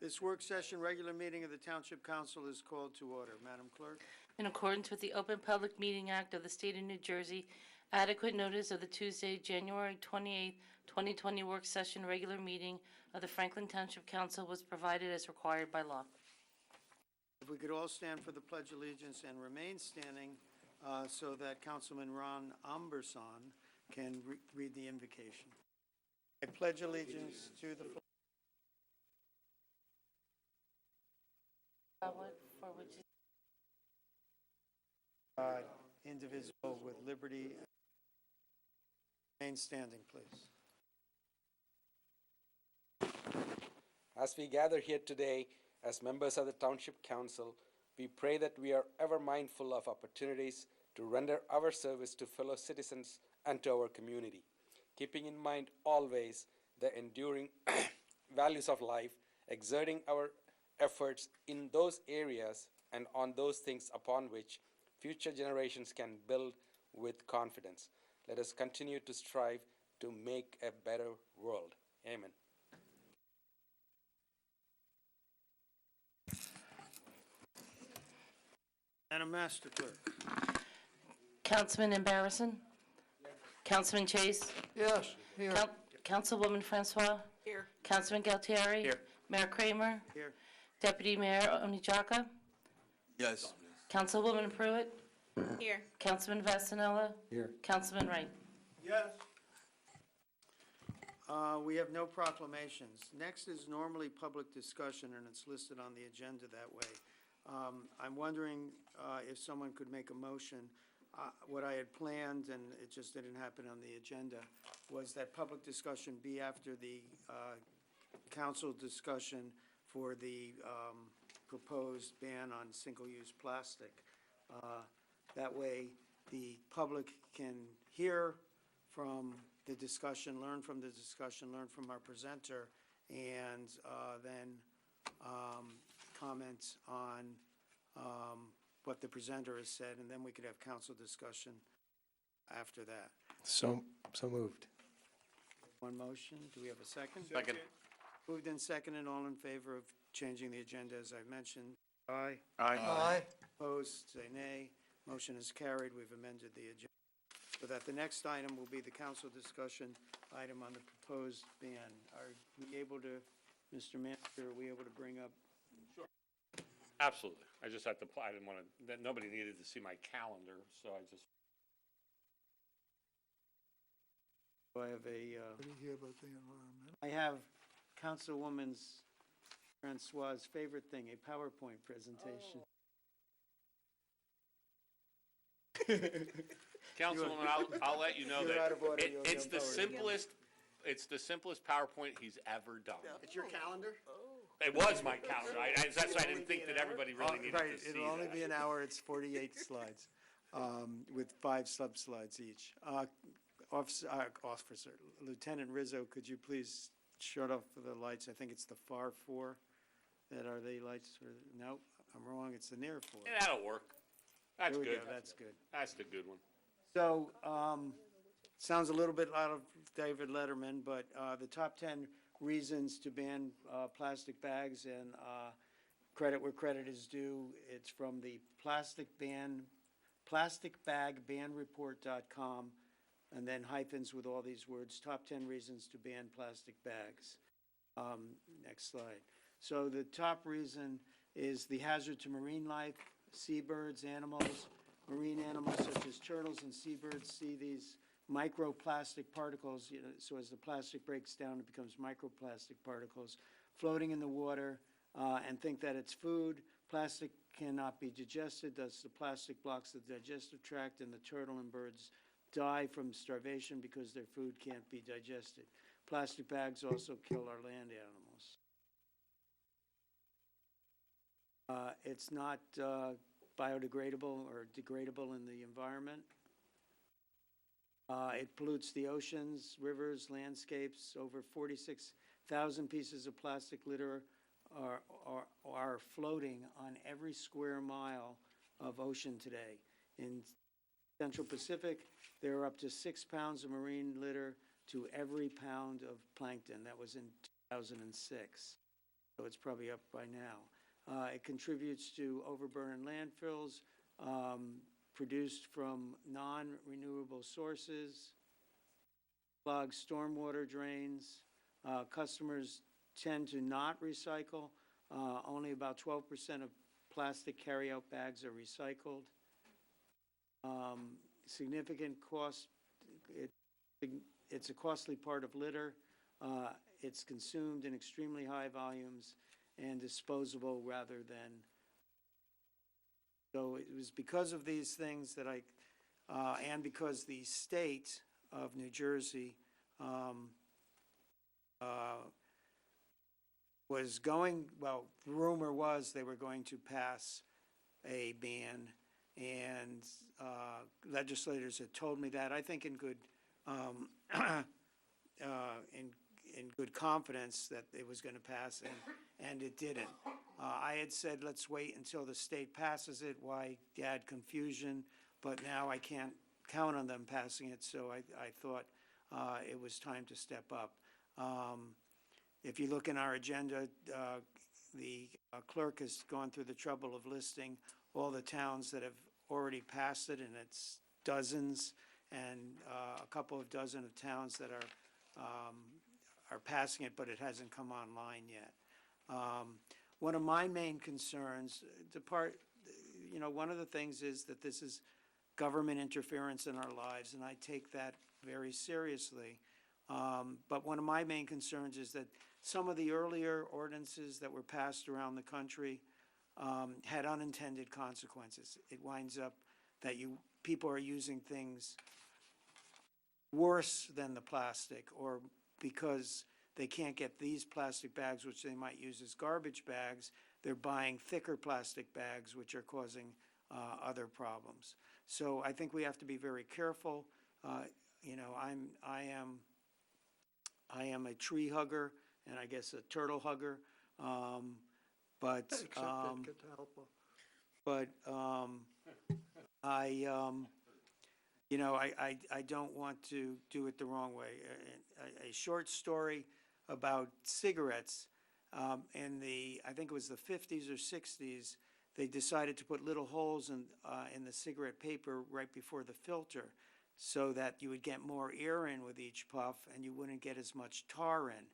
This work session, regular meeting of the Township Council is called to order. Madam Clerk? In accordance with the Open Public Meeting Act of the State of New Jersey, adequate notice of the Tuesday, January 28, 2020 work session regular meeting of the Franklin Township Council was provided as required by law. If we could all stand for the Pledge of Allegiance and remain standing so that Councilman Ron Amberson can read the invocation. I pledge allegiance to the flag For which is God, indivisible, with liberty. Remain standing, please. As we gather here today as members of the Township Council, we pray that we are ever mindful of opportunities to render our service to fellow citizens and to our community, keeping in mind always the enduring values of life, exerting our efforts in those areas and on those things upon which future generations can build with confidence. Let us continue to strive to make a better world. Amen. Madam Master Clerk? Councilman Embarrasson? Councilman Chase? Yes. Here. Councilwoman Francois? Here. Councilman Galtieri? Here. Mayor Kramer? Here. Deputy Mayor Onijaka? Yes. Councilwoman Pruitt? Here. Councilman Vasanella? Here. Councilman Wright? Yes. We have no proclamations. Next is normally public discussion, and it's listed on the agenda that way. I'm wondering if someone could make a motion. What I had planned, and it just didn't happen on the agenda, was that public discussion be after the council discussion for the proposed ban on single-use plastic. That way, the public can hear from the discussion, learn from the discussion, learn from our presenter, and then comment on what the presenter has said, and then we could have council discussion after that. So moved. One motion. Do we have a second? Second. Moved and seconded. All in favor of changing the agenda as I mentioned? Aye. Aye. Opposed, say nay. Motion is carried. We've amended the agenda. So that the next item will be the council discussion item on the proposed ban. Are we able to, Mr. Manager, are we able to bring up? Absolutely. I just had to, I didn't want to, nobody needed to see my calendar, so I just. Do I have a, What do you hear about the environment? I have Councilwoman's Francois' favorite thing, a PowerPoint presentation. Councilwoman, I'll let you know You're out of order. that You'll it's jump the over. it's the simplest PowerPoint he's ever done. It's your calendar? It was my calendar. That's why I didn't think that everybody really needed Right, to see it'll only that. be an hour. It's 48 slides, with 5 sub-slides each. Officer, Lieutenant Rizzo, could you please shut off the lights? I think it's the far 4 that are the lights. No, I'm wrong. It's the near 4. Yeah, that'll work. That's There we good. go. That's good. That's the good one. So, sounds a little bit out of David Letterman, but the top 10 reasons to ban plastic bags, and credit where credit is due. It's from the plasticbagbanreport.com, and then hyphens with all these words, top 10 reasons to ban plastic bags. Next slide. So the top reason is the hazard to marine life, seabirds, animals, marine animals such as turtles and seabirds see these microplastic particles, so as the plastic breaks down, it becomes microplastic particles floating in the water, and think that it's food. Plastic cannot be digested, thus the plastic blocks the digestive tract, and the turtle and birds die from starvation because their food can't be digested. Plastic bags also kill our land animals. It's not biodegradable or degradable in the environment. It pollutes the oceans, rivers, landscapes. Over 46,000 pieces of plastic litter are floating on every square mile of ocean today. In Central Pacific, there are up to 6 pounds of marine litter to every pound of plankton. That was in 2006. so it's probably up by now. It contributes to overburden landfills, produced from non-renewable sources, clog stormwater drains. Customers tend to not recycle. Only about 12% of plastic carryout bags are recycled. Significant cost, it's a costly part of litter. It's consumed in extremely high volumes and disposable rather than. So it was because of these things that and because the state of New Jersey was going, well, the rumor was they were going to pass a ban, and legislators had told me that. I think in good, in good confidence that it was going to pass, and it didn't. I had said, let's wait until the state passes it. Why add confusion? But now I can't count on them passing it, so I thought it was time to step up. If you look in our agenda, the clerk has gone through the trouble of listing all the towns that have already passed it, and it's dozens, and a couple of dozen of towns that are passing it, but it hasn't come online yet. One of my main concerns, one of the things is that this is government interference in our lives, and I take that very seriously. But one of my main concerns is that some of the earlier ordinances that were passed around the country had unintended consequences. It winds up that people are using things worse than the plastic, or because they can't get these plastic bags, which they might use as garbage bags, they're buying thicker plastic bags, which are causing other problems. So I think we have to be very careful. I am a tree hugger, and I guess a turtle hugger, but Except in Catalpa. but I don't want to do it the wrong way. A short story about cigarettes. I think it was the 50s or 60s, they decided to put little holes in the cigarette paper right before the filter, so that you would get more air in with each puff and you wouldn't get as much tar in.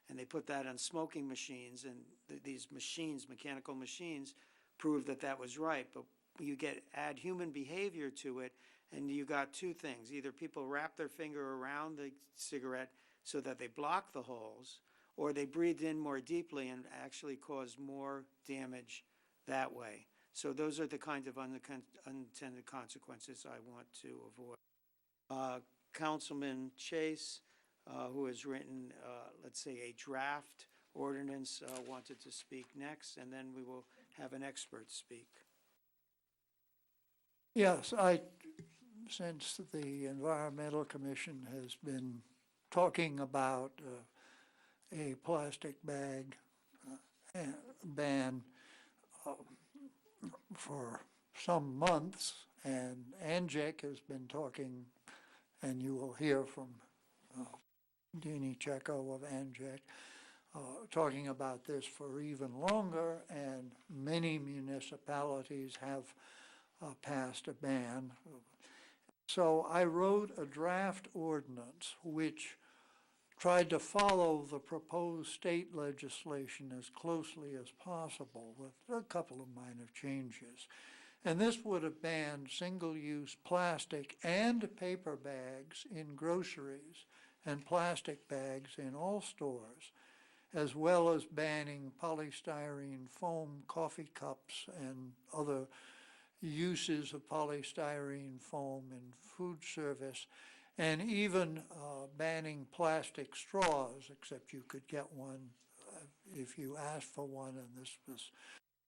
And they put that on smoking machines, and these machines, mechanical machines, proved that that was right. But you add human behavior to it, and you got two things. Either people wrap their finger around the cigarette so that they block the holes, or they breathed in more deeply and actually caused more damage that way. So those are the kinds of unintended consequences I want to avoid. Councilman Chase, who has written, let's say, a draft ordinance, wanted to speak next, and then we will have an expert speak. Yes, since the Environmental Commission has been talking about a plastic bag ban for some months, and Anjek has been talking, and you will hear from Deanie Checo of Anjek, talking about this for even longer, and many municipalities have passed a ban. So I wrote a draft ordinance which tried to follow the proposed state legislation as closely as possible, with a couple of minor changes. And this would have banned single-use plastic and paper bags in groceries and plastic bags in all stores, as well as banning polystyrene foam coffee cups and other uses of polystyrene foam in food service, and even banning plastic straws, except you could get one if you asked for one, and this was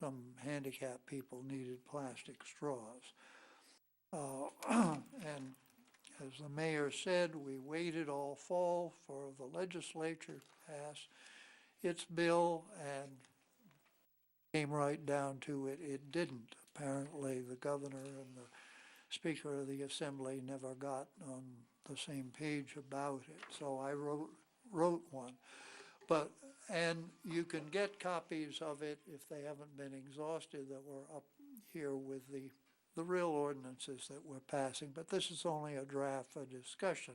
some handicapped people needed plastic straws. And as the mayor said, we waited all fall for the legislature to pass its bill, and came right down to it. It didn't. Apparently, the governor and the Speaker of the Assembly never got on the same page about it. So I wrote one. But And you can get copies of it if they haven't been exhausted that were up here with the real ordinances that we're passing, but this is only a draft for discussion.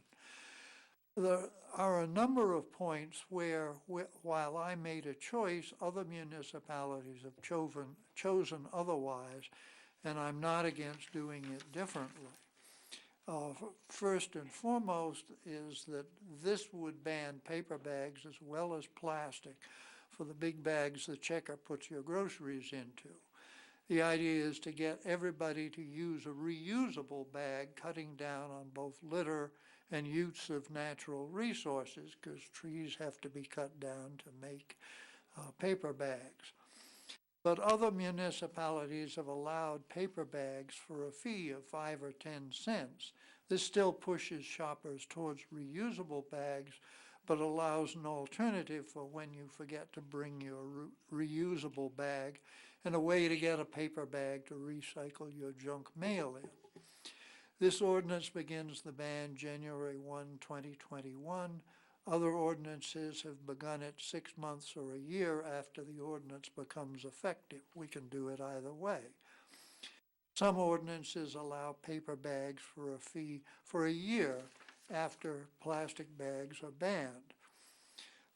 There are a number of points where, while I made a choice, other municipalities have chosen otherwise, and I'm not against doing it differently. First and foremost is that this would ban paper bags as well as plastic for the big bags the checker puts your groceries into. The idea is to get everybody to use a reusable bag, cutting down on both litter and use of natural resources, because trees have to be cut down to make paper bags. But other municipalities have allowed paper bags for a fee of 5 or 10 cents. This still pushes shoppers towards reusable bags, but allows an alternative for when you forget to bring your reusable bag, and a way to get a paper bag to recycle your junk mail in. This ordinance begins the ban January 1, 2021. Other ordinances have begun it 6 months or a year after the ordinance becomes effective. We can do it either way. Some ordinances allow paper bags for a fee for a year after plastic bags are banned.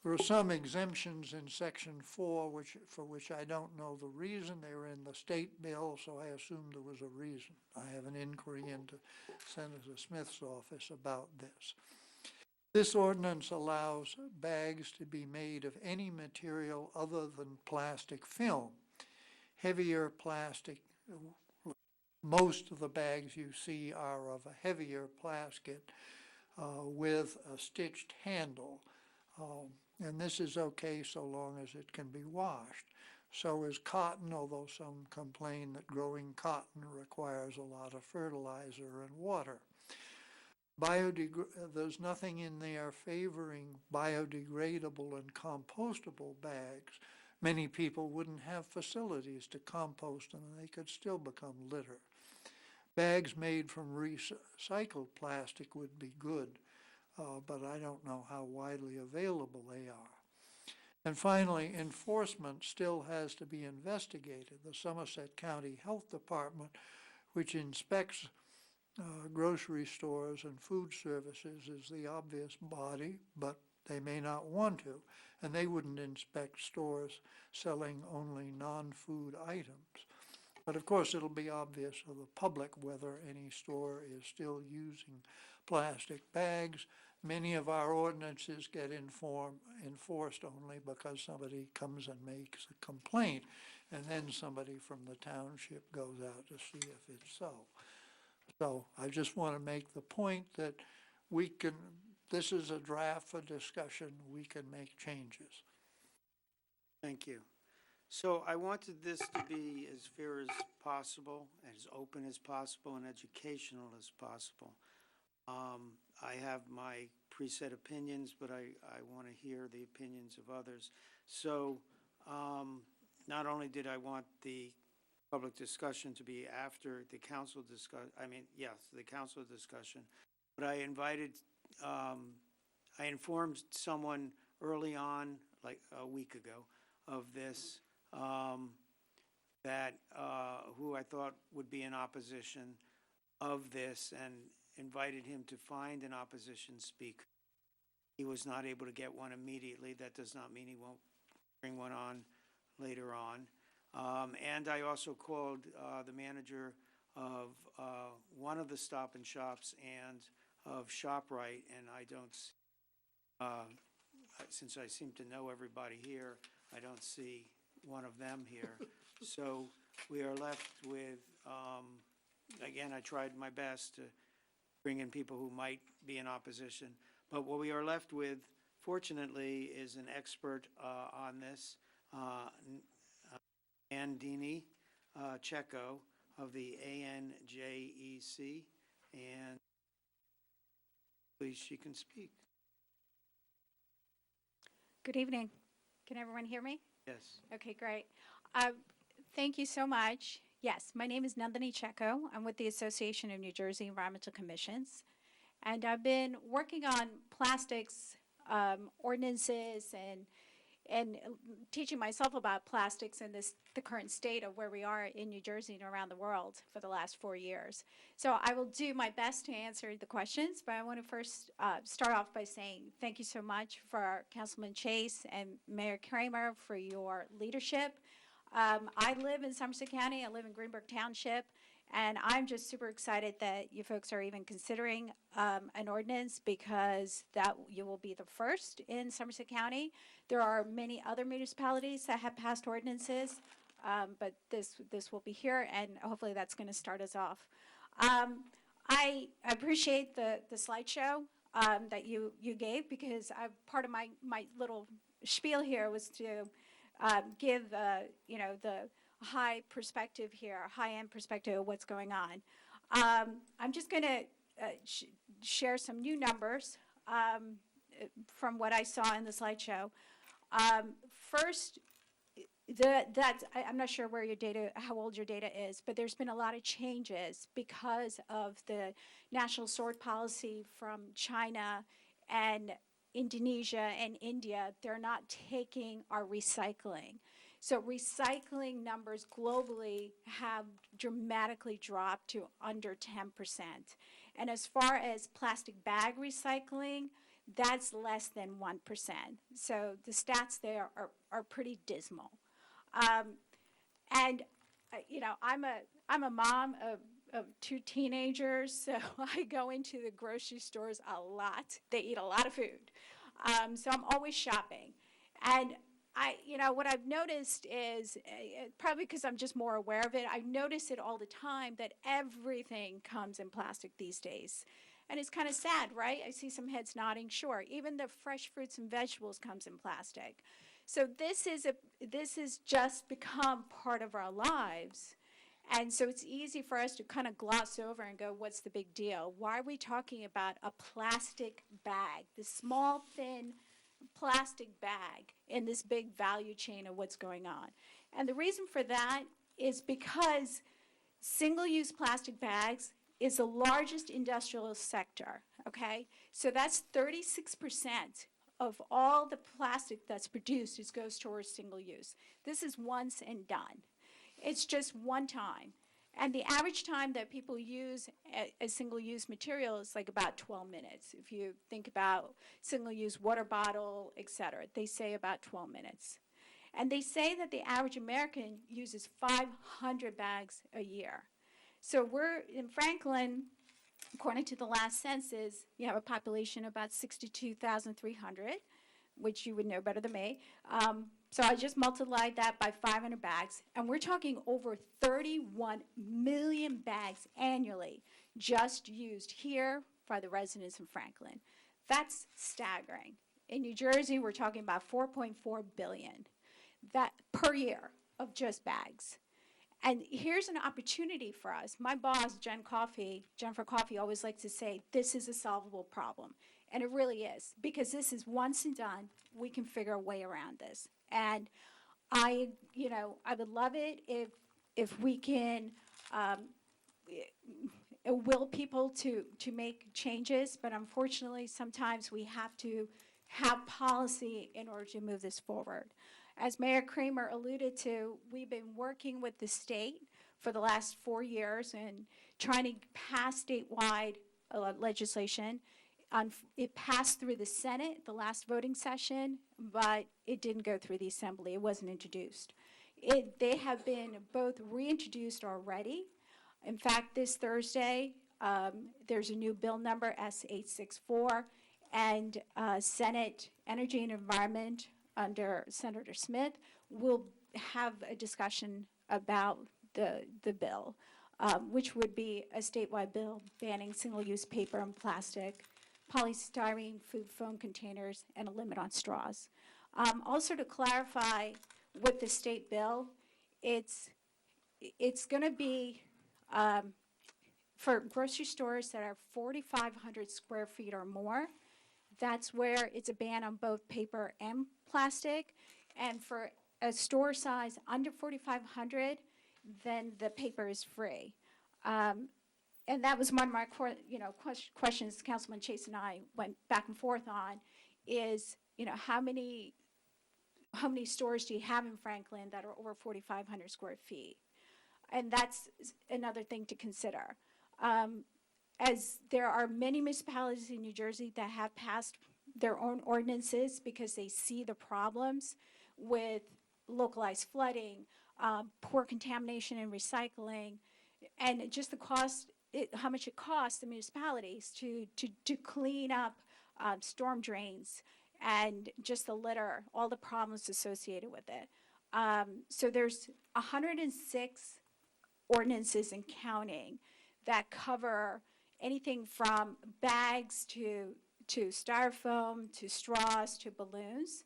There are some exemptions in Section 4 for which I don't know the reason. They were in the state bill, so I assume there was a reason. I have an inquiry into Senator Smith's office about this. This ordinance allows bags to be made of any material other than plastic film. Heavier plastic, most of the bags you see are of a heavier plastic with a stitched handle. And this is okay so long as it can be washed. So is cotton, although some complain that growing cotton requires a lot of fertilizer and water. There's nothing in there favoring biodegradable and compostable bags. Many people wouldn't have facilities to compost them, and they could still become litter. Bags made from recycled plastic would be good, but I don't know how widely available they are. And finally, enforcement still has to be investigated. The Somerset County Health Department, which inspects grocery stores and food services, is the obvious body, but they may not want to, and they wouldn't inspect stores selling only non-food items. But of course, it'll be obvious to the public whether any store is still using plastic bags. Many of our ordinances get enforced only because somebody comes and makes a complaint, and then somebody from the township goes out to see if it's so. So I just want to make the point that this is a draft for discussion, we can make changes. Thank you. So I wanted this to be as fair as possible, as open as possible, and educational as possible. I have my preset opinions, but I want to hear the opinions of others. So not only did I want the public discussion to be after the council the council discussion, but I informed someone early on, like a week ago, of this, who I thought would be in opposition of this, and invited him to find an opposition speaker. He was not able to get one immediately. That does not mean he won't bring one on later on. And I also called the manager of one of the Stop and Shops and of ShopRite, and I don't, since I seem to know everybody here, I don't see one of them here. So we are left with, again, I tried my best to bring in people who might be in opposition, but what we are left with, fortunately, is an expert on this, Andini Checo of the ANJEC, and please, she can speak. Good evening. Can everyone hear me? Yes. Okay, great. Thank you so much. Yes, my name is Nandini Checo. I'm with the Association of New Jersey Environmental Commissions, and I've been working on plastics ordinances and and teaching myself about plastics and the current state of where we are in New Jersey and around the world for the last 4 years. So I will do my best to answer the questions, but I want to first start off by saying thank you so much for Councilman Chase and Mayor Kramer for your leadership. I live in Somerset County. I live in Greenberg Township. And I'm just super excited that you folks are even considering an ordinance, because that you will be the first in Somerset County. There are many other municipalities that have passed ordinances, but this will be here, and hopefully that's going to start us off. I appreciate the slideshow that you gave, because part of my little spiel here was to give the high perspective here, high-end perspective of what's going on. I'm just going to share some new numbers from what I saw in the slideshow. First, I'm not sure where your data, how old your data is, but there's been a lot of changes because of the national sword policy from China and Indonesia and India. They're not taking our recycling. So recycling numbers globally have dramatically dropped to under 10%. And as far as plastic bag recycling, that's less than 1%. So the stats there are pretty dismal. I'm a mom of 2 teenagers, so I go into the grocery stores a lot. They eat a lot of food. So I'm always shopping. And what I've noticed is, probably because I'm just more aware of it, I notice it all the time that everything comes in plastic these days. And it's kind of sad, right? I see some heads nodding, sure. Even the fresh fruits and vegetables comes in plastic. So this has just become part of our lives. And so it's easy for us to kind of gloss over and go, what's the big deal? Why are we talking about a plastic bag, this small, thin plastic bag in this big value chain of what's going on? And the reason for that is because single-use plastic bags is the largest industrial sector, okay? So that's 36% of all the plastic that's produced goes towards single use. This is once and done. It's just one time. And the average time that people use a single-use material is like about 12 minutes. If you think about single-use water bottle, et cetera, they say about 12 minutes. And they say that the average American uses 500 bags a year. So we're in Franklin, according to the last census, you have a population of about 62,300, which you would know better than me. So I just multiplied that by 500 bags, and we're talking over 31 million bags annually just used here by the residents in Franklin. That's staggering. In New Jersey, we're talking about 4.4 billion that per year of just bags. And here's an opportunity for us. My boss, Jennifer Coffey, always likes to say, this is a solvable problem. And it really is, because this is once and done. We can figure a way around this. And I would love it if we can will people to make changes, but unfortunately, sometimes we have to have policy in order to move this forward. As Mayor Kramer alluded to, we've been working with the state for the last 4 years and trying to pass statewide legislation. It passed through the Senate, the last voting session, but it didn't go through the Assembly. It wasn't introduced. They have been both reintroduced already. In fact, this Thursday, there's a new bill number, S864, and Senate Energy and Environment under Senator Smith will have a discussion about the bill, which would be a statewide bill banning single-use paper and plastic, polystyrene food foam containers, and a limit on straws. Also, to clarify with the state bill, it's going to be for grocery stores that are 4,500 square feet or more. That's where it's a ban on both paper and plastic. And for a store size under 4,500, then the paper is free. And that was one of my questions Councilman Chase and I went back and forth on is, how many how many stores do you have in Franklin that are over 4,500 square feet? And that's another thing to consider. As there are many municipalities in New Jersey that have passed their own ordinances because they see the problems with localized flooding, poor contamination and recycling, and just the cost, how much it costs the municipalities to clean up storm drains and just the litter, all the problems associated with it. So there's 106 ordinances and counting that cover anything from bags to styrofoam, to straws, to balloons.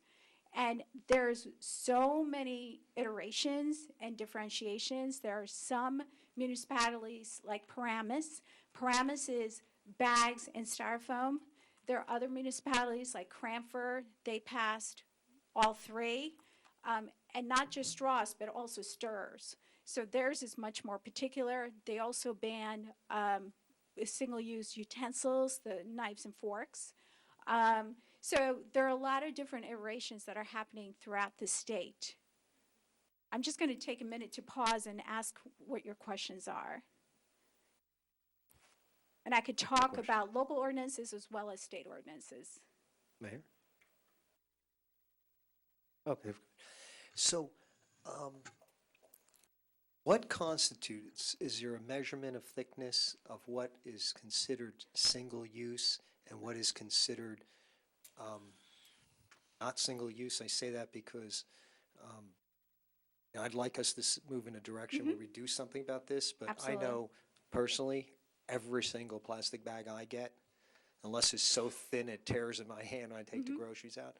And there's so many iterations and differentiations. There are some municipalities like Paramus. Paramus is bags and styrofoam. There are other municipalities like Cranford. They passed all three, and not just straws, but also stirs. So theirs is much more particular. They also ban single-use utensils, the knives and forks. So there are a lot of different iterations that are happening throughout the state. I'm just going to take a minute to pause and ask what your questions are. And I could talk about local ordinances as well as state ordinances. Mayor? Okay. So, what constitutes, is there a measurement of thickness of what is considered single use and what is considered not single use? I say that because I'd like us to move in a direction where we do something about this, but Absolutely. I know personally, every single plastic bag I get, unless it's so thin it tears in my hand when I take the groceries out,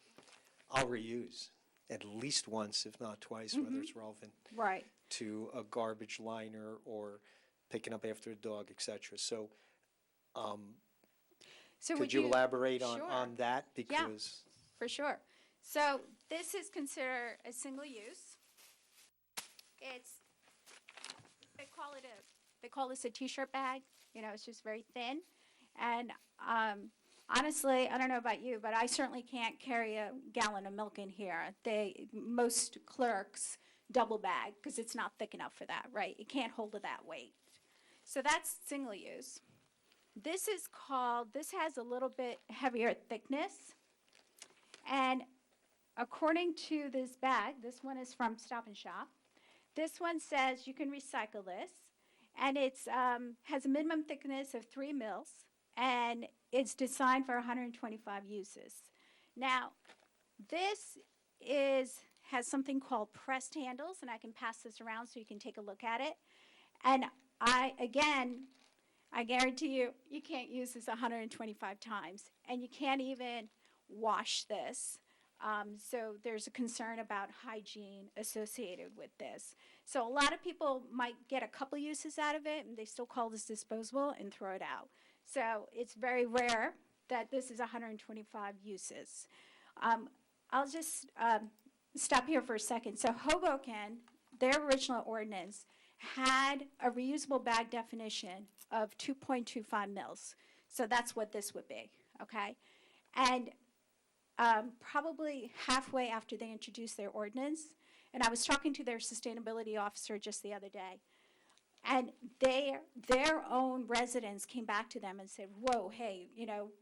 I'll reuse at least once, if not twice, whether it's relevant Right. to a garbage liner or picking up after a dog, et cetera. So, So could would you elaborate Sure. on that? Because For sure. So this is considered a single use. They call this a t-shirt bag. You know, it's just very thin. And honestly, I don't know about you, but I certainly can't carry a gallon of milk in here. Most clerks double bag because it's not thick enough for that, right? It can't hold it that weight. So that's single use. This has a little bit heavier thickness. And according to this bag, this one is from Stop and Shop. This one says you can recycle this, and it's has a minimum thickness of 3 mils, and it's designed for 125 uses. Now, this has something called pressed handles, and I can pass this around so you can take a look at it. And I guarantee you can't use this 125 times, and you can't even wash this. So there's a concern about hygiene associated with this. So a lot of people might get a couple uses out of it, and they still call this disposable and throw it out. So it's very rare that this is 125 uses. I'll just stop here for a second. So Hoboken, their original ordinance, had a reusable bag definition of 2.25 mils. So that's what this would be, okay? And probably halfway after they introduced their ordinance, and I was talking to their sustainability officer just the other day, and their own residents came back to them and said, whoa, hey,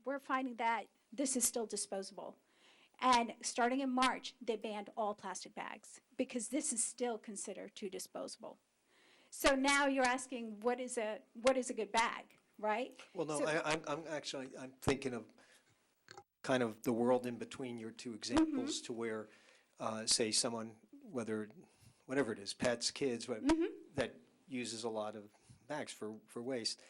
we're finding that this is still disposable. And starting in March, they banned all plastic bags because this is still considered too disposable. So now you're asking, what is a good bag, right? well, no, So- I'm thinking of kind of the world in between your two examples to where, say, someone, whatever it is, pets, kids, that uses a lot of bags for waste,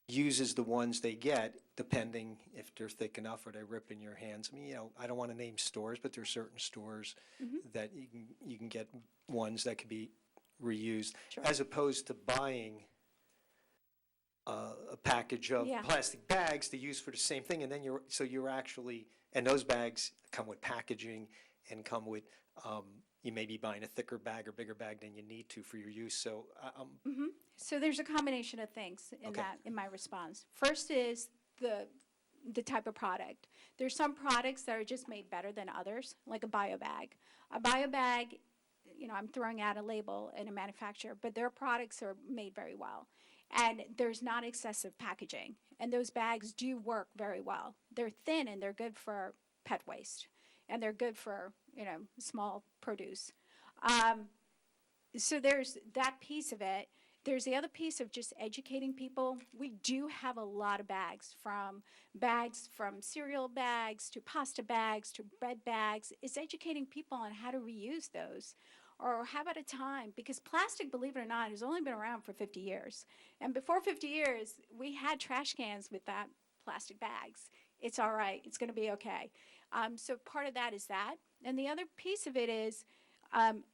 uses the ones they get, depending if they're thick enough or they rip in your hands. I mean, I don't want to name stores, but there are certain stores that you can get ones that can be reused, Sure. as opposed to buying a package of Yeah. plastic bags to use for the same thing, and then you're actually, and those bags come with packaging and come with, you may be buying a thicker bag or bigger bag than you need to for your use, so So there's a combination of things in Okay. in my response. First is the type of product. There's some products that are just made better than others, like a bio bag. A bio bag, I'm throwing out a label and a manufacturer, but their products are made very well. And there's not excessive packaging. And those bags do work very well. They're thin and they're good for pet waste. And they're good for, small produce. So there's that piece of it. There's the other piece of just educating people. We do have a lot of bags from cereal bags to pasta bags to bread bags. It's educating people on how to reuse those or have at a time, because plastic, believe it or not, has only been around for 50 years. And before 50 years, we had trash cans with that plastic bags. It's all right. It's going to be okay. So part of that is that. And the other piece of it is,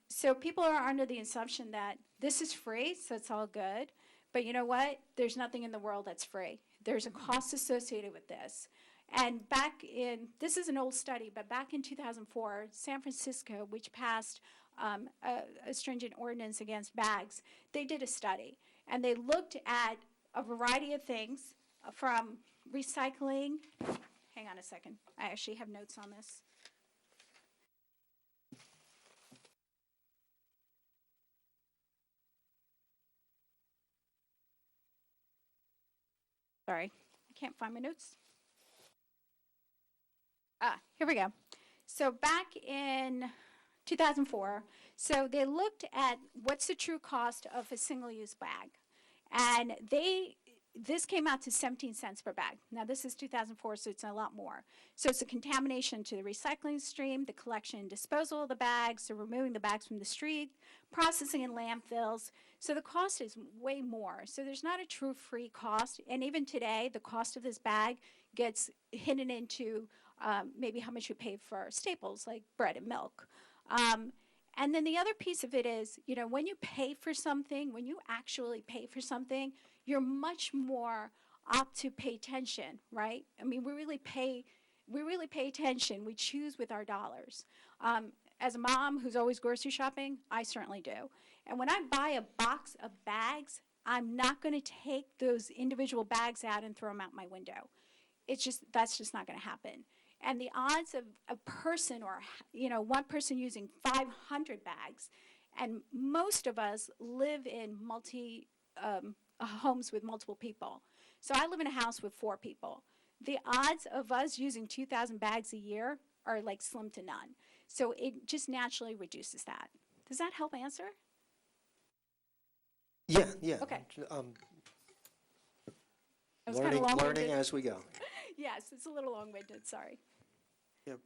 so people are under the assumption that this is free, so it's all good. But you know what? There's nothing in the world that's free. There's a cost associated with this. And this is an old study, but back in 2004, San Francisco, which passed a stringent ordinance against bags, they did a study. And they looked at a variety of things from recycling. Hang on a second. I actually have notes on this. Sorry, I can't find my notes. Here we go. So back in 2004, so they looked at what's the true cost of a single-use bag. And this came out to 17 cents per bag. Now this is 2004, so it's a lot more. So it's the contamination to the recycling stream, the collection and disposal of the bags, so removing the bags from the street, processing in landfills. So the cost is way more. So there's not a true free cost. And even today, the cost of this bag gets hidden into maybe how much you pay for staples like bread and milk. And then the other piece of it is, when you pay for something, when you actually pay for something, you're much more apt to pay attention, right? I mean, we really pay attention. We choose with our dollars. As a mom who's always grocery shopping, I certainly do. And when I buy a box of bags, I'm not going to take those individual bags out and throw them out my window. That's just not going to happen. And the odds of a person or, one person using 500 bags, and most of us live in homes with multiple people. So I live in a house with 4 people. The odds of us using 2,000 bags a year are like slim to none. So it just naturally reduces that. Does that help answer? Yeah. Okay. It was kinda long-winded. Learning as we go. Yes, it's a little long-winded, sorry. Yep,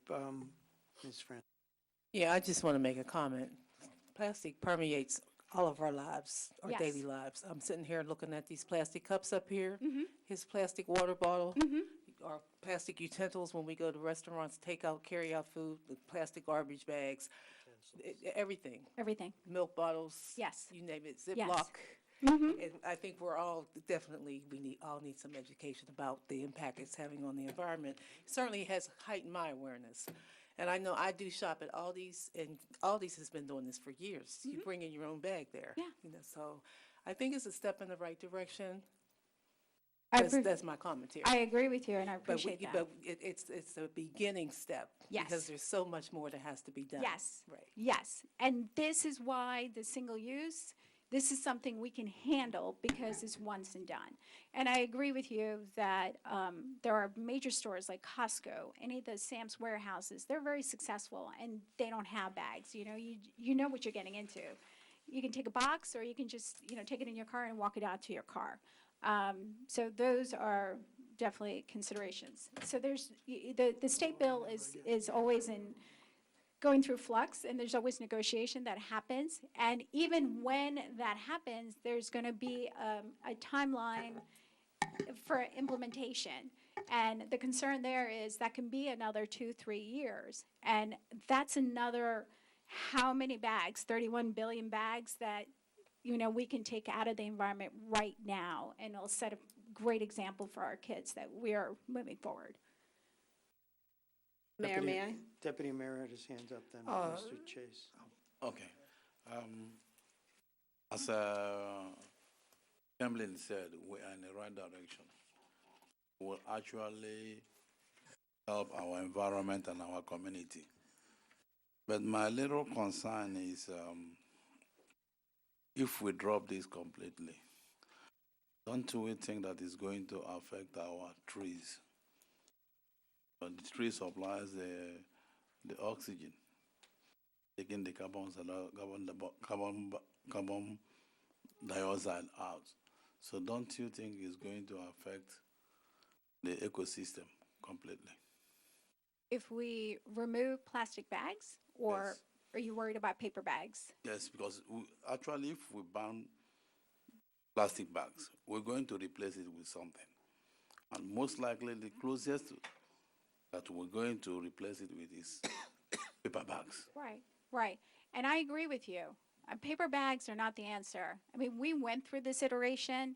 Ms. Fran. Yeah, I just want to make a comment. Plastic permeates all of our lives, our Yes. daily lives. I'm sitting here looking at these plastic cups up here, Mm-hmm. his plastic water bottle, our plastic utensils when we go to restaurants, take out, carry out food, the plastic garbage bags, everything. Everything. Milk bottles. Yes. You name it, Yes. Ziploc. Mm-hmm. And I think we're all definitely, we all need some education about the impact it's having on the environment. It certainly has heightened my awareness. And I know I do shop at Aldi's, and Aldi's has been doing this for years. You bring in your own bag there. Yeah. So I think it's a step in the right direction. I That's my commentary. I agree with you, and I But appreciate that. But it's a beginning step. Yes. Because there's so much more that has to be done. Yes. Right. Yes. And this is why the single use, this is something we can handle because it's once and done. And I agree with you that there are major stores like Costco, any of the Sam's warehouses, they're very successful and they don't have bags. You know what you're getting into. You can take a box or you can just, take it in your car and walk it out to your car. So those are definitely considerations. So there's, the state bill is always going through flux, and there's always negotiation that happens. And even when that happens, there's going to be a timeline for implementation. And the concern there is that can be another 2-3 years. And that's another, how many bags, 31 billion bags that, we can take out of the environment right now. And it'll set a great example for our kids that we are moving forward. Mayor, may I? Deputy Mayor had his hands up then, Mr. Chase. Okay. As Chamberlain said, we are in the right direction. will actually help our environment and our community. But my little concern is if we drop this completely, don't we think that it's going to affect our trees? But the tree supplies the oxygen, taking the carbon dioxide out. So don't you think it's going to affect the ecosystem completely? If we remove plastic bags, or Yes. are you worried about paper bags? Yes, because actually, if we ban plastic bags, we're going to replace it with something. And most likely, the closest that we're going to replace it with is paper bags. Right, right. And I agree with you. Paper bags are not the answer. I mean, we went through this iteration.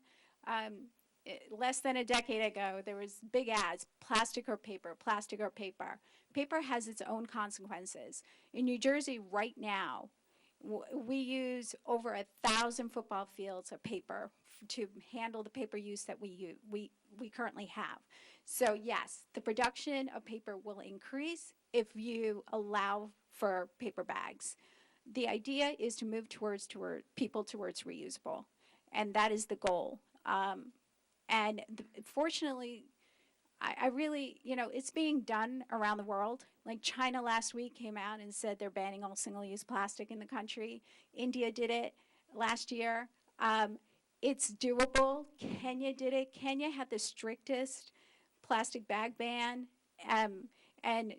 Less than a decade ago, there was big ads, plastic or paper, plastic or paper. Paper has its own consequences. In New Jersey right now, we use over 1,000 football fields of paper to handle the paper use that we currently have. So yes, the production of paper will increase if you allow for paper bags. The idea is to move towards reusable, and that is the goal. Fortunately, I really, it's being done around the world. Like China last week came out and said they're banning all single-use plastic in the country. India did it last year. It's doable. Kenya did it. Kenya had the strictest plastic bag ban, and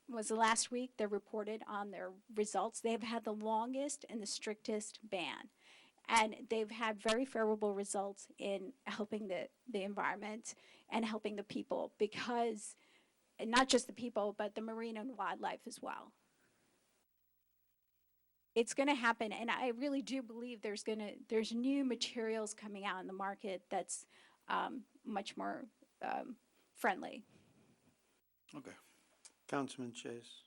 was last week they reported on their results. They've had the longest and the strictest ban. And they've had very favorable results in helping the environment and helping the people, because, and not just the people, but the marine and wildlife as well. It's going to happen, and I really do believe there's new materials coming out in the market that's much more friendly. Okay. Councilman Chase.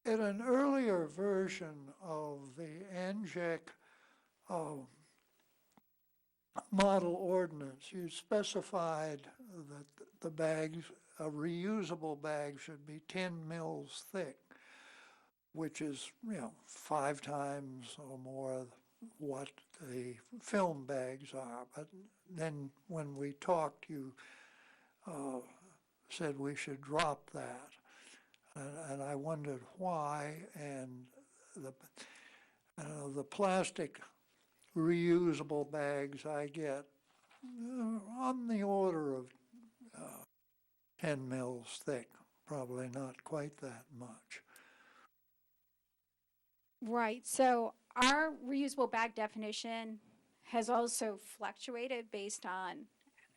In an earlier version of the ANJAC model ordinance, you specified that the bags, a reusable bag should be 10 mils thick, which is, 5 times or more what the film bags are. But then when we talked, you said we should drop that. And I wondered why, and the plastic reusable bags I get on the order of 10 mils thick, probably not quite that much. Right, so our reusable bag definition has also fluctuated based on,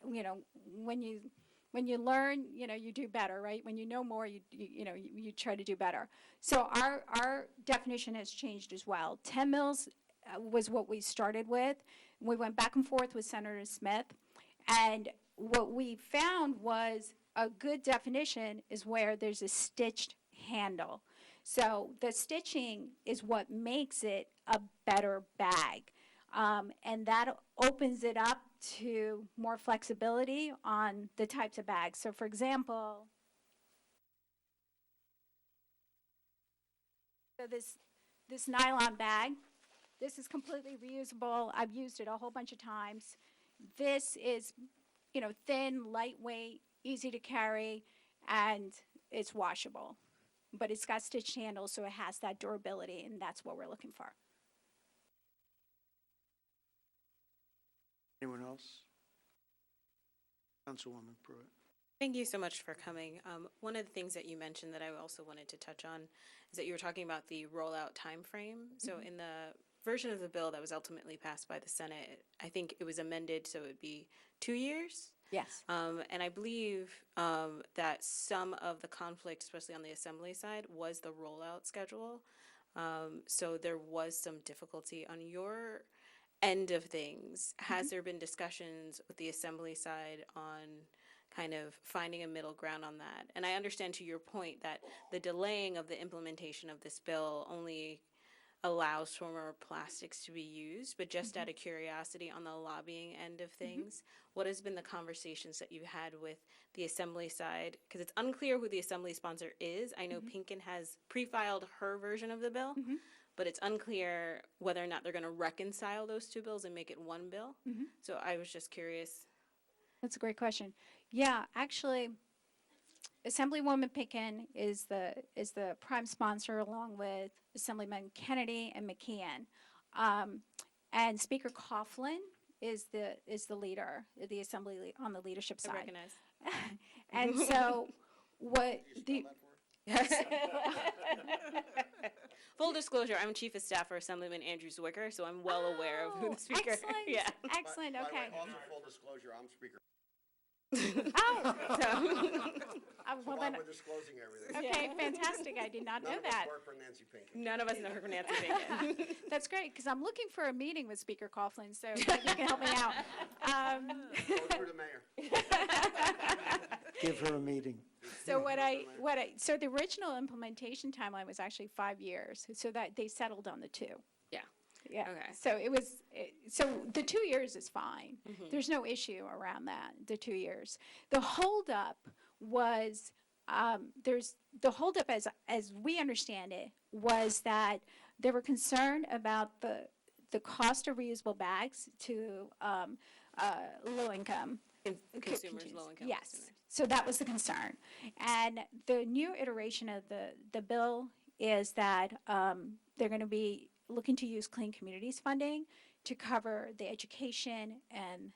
when you learn, you do better, right? When you know more, you try to do better. So our definition has changed as well. 10 mils was what we started with. We went back and forth with Senator Smith, and what we found was a good definition is where there's a stitched handle. So the stitching is what makes it a better bag. And that opens it up to more flexibility on the types of bags. So for example, so this nylon bag, this is completely reusable. I've used it a whole bunch of times. This is, thin, lightweight, easy to carry, and it's washable. But it's got stitched handles, so it has that durability, and that's what we're looking for. Anyone else? Councilwoman Pruitt. Thank you so much for coming. One of the things that you mentioned that I also wanted to touch on is that you were talking about the rollout timeframe. So in the version of the bill that was ultimately passed by the Senate, I think it was amended so it would be 2 years. Yes. And I believe that some of the conflict, especially on the assembly side, was the rollout schedule. So there was some difficulty on your end of things. Has there been discussions with the assembly side on kind of finding a middle ground on that? And I understand to your point that the delaying of the implementation of this bill only allows for more plastics to be used, but just out of curiosity on the lobbying end of things, what has been the conversations that you've had with the assembly side? Because it's unclear who the assembly sponsor is. I know Pinkin has pre-filed her version of the bill, but it's unclear whether or not they're going to reconcile those two bills and make it one bill. So I was just curious. That's a great question. Yeah, actually, Assemblywoman Pinkin is the prime sponsor, along with Assemblyman Kennedy and McKeon, and Speaker Coughlin is the leader, the assembly on the leadership I side. recognize. And so, what the Full disclosure, I'm Chief of Staff for Assemblyman Andrew Zwicker, so I'm well aware of who the speaker is. Excellent, Yeah. excellent. Okay. Also, full disclosure, I'm Speaker. Oh, well So then, we're disclosing everything. okay, fantastic. I did not know None of us that. work for Nancy Pinkham. None of us know her from Nancy Bacon. That's great, because I'm looking for a meeting with Speaker Coughlin, so maybe you can help me out. Go through the mayor. Give her a meeting. So so the original implementation timeline was actually 5 years, so that they settled on the 2. Yeah. Yeah. Okay. So so the 2 years is fine. There's no issue around that, the 2 years. The holdup was, the holdup as we understand it, was that they were concerned about the cost of reusable bags to low income. Consumers, low income Yes, consumers. so that was the concern. And the new iteration of the bill is that they're going to be looking to use Clean Communities funding to cover the education and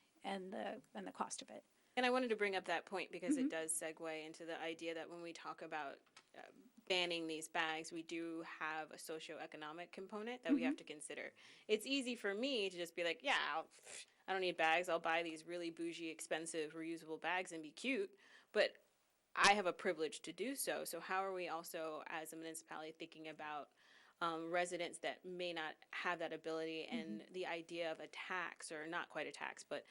the cost of it. And I wanted to bring up that point because it does segue into the idea that when we talk about banning these bags, we do have a socioeconomic component that we have to consider. It's easy for me to just be like, yeah, I don't need bags. I'll buy these really bougie, expensive, reusable bags and be cute. But I have a privilege to do so. So how are we also, as a municipality, thinking about residents that may not have that ability, and the idea of a tax, or not quite a tax, but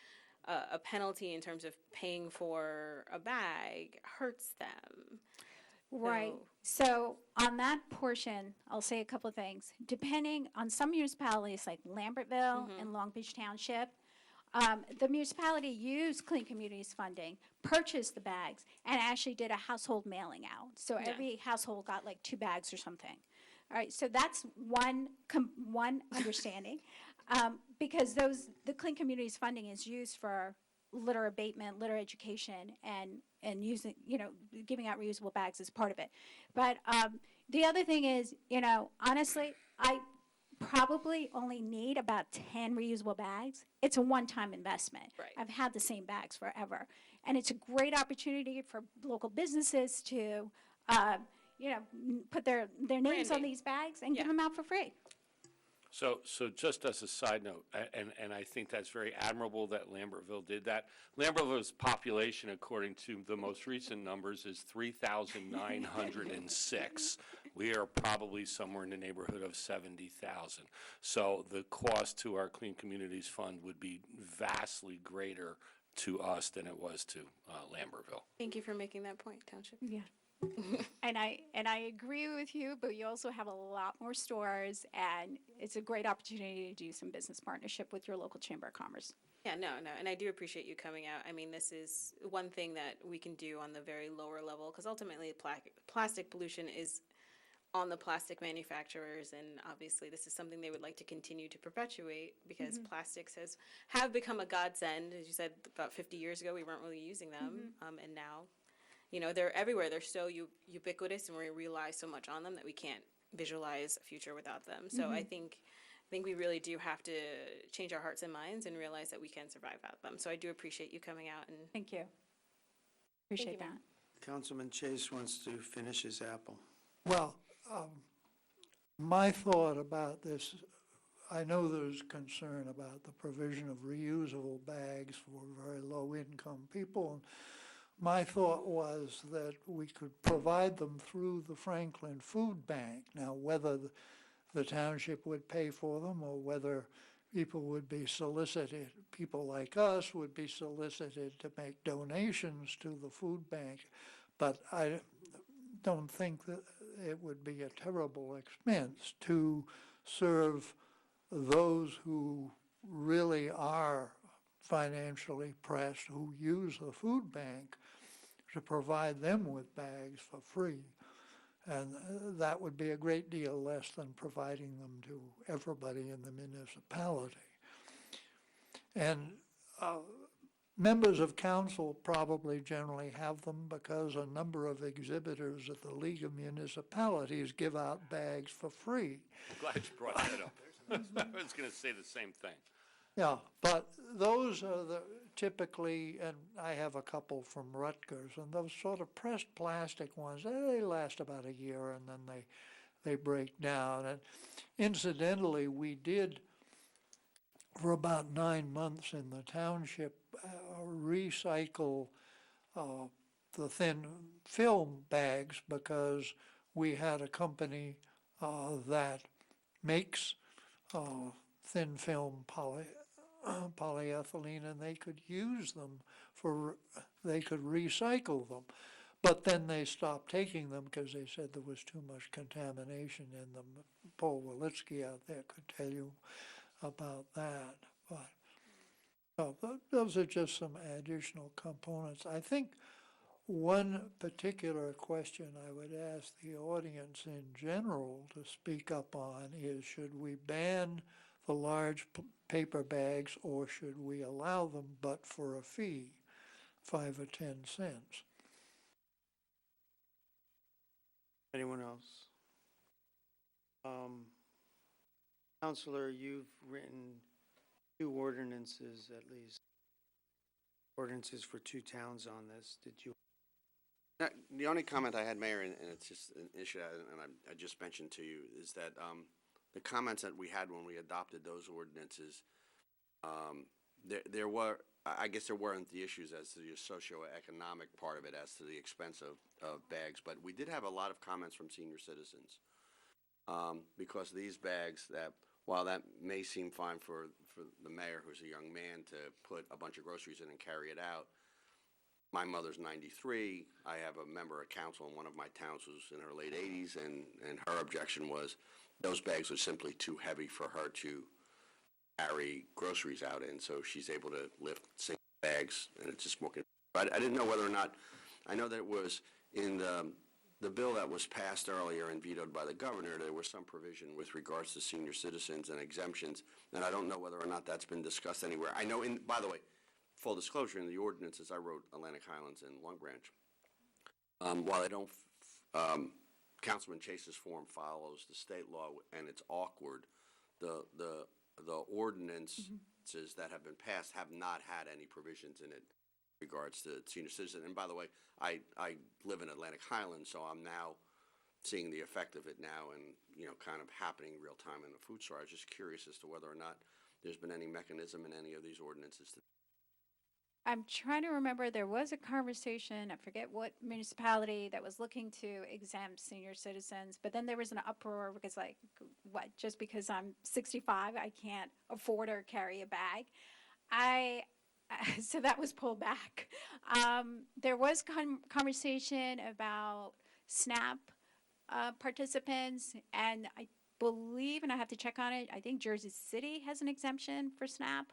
a penalty in terms of paying for a bag hurts them. Right. So on that portion, I'll say a couple of things. Depending on some municipalities like Lambertville and Long Beach Township, the municipality used Clean Communities funding, purchased the bags, and actually did a household mailing out. So every household got like 2 bags or something. All right, so that's one understanding, because the Clean Communities funding is used for litter abatement, litter education, and using, giving out reusable bags as part of it. But the other thing is, honestly, I probably only need about 10 reusable bags. It's a one-time investment. Right. I've had the same bags forever, and it's a great opportunity for local businesses to put their names on Branding. these bags and give them out for free. So just as a side note, and I think that's very admirable that Lambertville did that. Lambertville's population, according to the most recent numbers, is 3,906. We are probably somewhere in the neighborhood of 70,000. So the cost to our Clean Communities Fund would be vastly greater to us than it was to Lambertville. Thank you for making that point, Township. Yeah. And I agree with you, but you also have a lot more stores, and it's a great opportunity to do some business partnership with your local Chamber of Commerce. Yeah, no, and I do appreciate you coming out. I mean, this is one thing that we can do on the very lower level, because ultimately plastic pollution is on the plastic manufacturers, and obviously this is something they would like to continue to perpetuate, because plastics have become a godsend. As you said, about 50 years ago we weren't really using them, and now they're everywhere. They're so ubiquitous, and we rely so much on them that we can't visualize a future without them. So I think we really do have to change our hearts and minds and realize that we can survive without them. So I do appreciate you coming out. And Thank you. Appreciate you, that. ma'am. Councilman Chase wants to finish his apple. Well, my thought about this, I know there's concern about the provision of reusable bags for very low-income people. My thought was that we could provide them through the Franklin Food Bank. Now, whether the township would pay for them, or whether people would be solicited, people like us would be solicited to make donations to the food bank. But I don't think that it would be a terrible expense to serve those who really are financially pressed, who use the food bank, to provide them with bags for free. And that would be a great deal less than providing them to everybody in the municipality. And members of council probably generally have them because a number of exhibitors at the League of Municipalities give out bags for free. I'm glad you brought that up. I was going to say the same thing. Yeah, but those are the typically, and I have a couple from Rutgers, and those sort of pressed plastic ones, they last about a year and then they break down. And incidentally, we did, for about 9 months in the township, recycle the thin film bags because we had a company that makes thin film polyethylene, and they could use them they could recycle them. But then they stopped taking them because they said there was too much contamination in them. Paul Walitsky out there could tell you about that. But those are just some additional components. I think one particular question I would ask the audience in general to speak up on is, should we ban the large paper bags, or should we allow them but for a fee, 5 or 10 cents? Anyone else? Counselor, you've written 2 ordinances at least, ordinances for 2 towns on this. Did you? The only comment I had, Mayor, and it's just an issue, and I just mentioned to you, is that the comments that we had when we adopted those ordinances, there were, I guess there weren't the issues as to the socioeconomic part of it, as to the expense of bags, but we did have a lot of comments from senior citizens. Because these bags, that while that may seem fine for the mayor, who's a young man, to put a bunch of groceries in and carry it out, my mother's 93. I have a member of council in one of my towns who's in her late 80s, and her objection was those bags are simply too heavy for her to carry groceries out in, so she's able to lift single bags, and it's just more convenient. But I didn't know whether or not, I know that it was in the bill that was passed earlier and vetoed by the governor, there was some provision with regards to senior citizens and exemptions, and I don't know whether or not that's been discussed anywhere. I know, by the way, full disclosure, in the ordinances, I wrote Atlantic Highlands and Long Branch. While I don't, Councilman Chase's form follows the state law, and it's awkward, the ordinances that have been passed have not had any provisions in it in regards to senior citizen. And by the way, I live in Atlantic Highlands, so I'm now seeing the effect of it now, and kind of happening real time in the food store. I was just curious as to whether or not there's been any mechanism in any of these ordinances to. I'm trying to remember, there was a conversation, I forget what municipality, that was looking to exempt senior citizens, but then there was an uproar because, like, what, just because I'm 65, I can't afford or carry a bag? So that was pulled back. There was conversation about SNAP participants, and I believe, and I have to check on it, I think Jersey City has an exemption for SNAP.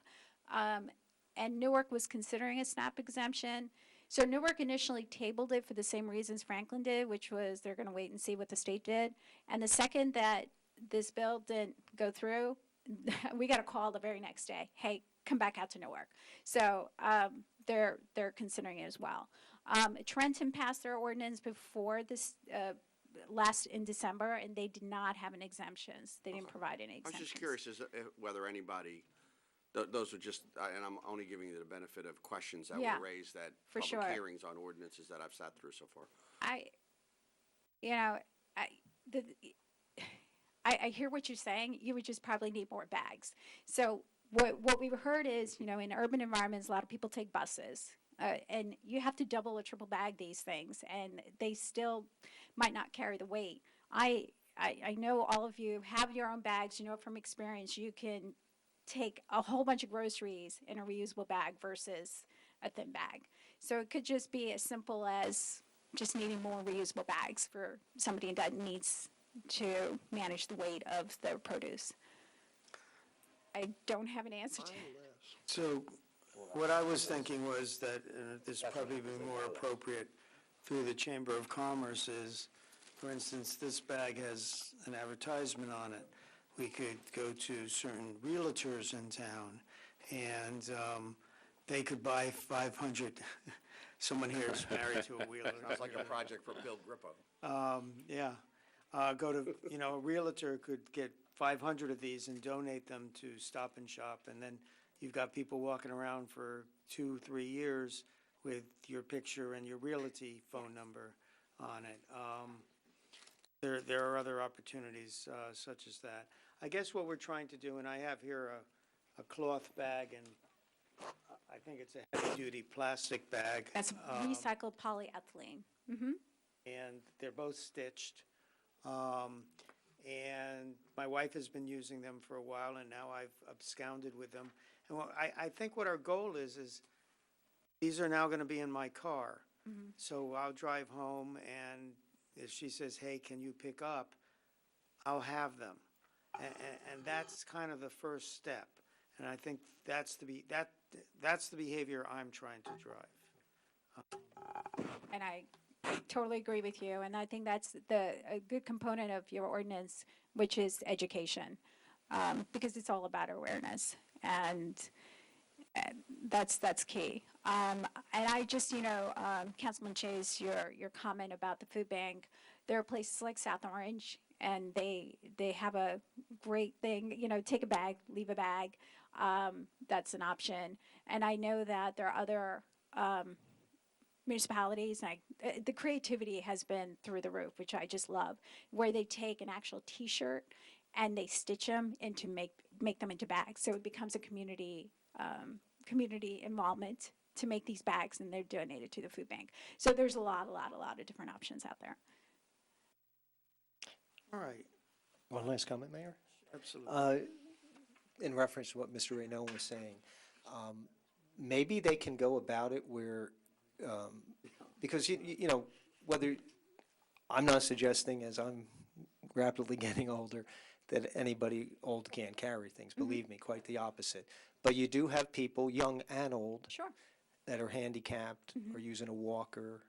And Newark was considering a SNAP exemption. So Newark initially tabled it for the same reasons Franklin did, which was they're going to wait and see what the state did. And the second that this bill didn't go through, we got a call the very next day. Hey, come back out to Newark. So they're considering it as well. Trenton passed their ordinance before this last in December, and they did not have an exemptions. They didn't provide any exemptions. I was just curious as whether anybody. Those are just, and I'm only giving you the benefit of questions that were raised at public hearings on ordinances that I've sat through so far. I hear what you're saying. You would just probably need more bags. So what we've heard is, in urban environments, a lot of people take buses. And you have to double or triple bag these things, and they still might not carry the weight. I know all of you have your own bags. You know from experience, you can take a whole bunch of groceries in a reusable bag versus a thin bag. So it could just be as simple as just needing more reusable bags for somebody that needs to manage the weight of the produce. I don't have an answer to. So what I was thinking was that, this probably be more appropriate through the Chamber of Commerce is, for instance, this bag has an advertisement on it. We could go to certain realtors in town, and they could buy 500, someone here is married to a wheeler. Sounds like a project for Bill Grippo. Yeah. Go to, a realtor could get 500 of these and donate them to Stop and Shop, and then you've got people walking around for 2-3 years with your picture and your realty phone number on it. There are other opportunities such as that. I guess what we're trying to do, and I have here a cloth bag, and I think it's a heavy-duty plastic bag. That's recycled polyethylene. And they're both stitched. And my wife has been using them for a while, and now I've absconded with them. And I think what our goal is these are now going to be in my car. So I'll drive home, and if she says, hey, can you pick up, I'll have them. And that's kind of the first step. And I think that's the behavior I'm trying to drive. And I totally agree with you, and I think that's a good component of your ordinance, which is education, because it's all about awareness, and that's key. And I just, Councilman Chase, your comment about the food bank, there are places like South Orange, and they have a great thing, take a bag, leave a bag. That's an option, and I know that there are other municipalities, the creativity has been through the roof, which I just love, where they take an actual T-shirt and they stitch them into make them into bags. So it becomes a community involvement to make these bags, and they're donated to the food bank. So there's a lot of different options out there. All right. One last comment, Mayor? Absolutely. In reference to what Mr. Raynon was saying, maybe they can go about it where, because, whether, I'm not suggesting, as I'm rapidly getting older, that anybody old can't carry things. Believe me, quite the opposite. But you do have people, young and old, Sure. that are handicapped or using a walker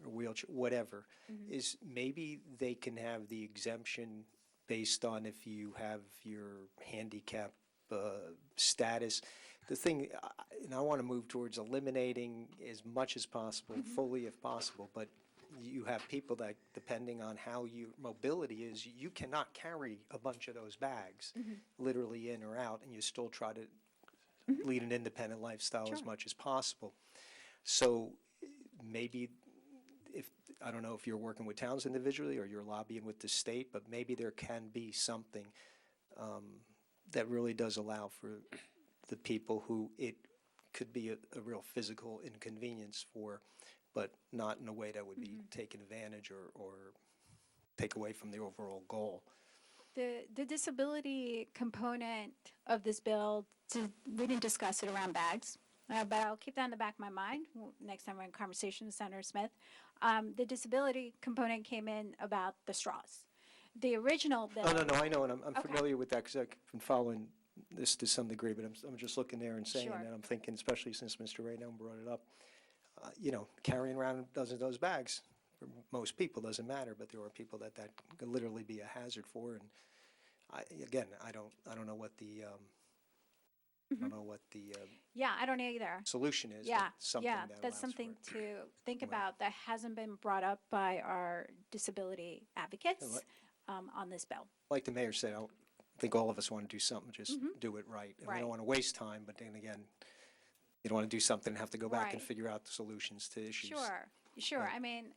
or wheelchair, whatever, is maybe they can have the exemption based on if you have your handicap status. The thing, and I want to move towards eliminating as much as possible, fully if possible, but you have people that, depending on how your mobility is, you cannot carry a bunch of those bags, literally in or out, and you still try to lead an independent lifestyle as much as possible. So maybe, I don't know if you're working with towns individually or you're lobbying with the state, but maybe there can be something that really does allow for the people who it could be a real physical inconvenience for, but not in a way that would be taken advantage or take away from the overall goal. The disability component of this bill, we didn't discuss it around bags, but I'll keep that in the back of my mind next time we're in conversation with Senator Smith. The disability component came in about the straws. The original bill. Oh, no, I know, and I'm Okay. familiar with that because I've been following this to some degree, but I'm just looking there and saying, Sure. and I'm thinking, especially since Mr. Raynon brought it up, carrying around a dozen of those bags, for most people, doesn't matter, but there are people that could literally be a hazard for, and I don't know what the, Yeah, I don't either. solution is. but Yeah, something yeah, that that's allows something for it. to think Right. about that hasn't been brought up by our disability advocates what? on this bill. Like the mayor said, I think all of us want to do something, just do it right. And we Right. don't want to waste time, but then again, you don't want to do something and have to go back and Right. figure out the solutions to issues. Sure, Right. I mean.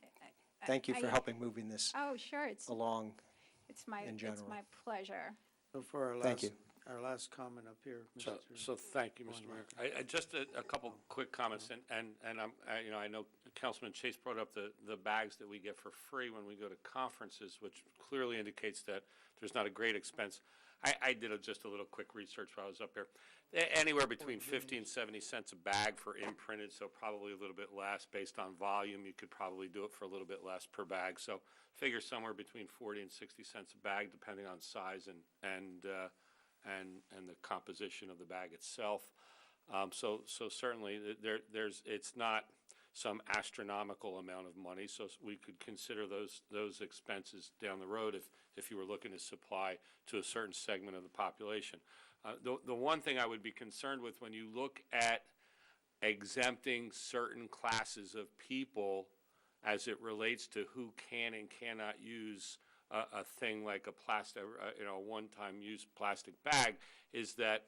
Thank you for I- helping moving this Oh, sure, it's along. it's my in it's general. my pleasure. So for Thank you. our last comment up here, Mr. So thank you, Mr. Mayor. I just a couple quick comments, and I know Councilman Chase brought up the bags that we get for free when we go to conferences, which clearly indicates that there's not a great expense. I did just a little quick research while I was up here. Anywhere between 50 and 70 cents a bag for imprinted, so probably a little bit less. Based on volume, you could probably do it for a little bit less per bag. So figure somewhere between 40 and 60 cents a bag, depending on size and the composition of the bag itself. So certainly it's not some astronomical amount of money, so we could consider those expenses down the road if you were looking to supply to a certain segment of the population. The one thing I would be concerned with when you look at exempting certain classes of people as it relates to who can and cannot use a thing like a plastic, one-time use plastic bag, is that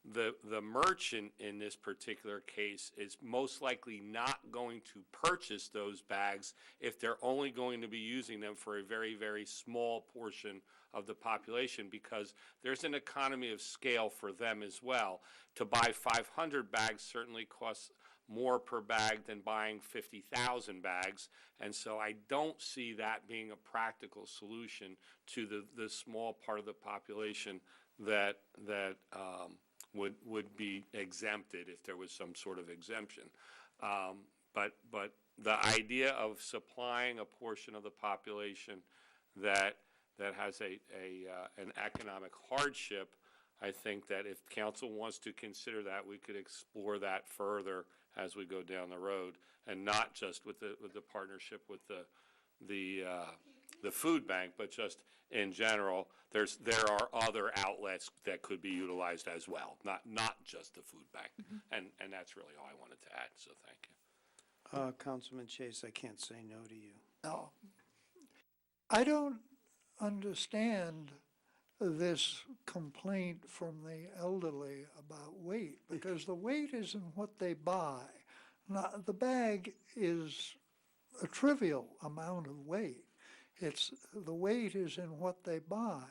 the merchant in this particular case is most likely not going to purchase those bags if they're only going to be using them for a very, very small portion of the population, because there's an economy of scale for them as well. To buy 500 bags certainly costs more per bag than buying 50,000 bags, and so I don't see that being a practical solution to the small part of the population that would be exempted if there was some sort of exemption. But the idea of supplying a portion of the population that has an economic hardship, I think that if council wants to consider that, we could explore that further as we go down the road, and not just with the partnership with the food bank, but just in general. There are other outlets that could be utilized as well, not just the food bank, and that's really all I wanted to add. So thank you. Councilman Chase, I can't say no to you. No. I don't understand this complaint from the elderly about weight, because the weight isn't what they buy. Now, the bag is a trivial amount of weight. The weight is in what they buy.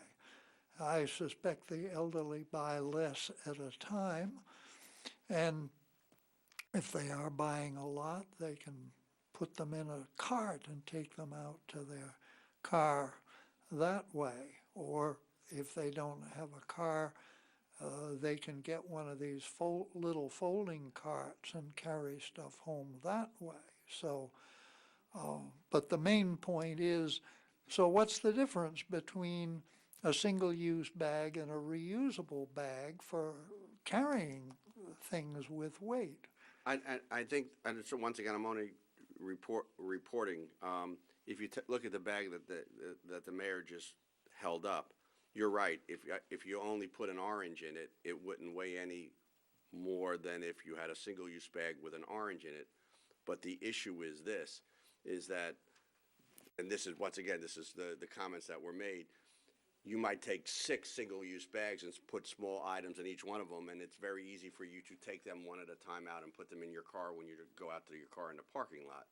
I suspect the elderly buy less at a time, and if they are buying a lot, they can put them in a cart and take them out to their car that way. Or if they don't have a car, they can get one of these little folding carts and carry stuff home that way. So, but the main point is, so what's the difference between a single-use bag and a reusable bag for carrying things with weight? I think, and so once again, I'm only reporting. If you look at the bag that the mayor just held up, you're right. If you only put an orange in it, it wouldn't weigh any more than if you had a single-use bag with an orange in it. But the issue is that, and this is, once again, this is the comments that were made. You might take 6 single-use bags and put small items in each one of them, and it's very easy for you to take them one at a time out and put them in your car when you go out to your car in the parking lot.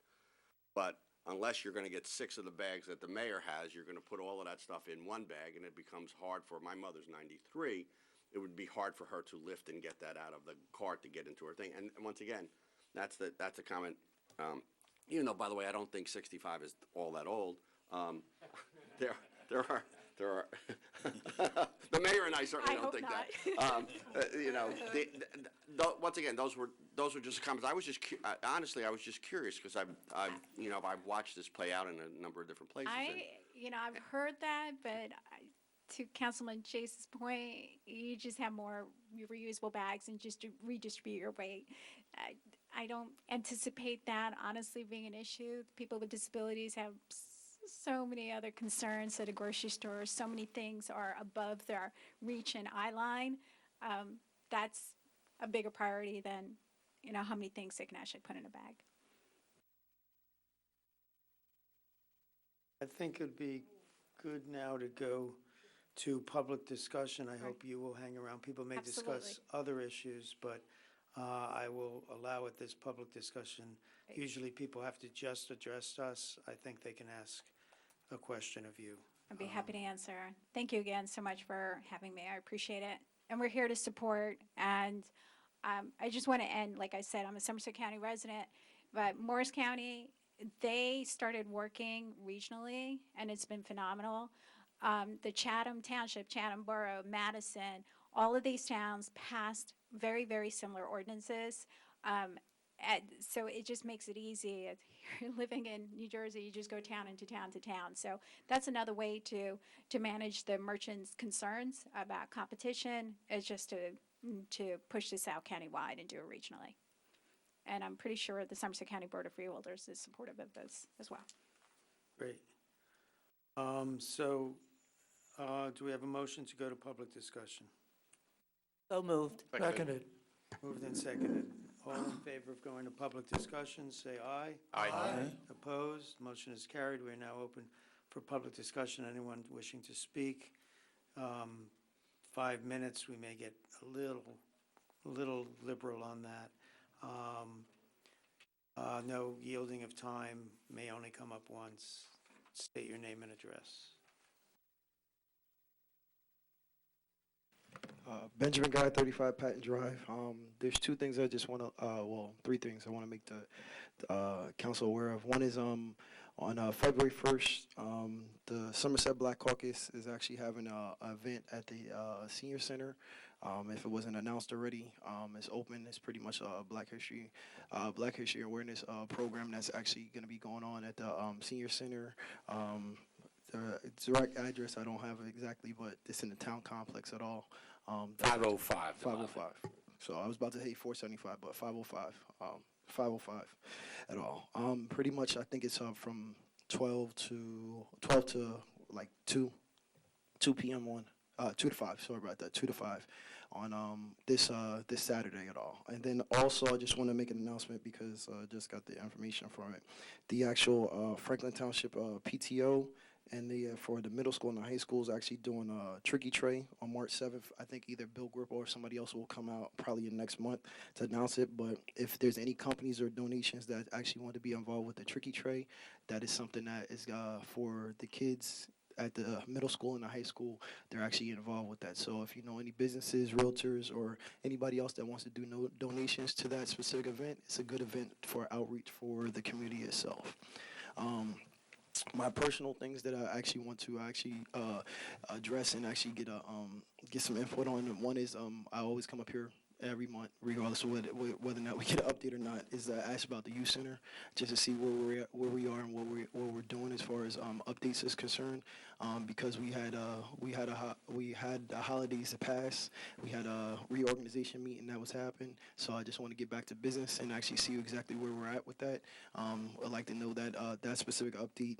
But unless you're going to get 6 of the bags that the mayor has, you're going to put all of that stuff in one bag, and it becomes hard for, my mother's 93, it would be hard for her to lift and get that out of the cart to get into her thing. And once again, that's a comment. Even though, by the way, I don't think 65 is all that old. There are the mayor and I certainly don't think that. Once again, those were just comments. I was just honestly, I was just curious because I've watched this play out in a number of different places. I've heard that, but to Councilman Chase's point, you just have more reusable bags and just to redistribute your weight. I don't anticipate that honestly being an issue. People with disabilities have so many other concerns at a grocery store. So many things are above their reach and eye line. That's a bigger priority than how many things they can actually put in a bag. I think it'd be good now to go to public discussion. I hope you will hang around. People may discuss other issues, but I will allow it this public discussion. Usually people have to just address us. I think they can ask a question of you. I'd be happy to answer. Thank you again so much for having me. I appreciate it. And we're here to support. And I just want to end, like I said, I'm a Somerset County resident, but Morris County, they started working regionally, and it's been phenomenal. the Chatham Township, Chatham Borough, Madison, all of these towns passed very, very similar ordinances. So it just makes it easy. If you're living in New Jersey, you just go town into town to town. So that's another way to manage the merchants' concerns about competition, is just to push this out countywide and do it regionally. And I'm pretty sure the Somerset County Board of Freeholders is supportive of this as well. Great. Do we have a motion to go to public discussion? So moved. Seconded. Moved and seconded. All in favor of going to public discussion, say aye. Aye. Opposed? Motion is carried. We are now open for public discussion. Anyone wishing to speak? 5 minutes. We may get a little liberal on that. No yielding of time, may only come up once. State your name and address. Benjamin Guy, 35 Patton Drive. There's two things I just want to, three things I want to make the council aware of. One is on February 1st, the Somerset Black Caucus is actually having an event at the Senior Center. If it wasn't announced already, it's open. It's pretty much a Black History awareness program that's actually going to be going on at the Senior Center. The direct address I don't have it exactly, but it's in the town complex at all. 505. 505. So I was about to say 475, but 505. 505 at all. Pretty much I think it's from 12 to like 2 p.m. on 2 to 5. Sorry about that. 2 to 5 on this Saturday at all. And then also I just want to make an announcement because I just got the information from it. The actual Franklin Township PTO and for the middle school and the high school is actually doing a tricky tray on March 7th. I think either Bill Grippo or somebody else will come out probably in next month to announce it. But if there's any companies or donations that actually want to be involved with the tricky tray, that is something that is for the kids at the middle school and the high school. They're actually involved with that. So if you know any businesses, realtors, or anybody else that wants to do donations to that specific event, it's a good event for outreach for the community itself. My personal things that I actually want to address and actually get some input on. One is I always come up here every month, regardless of whether or not we get an update or not, is ask about the youth center, just to see where we are and what we're doing as far as updates is concerned. Because we had the holidays pass, we had a reorganization meeting that was happening. So I just want to get back to business and actually see exactly where we're at with that. I'd like to know that specific update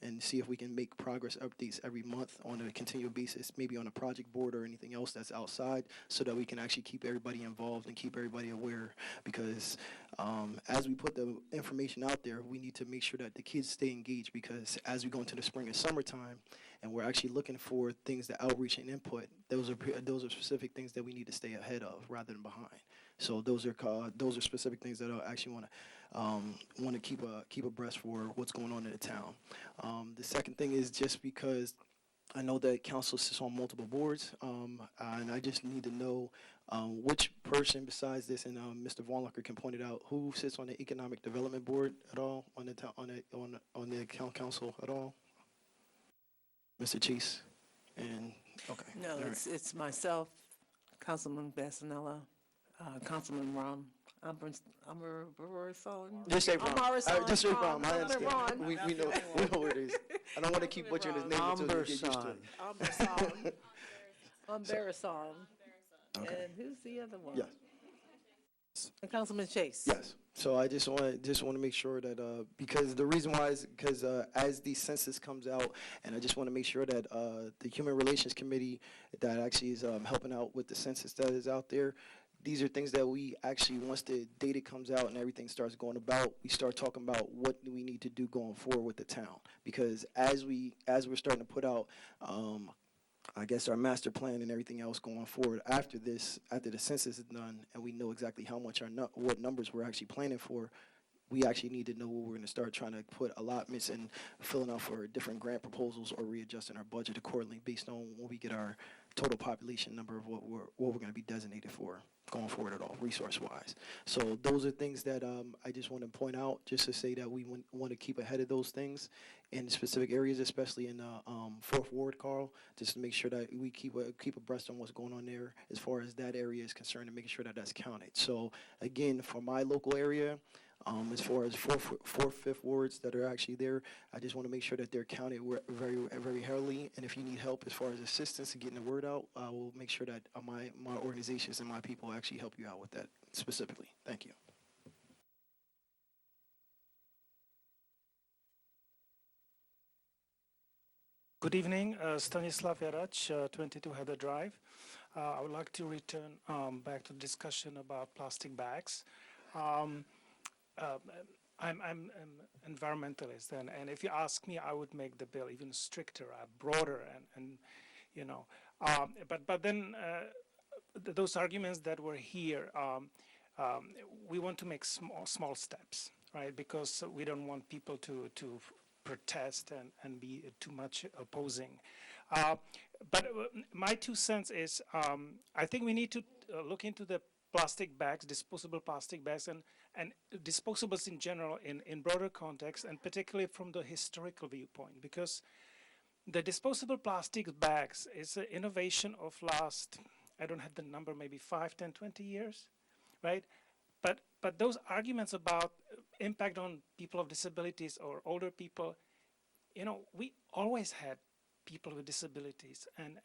and see if we can make progress updates every month on a continual basis, maybe on a project board or anything else that's outside, so that we can actually keep everybody involved and keep everybody aware. Because as we put the information out there, we need to make sure that the kids stay engaged, because as we go into the spring and summertime, and we're actually looking for things to outreach and input, those are specific things that we need to stay ahead of rather than behind. So those are specific things that I actually want to keep abreast for what's going on in the town. The second thing is just because I know that council sits on multiple boards, and I just need to know which person besides this, and Mr. Vornlucker can point it out, who sits on the Economic Development Board at all, on the account council at all? Mr. Chase, and okay. No, it's myself, Councilman Bassanella, Councilman Rom. I'm Just say Rom. Just say Rom. I Councilman understand. Ron. We know where it is. I don't want to keep butchering his name until you get used to it. I'm Barasan. Okay. And who's the other one? Yes. And Councilman Chase. Yes. So I just want to make sure that because the reason why is because as the census comes out, and I just want to make sure that the Human Relations Committee that actually is helping out with the census that is out there, these are things that we actually, once the data comes out and everything starts going about, we start talking about what do we need to do going forward with the town. Because as we're starting to put out, I guess, our master plan and everything else going forward after the census is done, and we know exactly how much what numbers we're actually planning for, we actually need to know where we're going to start trying to put allotments and filling out for different grant proposals or readjusting our budget accordingly based on when we get our total population number of what we're going to be designated for going forward at all, resource-wise. So those are things that I just want to point out, just to say that we want to keep ahead of those things in specific areas, especially in Fourth Ward, Carl, just to make sure that we keep abreast on what's going on there as far as that area is concerned and making sure that that's counted. So again, for my local area, as far as fourth, fifth wards that are actually there, I just want to make sure that they're counted very, very heavily. And if you need help as far as assistance in getting the word out, I will make sure that my organizations and my people actually help you out with that specifically. Thank you. Good evening, Stanislav Yarach, 22 Heather Drive. I would like to return back to the discussion about plastic bags. I'm an environmentalist, and if you ask me, I would make the bill even stricter, broader, and you know. But then those arguments that were here, we want to make small steps, right? Because we don't want people to protest and be too much opposing. But my 2 cents is, I think we need to look into the plastic bags, disposable plastic bags, and disposables in general in broader context, and particularly from the historical viewpoint, because the disposable plastic bags is an innovation of last, I don't have the number, maybe 5, 10, 20 years, right? But those arguments about impact on people of disabilities or older people, you know, we always had people with disabilities and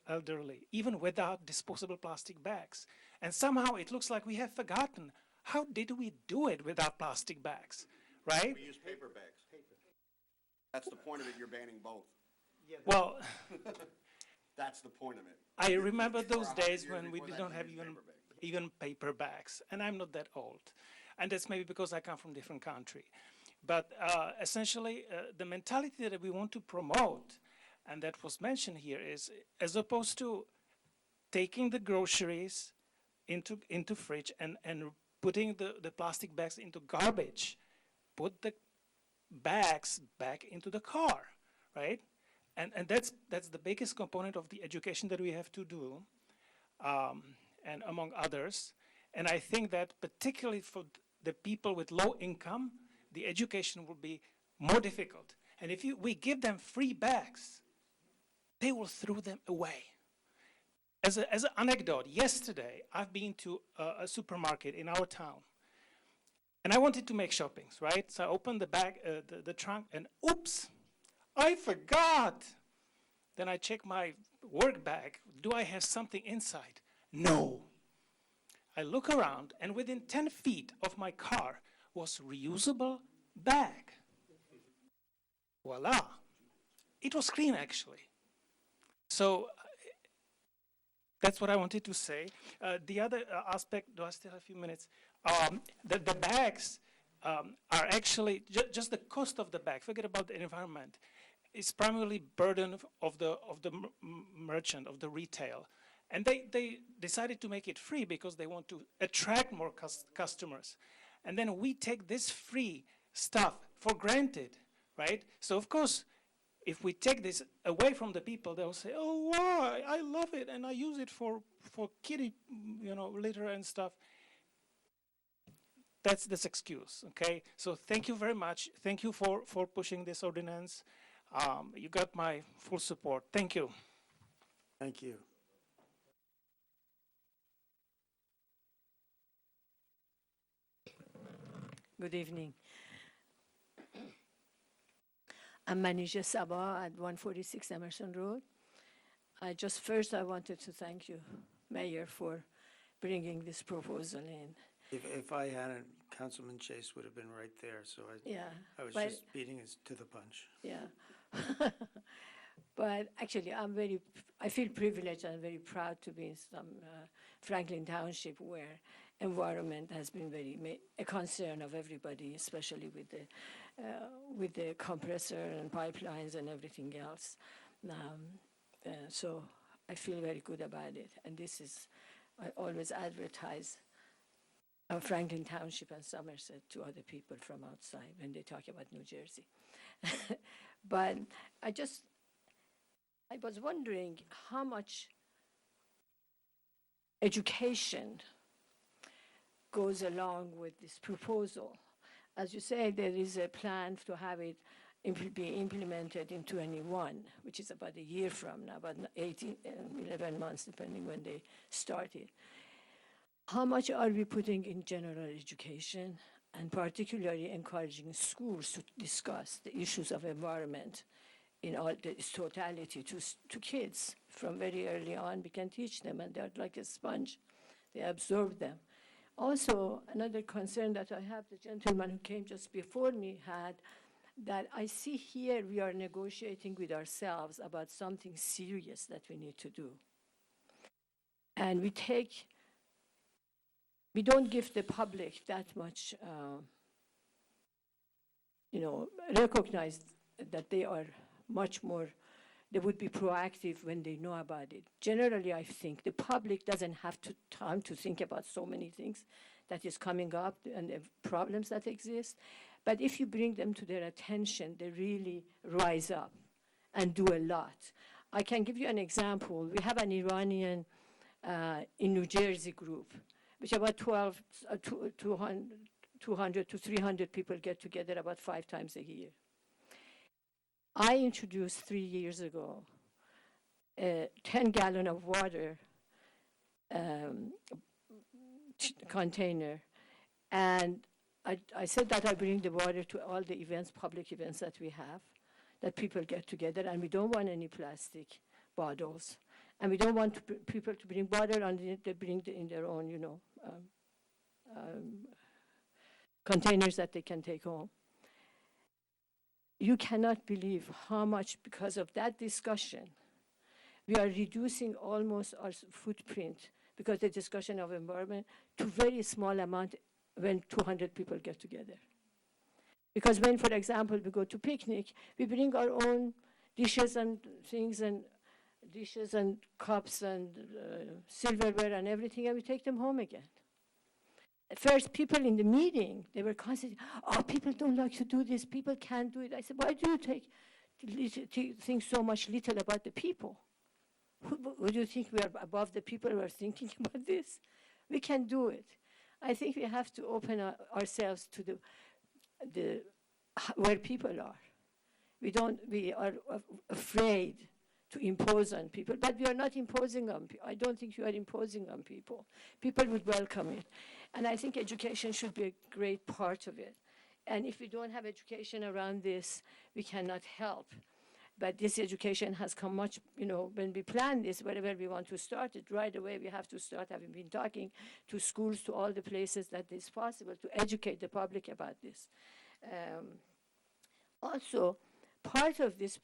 elderly, even without disposable plastic bags. And somehow it looks like we have forgotten, how did we do it without plastic bags, right? We use paper bags. That's the point of it, you're banning both. Well, That's the point of it. I remember those For 100 days years when we before did that, not you have used paper bags. even paper bags, and I'm not that old. And that's maybe because I come from a different country. But essentially, the mentality that we want to promote, and that was mentioned here, is as opposed to taking the groceries into fridge and putting the plastic bags into garbage, put the bags back into the car, right? And that's the biggest component of the education that we have to do, and among others. And I think that particularly for the people with low income, the education will be more difficult. And if we give them free bags, they will throw them away. As an anecdote, yesterday I've been to a supermarket in our town, and I wanted to make shoppings, right? So I opened the bag, the trunk, and oops, I forgot. Then I check my work bag. Do I have something inside? No. I look around, and within 10 feet of my car was reusable bag. Voila. It was clean, actually. So that's what I wanted to say. The other aspect, do I still have a few minutes? The bags are actually, just the cost of the bag, forget about the environment, is primarily burden of the merchant, of the retail. And they decided to make it free because they want to attract more customers. And then we take this free stuff for granted, right? So of course, if we take this away from the people, they'll say, oh, wow, I love it, and I use it for kitty, litter and stuff. That's this excuse, okay? So thank you very much. Thank you for pushing this ordinance. You got my full support. Thank you. Thank you. Good evening. I'm Manija Sabah at 146 Emerson Road. I wanted to thank you, Mayor, for bringing this proposal in. If I hadn't, Councilman Chase would have been right there, so I was just beating us to the punch. Yeah. But actually, I feel privileged and very proud to be in some Franklin Township where environment has been a concern of everybody, especially with the compressor and pipelines and everything else. So I feel very good about it. And I always advertise Franklin Township and Somerset to other people from outside when they talk about New Jersey. But I was wondering how much education goes along with this proposal. As you say, there is a plan to have it be implemented in 21, which is about a year from now, about 11 months, depending when they started. How much are we putting in general education, and particularly encouraging schools to discuss the issues of environment in all its totality to kids from very early on? We can teach them, and they're like a sponge. They absorb them. Also, another concern that I have, the gentleman who came just before me had, that I see here we are negotiating with ourselves about something serious that we need to do. And we don't give the public that much, recognize that they are much more, they would be proactive when they know about it. Generally, I think the public doesn't have time to think about so many things that is coming up and the problems that exist. But if you bring them to their attention, they really rise up and do a lot. I can give you an example. We have an Iranian in New Jersey group, which about 200 to 300 people get together about 5 times a year. I introduced 3 years ago a 10-gallon of water container, and I said that I bring the water to all the events, public events that we have, that people get together, and we don't want any plastic bottles, and we don't want people to bring water, and they bring in their own, containers that they can take home. You cannot believe how much, because of that discussion, we are reducing almost our footprint, because the discussion of environment, to very small amount when 200 people get together. Because when, for example, we go to picnic, we bring our own dishes and things, and dishes and cups and silverware and everything, and we take them home again. At first, people in the meeting, they were constantly, people don't like to do this, people can't do it. I said, why do you think so much little about the people? Would you think we are above the people who are thinking about this? We can do it. I think we have to open ourselves to where people are. We are afraid to impose on people, but we are not imposing on people. I don't think you are imposing on people. People would welcome it. And I think education should be a great part of it. And if we don't have education around this, we cannot help. But this education has come much, when we plan this, wherever we want to start it, right away we have to start having been talking to schools, to all the places that is possible, to educate the public about this. Also, part of this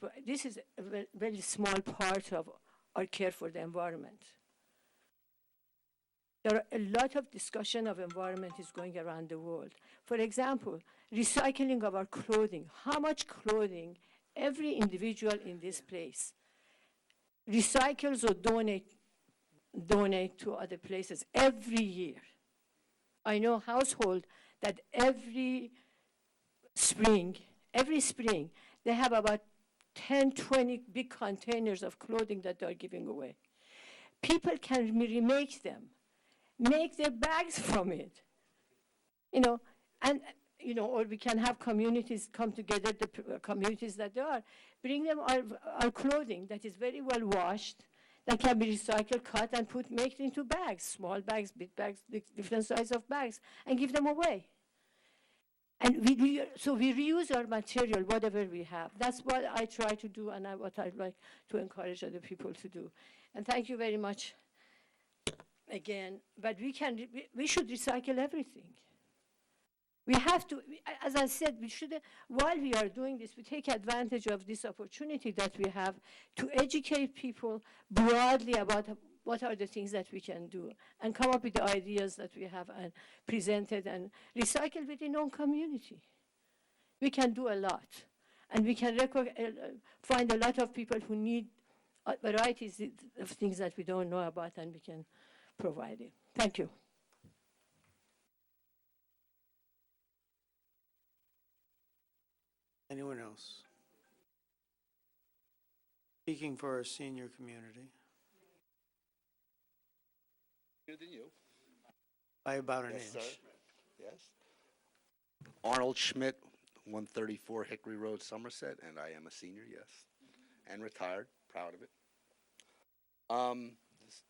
is a very small part of our care for the environment. There are a lot of discussion of environment is going around the world. For example, recycling of our clothing. How much clothing every individual in this place recycles or donate to other places every year. I know a household that every spring, they have about 10, 20 big containers of clothing that they're giving away. People can remake them, make their bags from it, or we can have communities come together, the communities that there are, bring them our clothing that is very well washed, that can be recycled, cut, and make it into bags, small bags, big bags, different size of bags, and give them away. And so we reuse our material, whatever we have. That's what I try to do, and what I'd like to encourage other people to do. And thank you very much again. But we should recycle everything. We have to, as I said, while we are doing this, we take advantage of this opportunity that we have to educate people broadly about what are the things that we can do, and come up with the ideas that we have and presented and recycle within our own community. We can do a lot, and we can find a lot of people who need varieties of things that we don't know about, and we can provide it. Thank you. Anyone else? Speaking for our senior community Than you. by about an Yes, inch. sir. Yes. Arnold Schmidt, 134 Hickory Road, Somerset, and I am a senior, yes, and retired. Proud of it.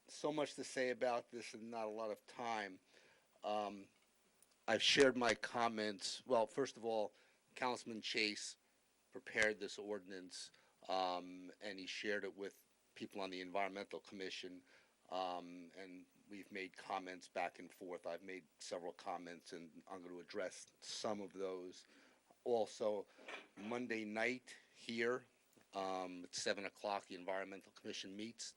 So much to say about this and not a lot of time. I've shared my comments. Well, first of all, Councilman Chase prepared this ordinance, and he shared it with people on the Environmental Commission, and we've made comments back and forth. I've made several comments, and I'm going to address some of those. Also, Monday night here, at 7 o'clock, the Environmental Commission meets,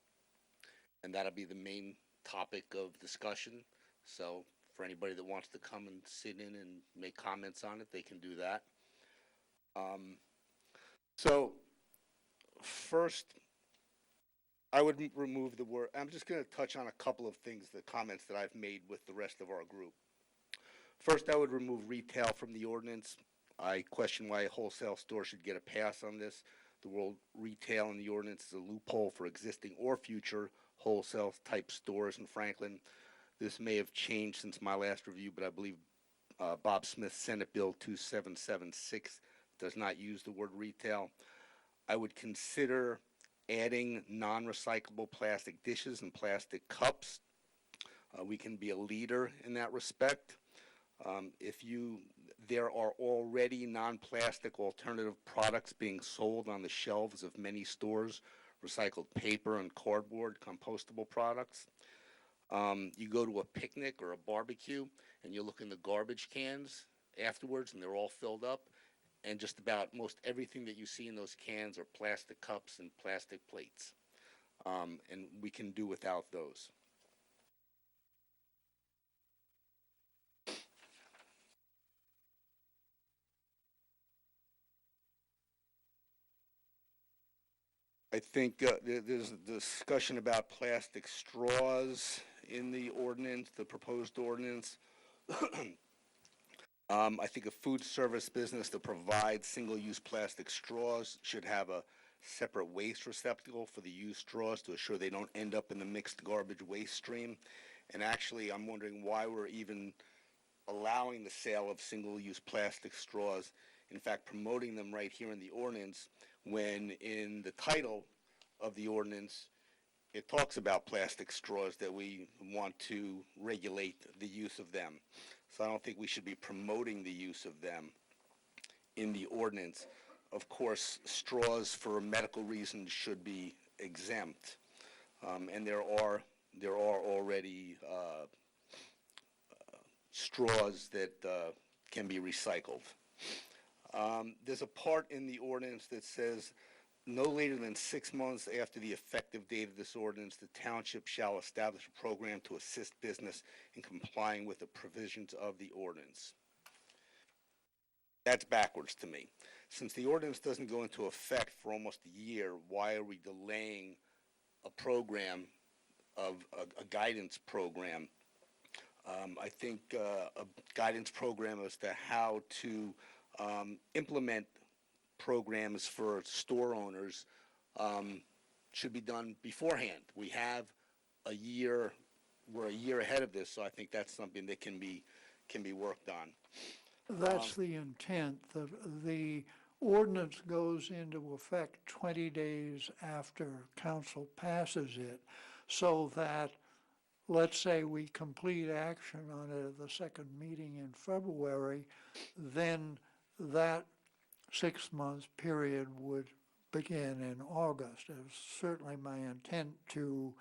and that'll be the main topic of discussion. So for anybody that wants to come and sit in and make comments on it, they can do that. So first, I would remove the word. I'm just going to touch on a couple of things, the comments that I've made with the rest of our group. First, I would remove retail from the ordinance. I question why a wholesale store should get a pass on this. The word retail in the ordinance is a loophole for existing or future wholesale type stores in Franklin. This may have changed since my last review, but I believe Bob Smith's Senate Bill 2776 does not use the word retail. I would consider adding non-recyclable plastic dishes and plastic cups. We can be a leader in that respect. There are already non-plastic alternative products being sold on the shelves of many stores, recycled paper and cardboard, compostable products. You go to a picnic or a barbecue and you look in the garbage cans afterwards and they're all filled up, and just about most everything that you see in those cans are plastic cups and plastic plates. And we can do without those. I think there's a discussion about plastic straws in the ordinance, the proposed ordinance. I think a food service business that provides single-use plastic straws should have a separate waste receptacle for the used straws to assure they don't end up in the mixed garbage waste stream. And actually, I'm wondering why we're even allowing the sale of single-use plastic straws, in fact, promoting them right here in the ordinance, when in the title of the ordinance, it talks about plastic straws, that we want to regulate the use of them. So I don't think we should be promoting the use of them in the ordinance. Of course, straws for medical reasons should be exempt, and there are already straws that can be recycled. There's a part in the ordinance that says, no later than 6 months after the effective date of this ordinance, the township shall establish a program to assist business in complying with the provisions of the ordinance. That's backwards to me. Since the ordinance doesn't go into effect for almost a year, why are we delaying a program of a guidance program? I think a guidance program as to how to implement programs for store owners should be done beforehand. We have a year, we're a year ahead of this, so I think that's something that can be worked on. That's the intent. The ordinance goes into effect 20 days after council passes it, so that, let's say we complete action on it at the second meeting in February, then that 6-month period would begin in August. It's certainly my intent to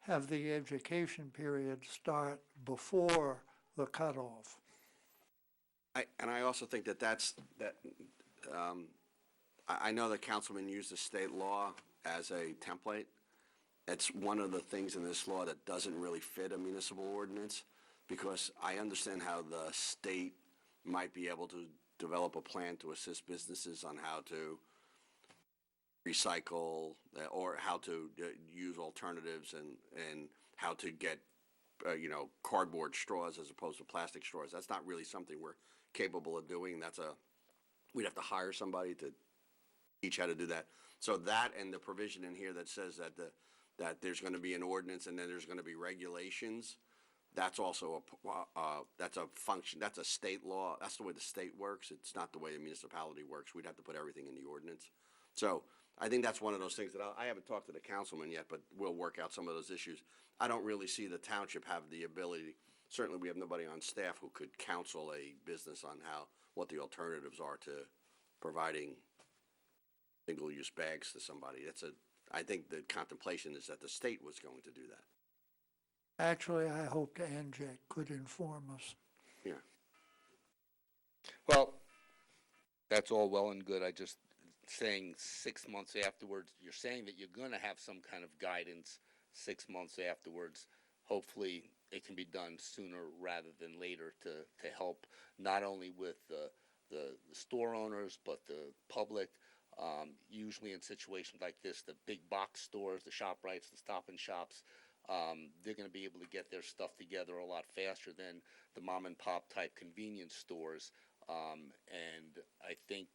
have the education period start before the cutoff. I also think I know that Councilman used the state law as a template. It's one of the things in this law that doesn't really fit a municipal ordinance, because I understand how the state might be able to develop a plan to assist businesses on how to recycle or how to use alternatives and how to get cardboard straws as opposed to plastic straws. That's not really something we're capable of doing. That's a we'd have to hire somebody to teach how to do that. So that and the provision in here that says that that there's going to be an ordinance and then there's going to be regulations, that's also that's a function, that's a state law. That's the way the state works. It's not the way a municipality works. We'd have to put everything in the ordinance. So I think that's one of those things that I haven't talked to the councilman yet, but we'll work out some of those issues. I don't really see the township have the ability. Certainly, we have nobody on staff who could counsel a business on what the alternatives are to providing single-use bags to somebody. I think the contemplation is that the state was going to do that. Actually, I hoped Anjek could inform us. Yeah. Well, that's all well and good. I just saying 6 months afterwards, you're saying that you're going to have some kind of guidance 6 months afterwards. Hopefully, it can be done sooner rather than later to help not only with the store owners, but the public. Usually in situations like this, the big box stores, the ShopRites, the Stop and Shops, they're going to be able to get their stuff together a lot faster than the mom and pop type convenience stores. And I think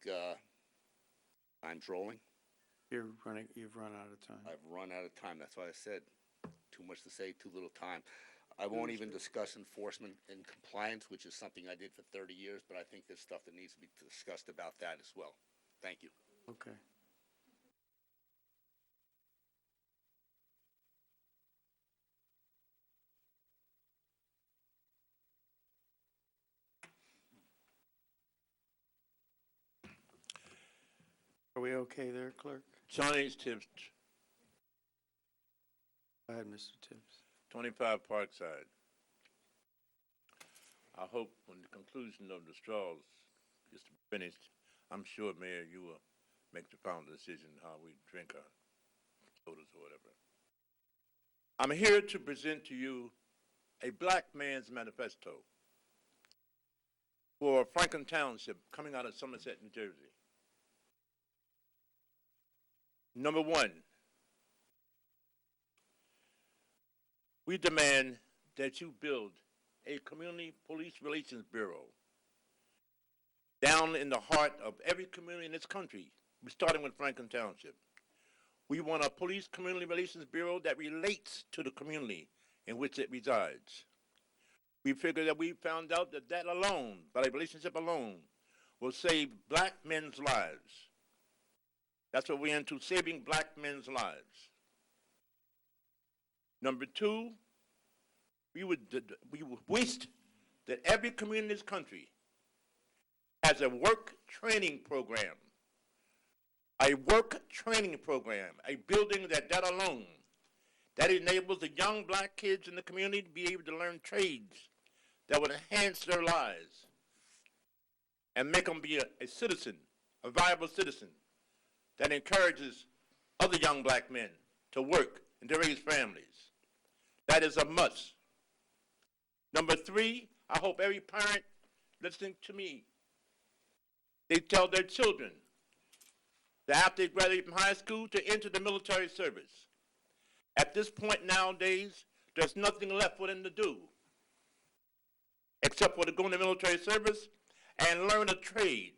time's rolling. You've run out of time. I've run out of time. That's why I said too much to say, too little time. I won't even discuss enforcement and compliance, which is something I did for 30 years, but I think there's stuff that needs to be discussed about that as well. Thank you. Okay. Are we okay there, clerk? Johnny's Tips, Go ahead, Mr. Tibbs. 25 Parkside. I hope when the conclusion of the straws is finished, I'm sure, Mayor, you will make the final decision how we drink our sodas or whatever. I'm here to present to you a black man's manifesto for Franklin Township coming out of Somerset, New Jersey. Number one, we demand that you build a community police relations bureau down in the heart of every community in this country, starting with Franklin Township. We want a police community relations bureau that relates to the community in which it resides. We figure that we found out that that alone, by the relationship alone, will save black men's lives. That's what we're into, saving black men's lives. Number two, we would wish that every community in this country has a work training program. A work training program, a building that alone, that enables the young black kids in the community to be able to learn trades that would enhance their lives and make them be a citizen, a viable citizen that encourages other young black men to work and to raise families. That is a must. Number three, I hope every parent listening to me, they tell their children that after they graduate from high school to enter the military service. At this point nowadays, there's nothing left for them to do except for to go in the military service and learn a trade.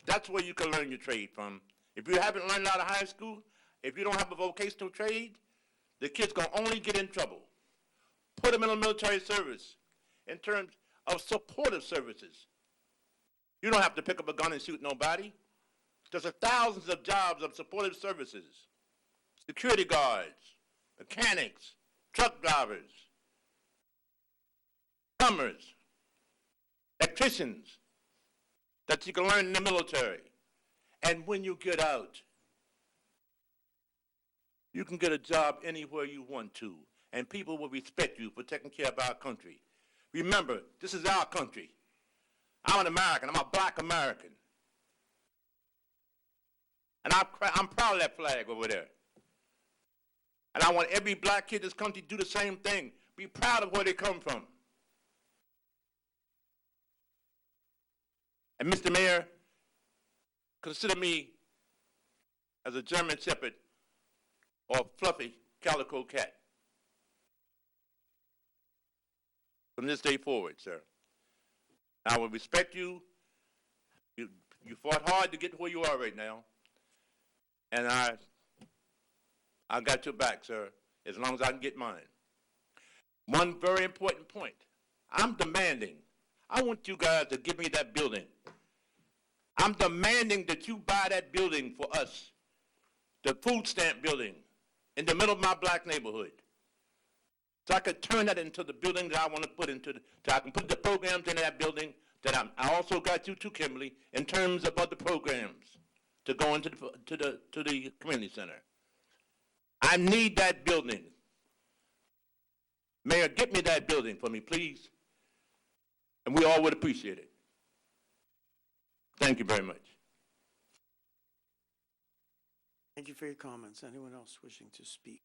That's where you can learn your trade from. If you haven't learned out of high school, if you don't have a vocational trade, the kid's going to only get in trouble. Put them in the military service in terms of supportive services. You don't have to pick up a gun and shoot nobody. There's thousands of jobs of supportive services. Security guards, mechanics, truck drivers, plumbers, electricians that you can learn in the military. And when you get out, you can get a job anywhere you want to, and people will respect you for taking care of our country. Remember, this is our country. I'm an American. I'm a black American. And I'm proud of that flag over there. And I want every black kid in this country to do the same thing. Be proud of where they come from. And Mr. Mayor, consider me as a German Shepherd or a fluffy calico cat. From this day forward, sir. I will respect you. You fought hard to get to where you are right now. And I got your back, sir, as long as I can get mine. One very important point. I'm demanding, I want you guys to give me that building. I'm demanding that you buy that building for us, the food stamp building, in the middle of my black neighborhood. So I could turn that into the building that I want to put into, so I can put the programs in that building that I also got you too, Kimberly, in terms of other programs to go into the community center. I need that building. Mayor, get me that building for me, please. And we all would appreciate it. Thank you very much. Thank you for your comments. Anyone else wishing to speak?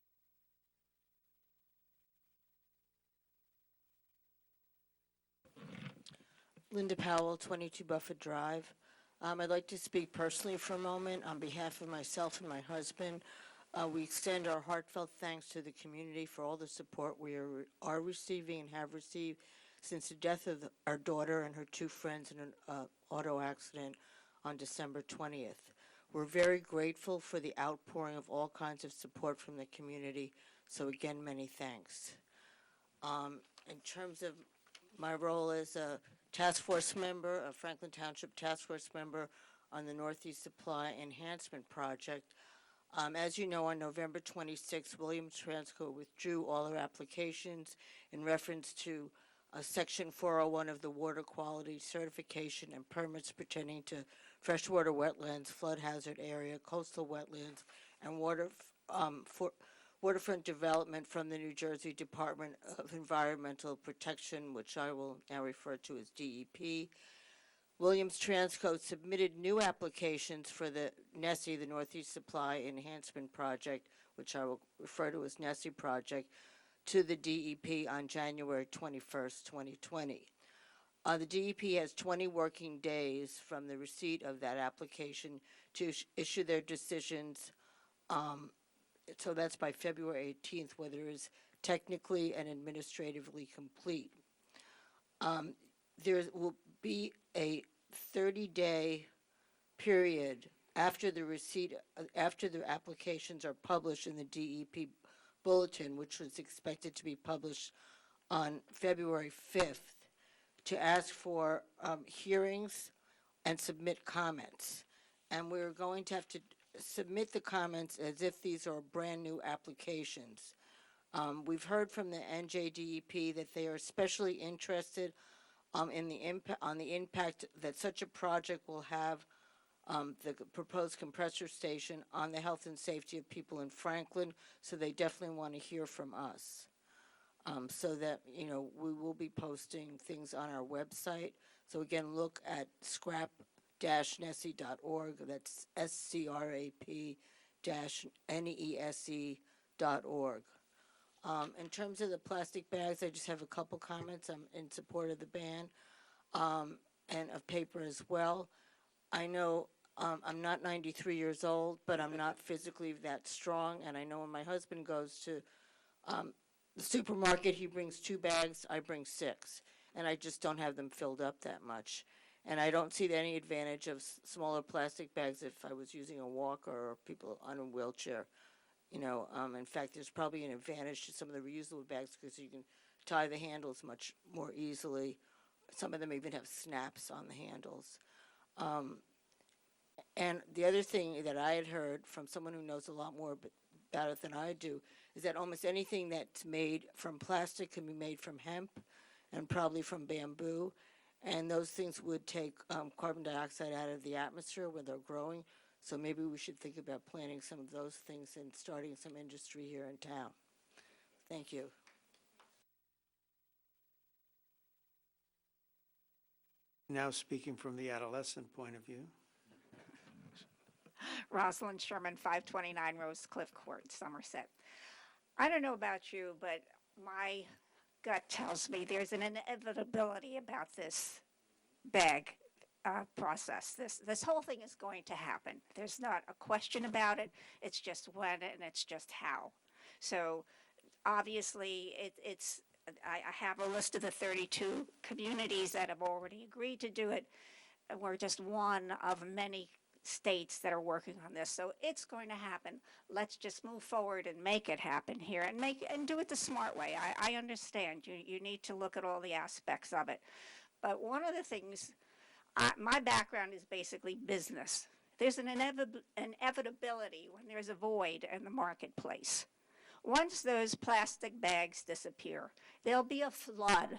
Linda Powell, 22 Buffett Drive. I'd like to speak personally for a moment on behalf of myself and my husband. We extend our heartfelt thanks to the community for all the support we are receiving and have received since the death of our daughter and her two friends in an auto accident on December 20th. We're very grateful for the outpouring of all kinds of support from the community, so again, many thanks. In terms of my role as a task force member, a Franklin Township task force member on the Northeast Supply Enhancement Project, as you know, on November 26th, Williams Transco withdrew all their applications in reference to Section 401 of the Water Quality Certification and permits pertaining to freshwater wetlands, flood hazard area, coastal wetlands, and waterfront development from the New Jersey Department of Environmental Protection, which I will now refer to as DEP. Williams Transco submitted new applications for the NESI, the Northeast Supply Enhancement Project, which I will refer to as NESI Project, to the DEP on January 21st, 2020. The DEP has 20 working days from the receipt of that application to issue their decisions. So that's by February 18th, whether it is technically and administratively complete. There will be a 30-day period after the receipt, after the applications are published in the DEP bulletin, which was expected to be published on February 5th, to ask for hearings and submit comments. And we're going to have to submit the comments as if these are brand new applications. We've heard from the NJDEP that they are especially interested in the impact that such a project will have, the proposed compressor station, on the health and safety of people in Franklin, so they definitely want to hear from us. So that, you know, we will be posting things on our website. So again, look at scrap-nesi.org. That's scrap-nesi.org. In terms of the plastic bags, I just have a couple comments. I'm in support of the ban and of paper as well. I know I'm not 93 years old, but I'm not physically that strong, and I know when my husband goes to the supermarket, he brings 2 bags, I bring 6, and I just don't have them filled up that much. And I don't see any advantage of smaller plastic bags if I was using a walker or people on a wheelchair. You know, in fact, there's probably an advantage to some of the reusable bags because you can tie the handles much more easily. Some of them even have snaps on the handles. And the other thing that I had heard from someone who knows a lot more about it than I do is that almost anything that's made from plastic can be made from hemp and probably from bamboo. And those things would take carbon dioxide out of the atmosphere when they're growing. So maybe we should think about planting some of those things and starting some industry here in town. Thank you. Now speaking from the adolescent point of view. Rosalind Sherman, 529 Rose Cliff Court, Somerset. I don't know about you, but my gut tells me there's an inevitability about this bag process. This whole thing is going to happen. There's not a question about it. It's just when and it's just how. So obviously I have a list of the 32 communities that have already agreed to do it. we're just one of many states that are working on this. So it's going to happen. Let's just move forward and make it happen here and do it the smart way. I understand you need to look at all the aspects of it. But one of the things, my background is basically business. There's an inevitability when there's a void in the marketplace. Once those plastic bags disappear, there'll be a flood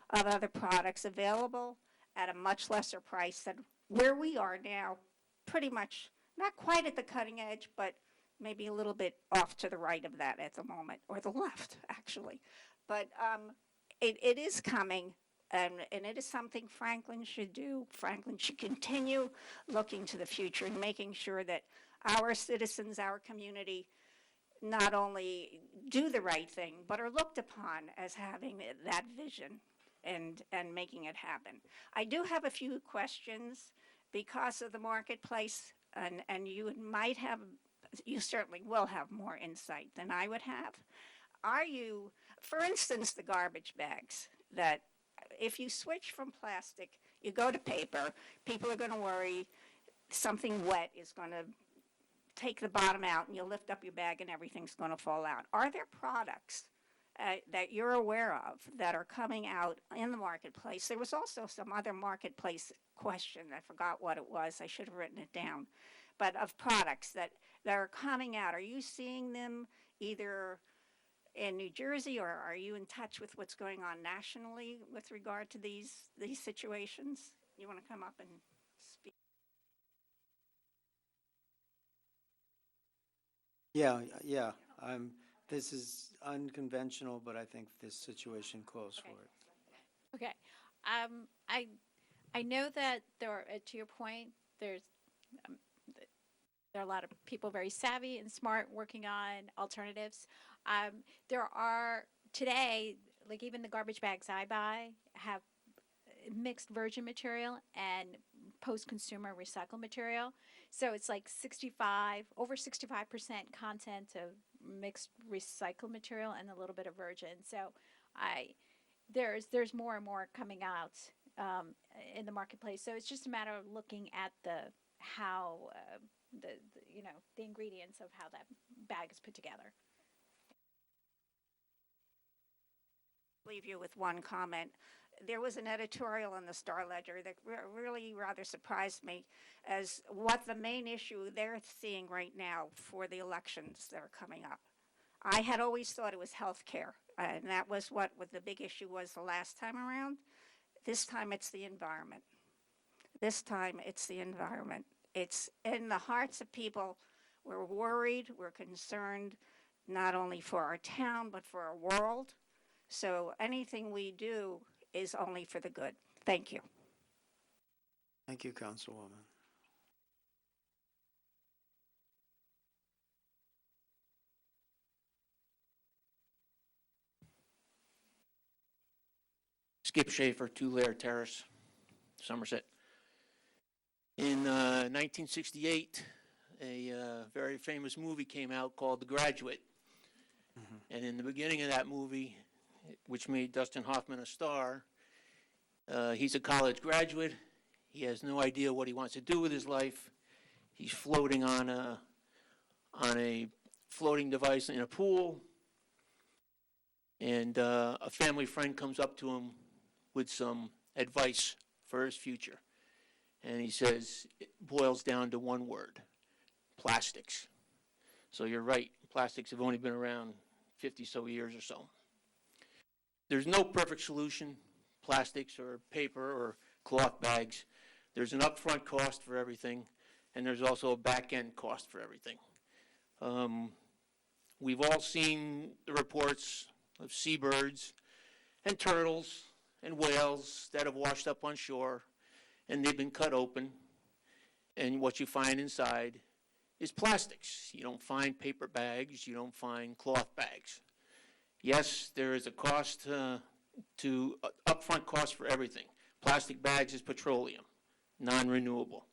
of other products available at a much lesser price than where we are now, pretty much not quite at the cutting edge, but maybe a little bit off to the right of that at the moment, or the left, actually. But it is coming, and it is something Franklin should do. Franklin should continue looking to the future and making sure that our citizens, our community, not only do the right thing, but are looked upon as having that vision and making it happen. I do have a few questions because of the marketplace, and you certainly will have more insight than I would have. For instance, the garbage bags, that if you switch from plastic, you go to paper, people are going to worry something wet is going to take the bottom out, and you lift up your bag and everything's going to fall out. Are there products that you're aware of that are coming out in the marketplace? There was also some other marketplace question. I forgot what it was. I should have written it down. But of products that are coming out, are you seeing them either in New Jersey, or are you in touch with what's going on nationally with regard to these situations? You want to come up and speak? Yeah. This is unconventional, but I think this situation calls for it. Okay. I know that to your point, there are a lot of people very savvy and smart working on alternatives. There are today, like even the garbage bags I buy have mixed virgin material and post-consumer recycled material. So it's like over 65% content of mixed recycled material and a little bit of virgin. So there's more and more coming out in the marketplace. So it's just a matter of looking at how the ingredients of how that bag is put together. Leave you with one comment. There was an editorial in the Star Ledger that really rather surprised me as what the main issue they're seeing right now for the elections that are coming up. I had always thought it was health care, and that was what the big issue was the last time around. This time it's the environment. This time it's the environment. It's in the hearts of people. We're worried, we're concerned, not only for our town, but for our world. So anything we do is only for the good. Thank you. Thank you, Councilwoman. Skip Schaefer, 2-Layer Terrace, Somerset. In 1968, a very famous movie came out called The Graduate. And in the beginning of that movie, which made Dustin Hoffman a star, he's a college graduate. He has no idea what he wants to do with his life. He's floating on a floating device in a pool. And a family friend comes up to him with some advice for his future. And he says, it boils down to one word: plastics. So you're right, plastics have only been around 50-so years or so. There's no perfect solution, plastics or paper or cloth bags. There's an upfront cost for everything, and there's also a back-end cost for everything. We've all seen the reports of seabirds and turtles and whales that have washed up on shore, and they've been cut open, and what you find inside is plastics. You don't find paper bags, you don't find cloth bags. Yes, there is a cost upfront cost for everything. Plastic bags is petroleum, non-renewable.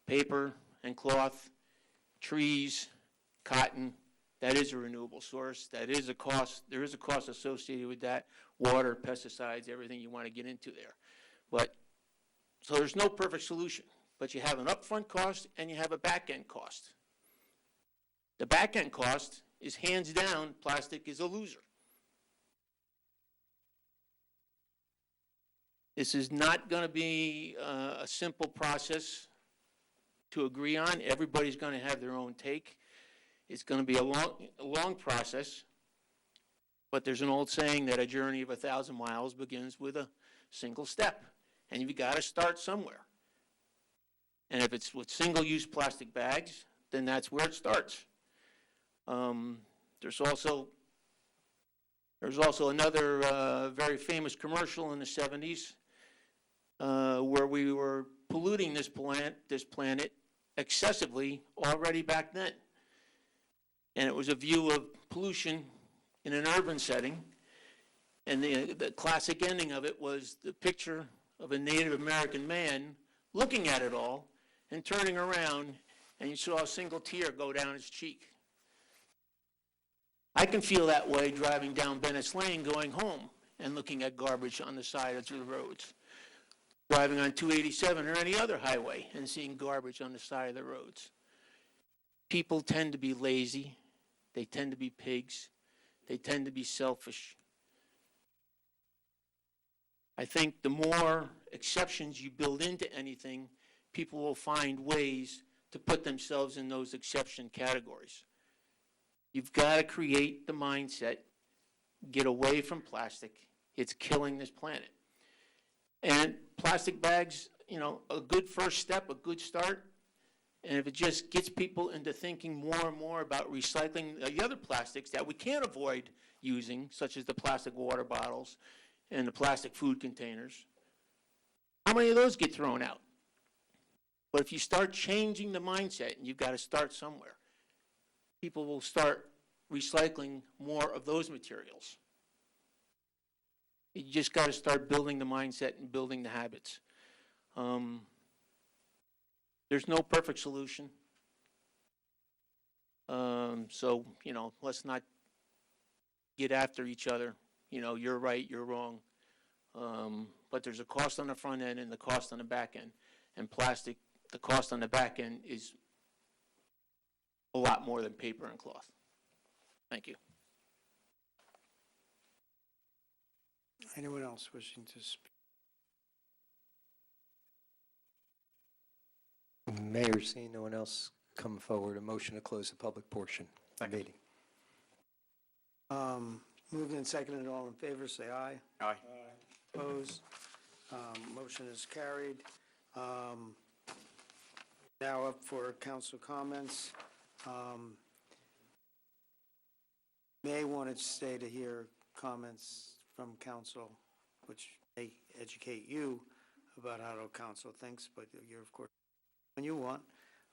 Paper and cloth, trees, cotton, that is a renewable source. That is a cost. There is a cost associated with that. Water, pesticides, everything you want to get into there. But So there's no perfect solution, but you have an upfront cost and you have a back-end cost. The back-end cost is hands down, plastic is a loser. This is not going to be a simple process to agree on. Everybody's going to have their own take. It's going to be a long process, but there's an old saying that a journey of 1,000 miles begins with a single step, and you've got to start somewhere. And if it's with single-use plastic bags, then that's where it starts. There's also another very famous commercial in the 70s where we were polluting this planet excessively already back then. And it was a view of pollution in an urban setting. And the classic ending of it was the picture of a Native American man looking at it all and turning around, and you saw a single tear go down his cheek. I can feel that way driving down Bennett's Lane going home and looking at garbage on the side of the roads. Driving on 287 or any other highway and seeing garbage on the side of the roads. People tend to be lazy. They tend to be pigs. They tend to be selfish. I think the more exceptions you build into anything, people will find ways to put themselves in those exception categories. You've got to create the mindset, get away from plastic. It's killing this planet. And plastic bags, a good first step, a good start. And if it just gets people into thinking more and more about recycling the other plastics that we can't avoid using, such as the plastic water bottles and the plastic food containers, how many of those get thrown out? But if you start changing the mindset, and you've got to start somewhere, people will start recycling more of those materials. You just got to start building the mindset and building the habits. There's no perfect solution. So, let's not get after each other. You're right, you're wrong. But there's a cost on the front end and the cost on the back end. And plastic, the cost on the back end is a lot more than paper and cloth. Thank you. Anyone else wishing to speak? Mayor, seeing no one else come forward, a motion to close the public portion of the meeting. Moved and seconded, all in favor, say aye. Aye. Opposed? Motion is carried. Now up for council comments. May want to stay to hear comments from council, which may educate you about how the council thinks, but you're, of course, when you want.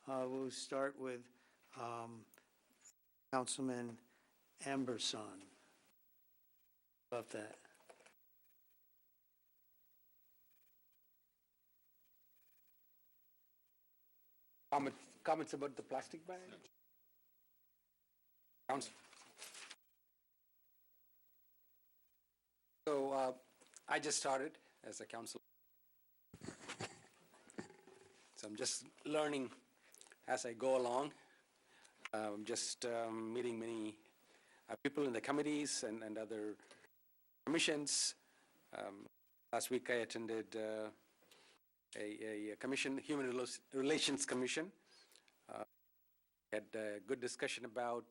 We'll start with Councilman Amberson. Love that. Comments about the plastic bag? Council. So I just started as a council. So I'm just learning as I go along. I'm just meeting many people in the committees and other commissions. Last week I attended a commission, Human Relations Commission. Had a good discussion about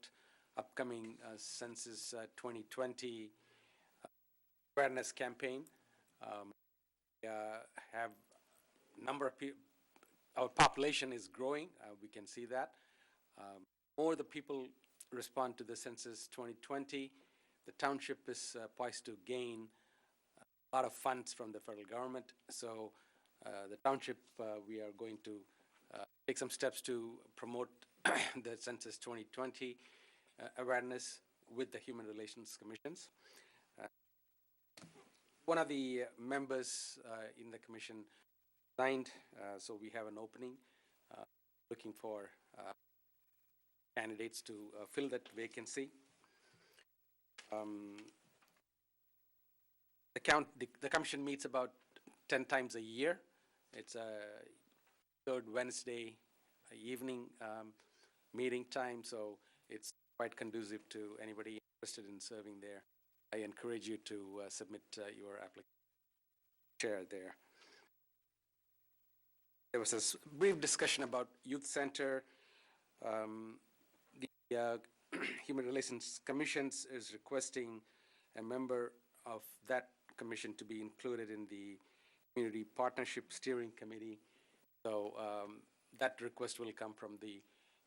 upcoming Census 2020 awareness campaign. Have number of people, our population is growing, we can see that. More the people respond to the Census 2020, the township is poised to gain a lot of funds from the federal government. So the township, we are going to take some steps to promote the Census 2020 awareness with the Human Relations Commissions. One of the members in the commission resigned, so we have an opening, looking for candidates to fill that vacancy. The commission meets about 10 times a year, It's a third Wednesday evening meeting time, so it's quite conducive to anybody interested in serving there. I encourage you to submit your application. Chair there. There was a brief discussion about youth center. The Human Relations Commission is requesting a member of that commission to be included in the Community Partnership Steering Committee. So that request will come from the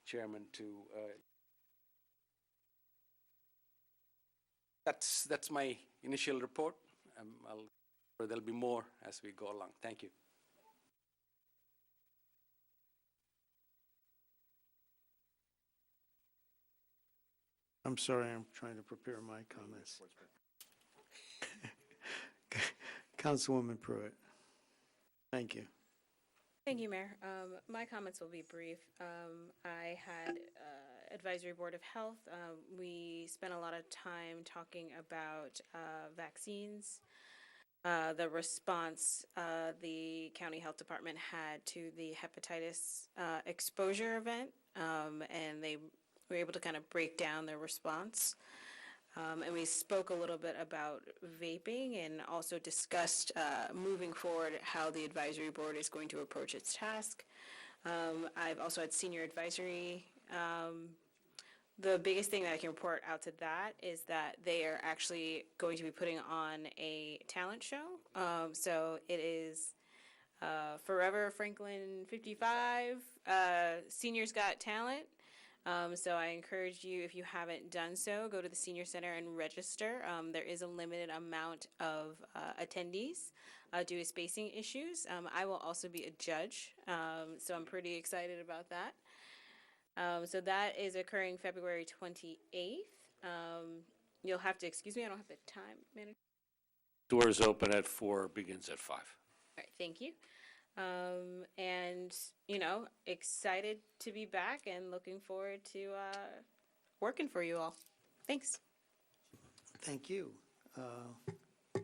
chairman to. That's my initial report. There'll be more as we go along. Thank you. I'm sorry, I'm trying to prepare my comments. Councilwoman Pruitt. Thank you. Thank you, Mayor. My comments will be brief. I had Advisory Board of Health. We spent a lot of time talking about vaccines, the response the county health department had to the hepatitis exposure event, and they were able to kind of break down their response. And we spoke a little bit about vaping and also discussed moving forward how the advisory board is going to approach its task. I've also had senior advisory. The biggest thing that I can report out to that is that they are actually going to be putting on a talent show. So it is Forever Franklin 55, Seniors Got Talent. So I encourage you, if you haven't done so, go to the Senior Center and register. There is a limited amount of attendees due to spacing issues. I will also be a judge, so I'm pretty excited about that. So that is occurring February 28th. You'll have to excuse me, I don't have the time, Manager. Doors open at 4, begins at 5. All right, thank you. And, you know, excited to be back and looking forward to working for you all. Thanks. Thank you.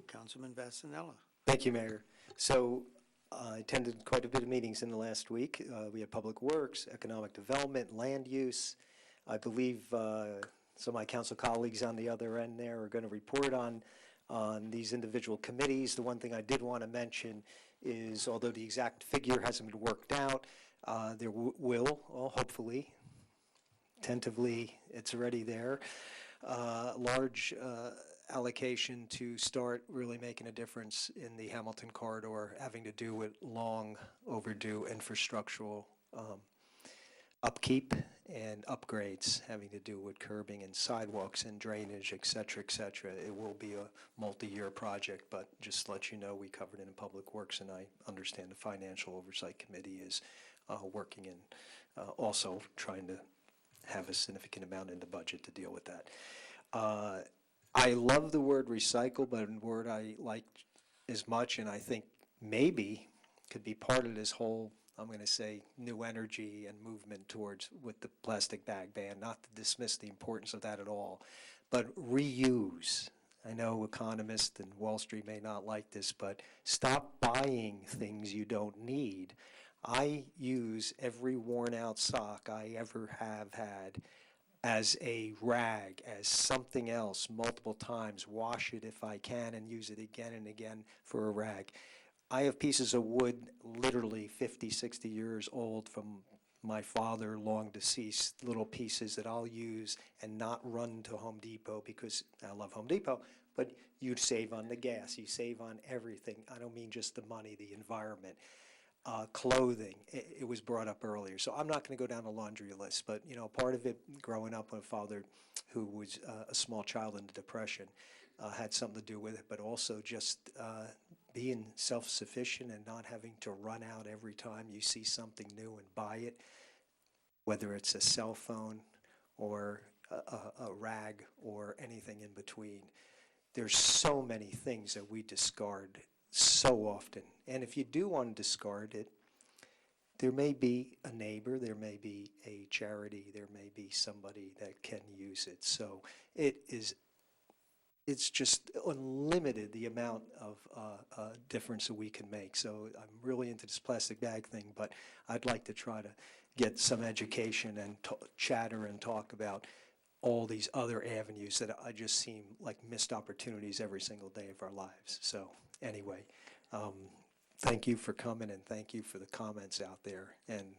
Councilman Vasanella. Thank you, Mayor. So I attended quite a bit of meetings in the last week. We had Public Works, Economic Development, Land Use. I believe some of my council colleagues on the other end there are going to report on these individual committees. The one thing I did want to mention is, although the exact figure hasn't been worked out, there will, hopefully, tentatively, it's already there, large allocation to start really making a difference in the Hamilton corridor, having to do with long overdue infrastructural upkeep and upgrades, having to do with curbing and sidewalks and drainage, et cetera, et cetera. It will be a multi-year project, but just to let you know, we covered it in Public Works, and I understand the Financial Oversight Committee is working and also trying to have a significant amount in the budget to deal with that. I love the word recycle, but a word I like as much, and I think maybe could be part of this whole, I'm going to say, new energy and movement towards with the plastic bag ban, not to dismiss the importance of that at all, but reuse. I know economists and Wall Street may not like this, but stop buying things you don't need. I use every worn out sock I ever have had as a rag, as something else multiple times, wash it if I can and use it again and again for a rag. I have pieces of wood literally 50, 60 years old from my father, long deceased, little pieces that I'll use and not run to Home Depot because I love Home Depot, but you save on the gas, you save on everything. I don't mean just the money, the environment. Clothing, it was brought up earlier. So I'm not going to go down the laundry list, but you know, part of it growing up with a father who was a small child in the Depression had something to do with it, but also just being self-sufficient and not having to run out every time you see something new and buy it, whether it's a cell phone or a rag or anything in between. There's so many things that we discard so often. And if you do want to discard it, there may be a neighbor, there may be a charity, there may be somebody that can use it. So it's just unlimited the amount of difference that we can make. So I'm really into this plastic bag thing, but I'd like to try to get some education and chatter and talk about all these other avenues that I just seem like missed opportunities every single day of our lives. So anyway, thank you for coming, and thank you for the comments out there. And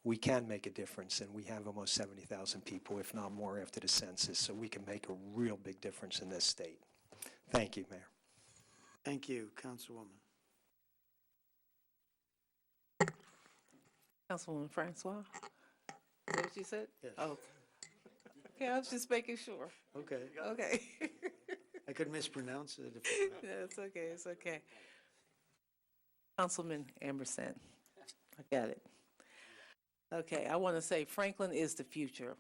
we can make a difference, and we have almost 70,000 people, if not more, after the census, so we can make a real big difference in this state. Thank you, Mayor. Thank you, Councilwoman. Councilwoman Francois? Is that what you said? Yes. Oh. Okay, I was just making sure. Okay. Okay. I could mispronounce it. Yeah, it's okay, it's okay. Councilman Amberson, I got it. Okay, I want to say Franklin is the future.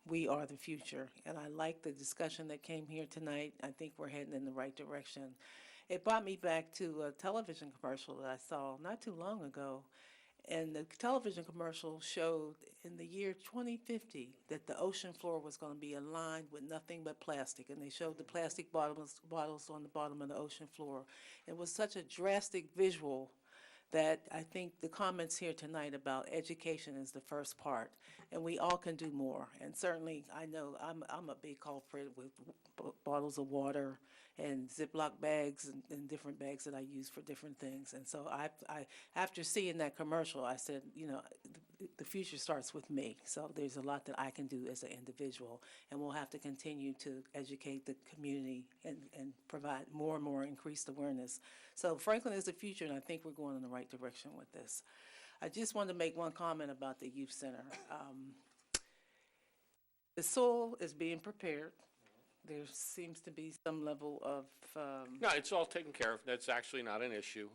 We are the future, and I like the discussion that came here tonight. I think we're heading in the right direction. It brought me back to a television commercial that I saw not too long ago, and the television commercial showed in the year 2050 that the ocean floor was going to be aligned with nothing but plastic, and they showed the plastic bottles on the bottom of the ocean floor. It was such a drastic visual that I think the comments here tonight about education is the first part, and we all can do more. And certainly, I know I'm a big culprit with bottles of water and Ziploc bags and different bags that I use for different things. And so I after seeing that commercial, I said, you know, the future starts with me. So there's a lot that I can do as an individual, and we'll have to continue to educate the community and provide more and more increased awareness. So Franklin is the future, and I think we're going in the right direction with this. I just wanted to make one comment about the youth center. The soil is being prepared. There seems to be some level of No, it's all taken care of. That's actually not an issue.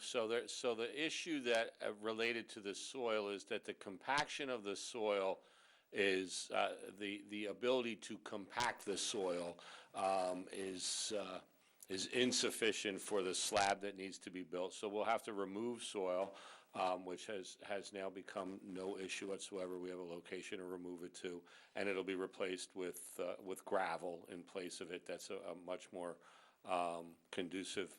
So the issue that related to the soil is that the compaction of the soil is the ability to compact the soil is insufficient for the slab that needs to be built. So we'll have to remove soil, which has now become no issue whatsoever. We have a location to remove it to, and it'll be replaced with gravel in place of it. That's a much more conducive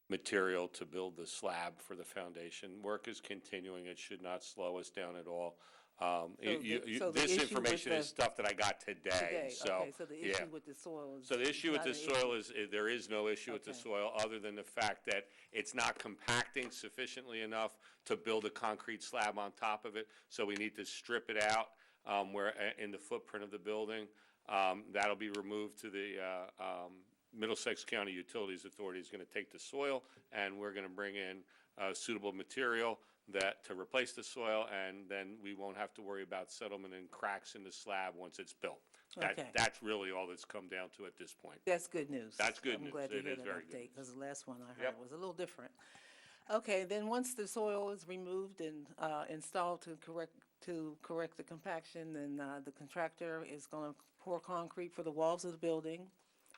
material to build the slab for the foundation. Work is continuing. It should not slow us down at all. This information is stuff that I got today. So, okay, so the issue with the soil is so the issue with not the an soil issue. is there is no issue with the Okay. soil other than the fact that it's not compacting sufficiently enough to build a concrete slab on top of it. So we need to strip it out where in the footprint of the building. That'll be removed to the Middlesex County Utilities Authority is going to take the soil, and we're going to bring in suitable material to replace the soil, and then we won't have to worry about settlement and cracks in the slab once it's built. Okay. That's really all that's come down to at this point. That's good news. That's good news. I'm glad to It hear is that very good update, because the last one I heard Yep. was a little different. Okay, then once the soil is removed and installed to correct the compaction, then the contractor is going to pour concrete for the walls of the building,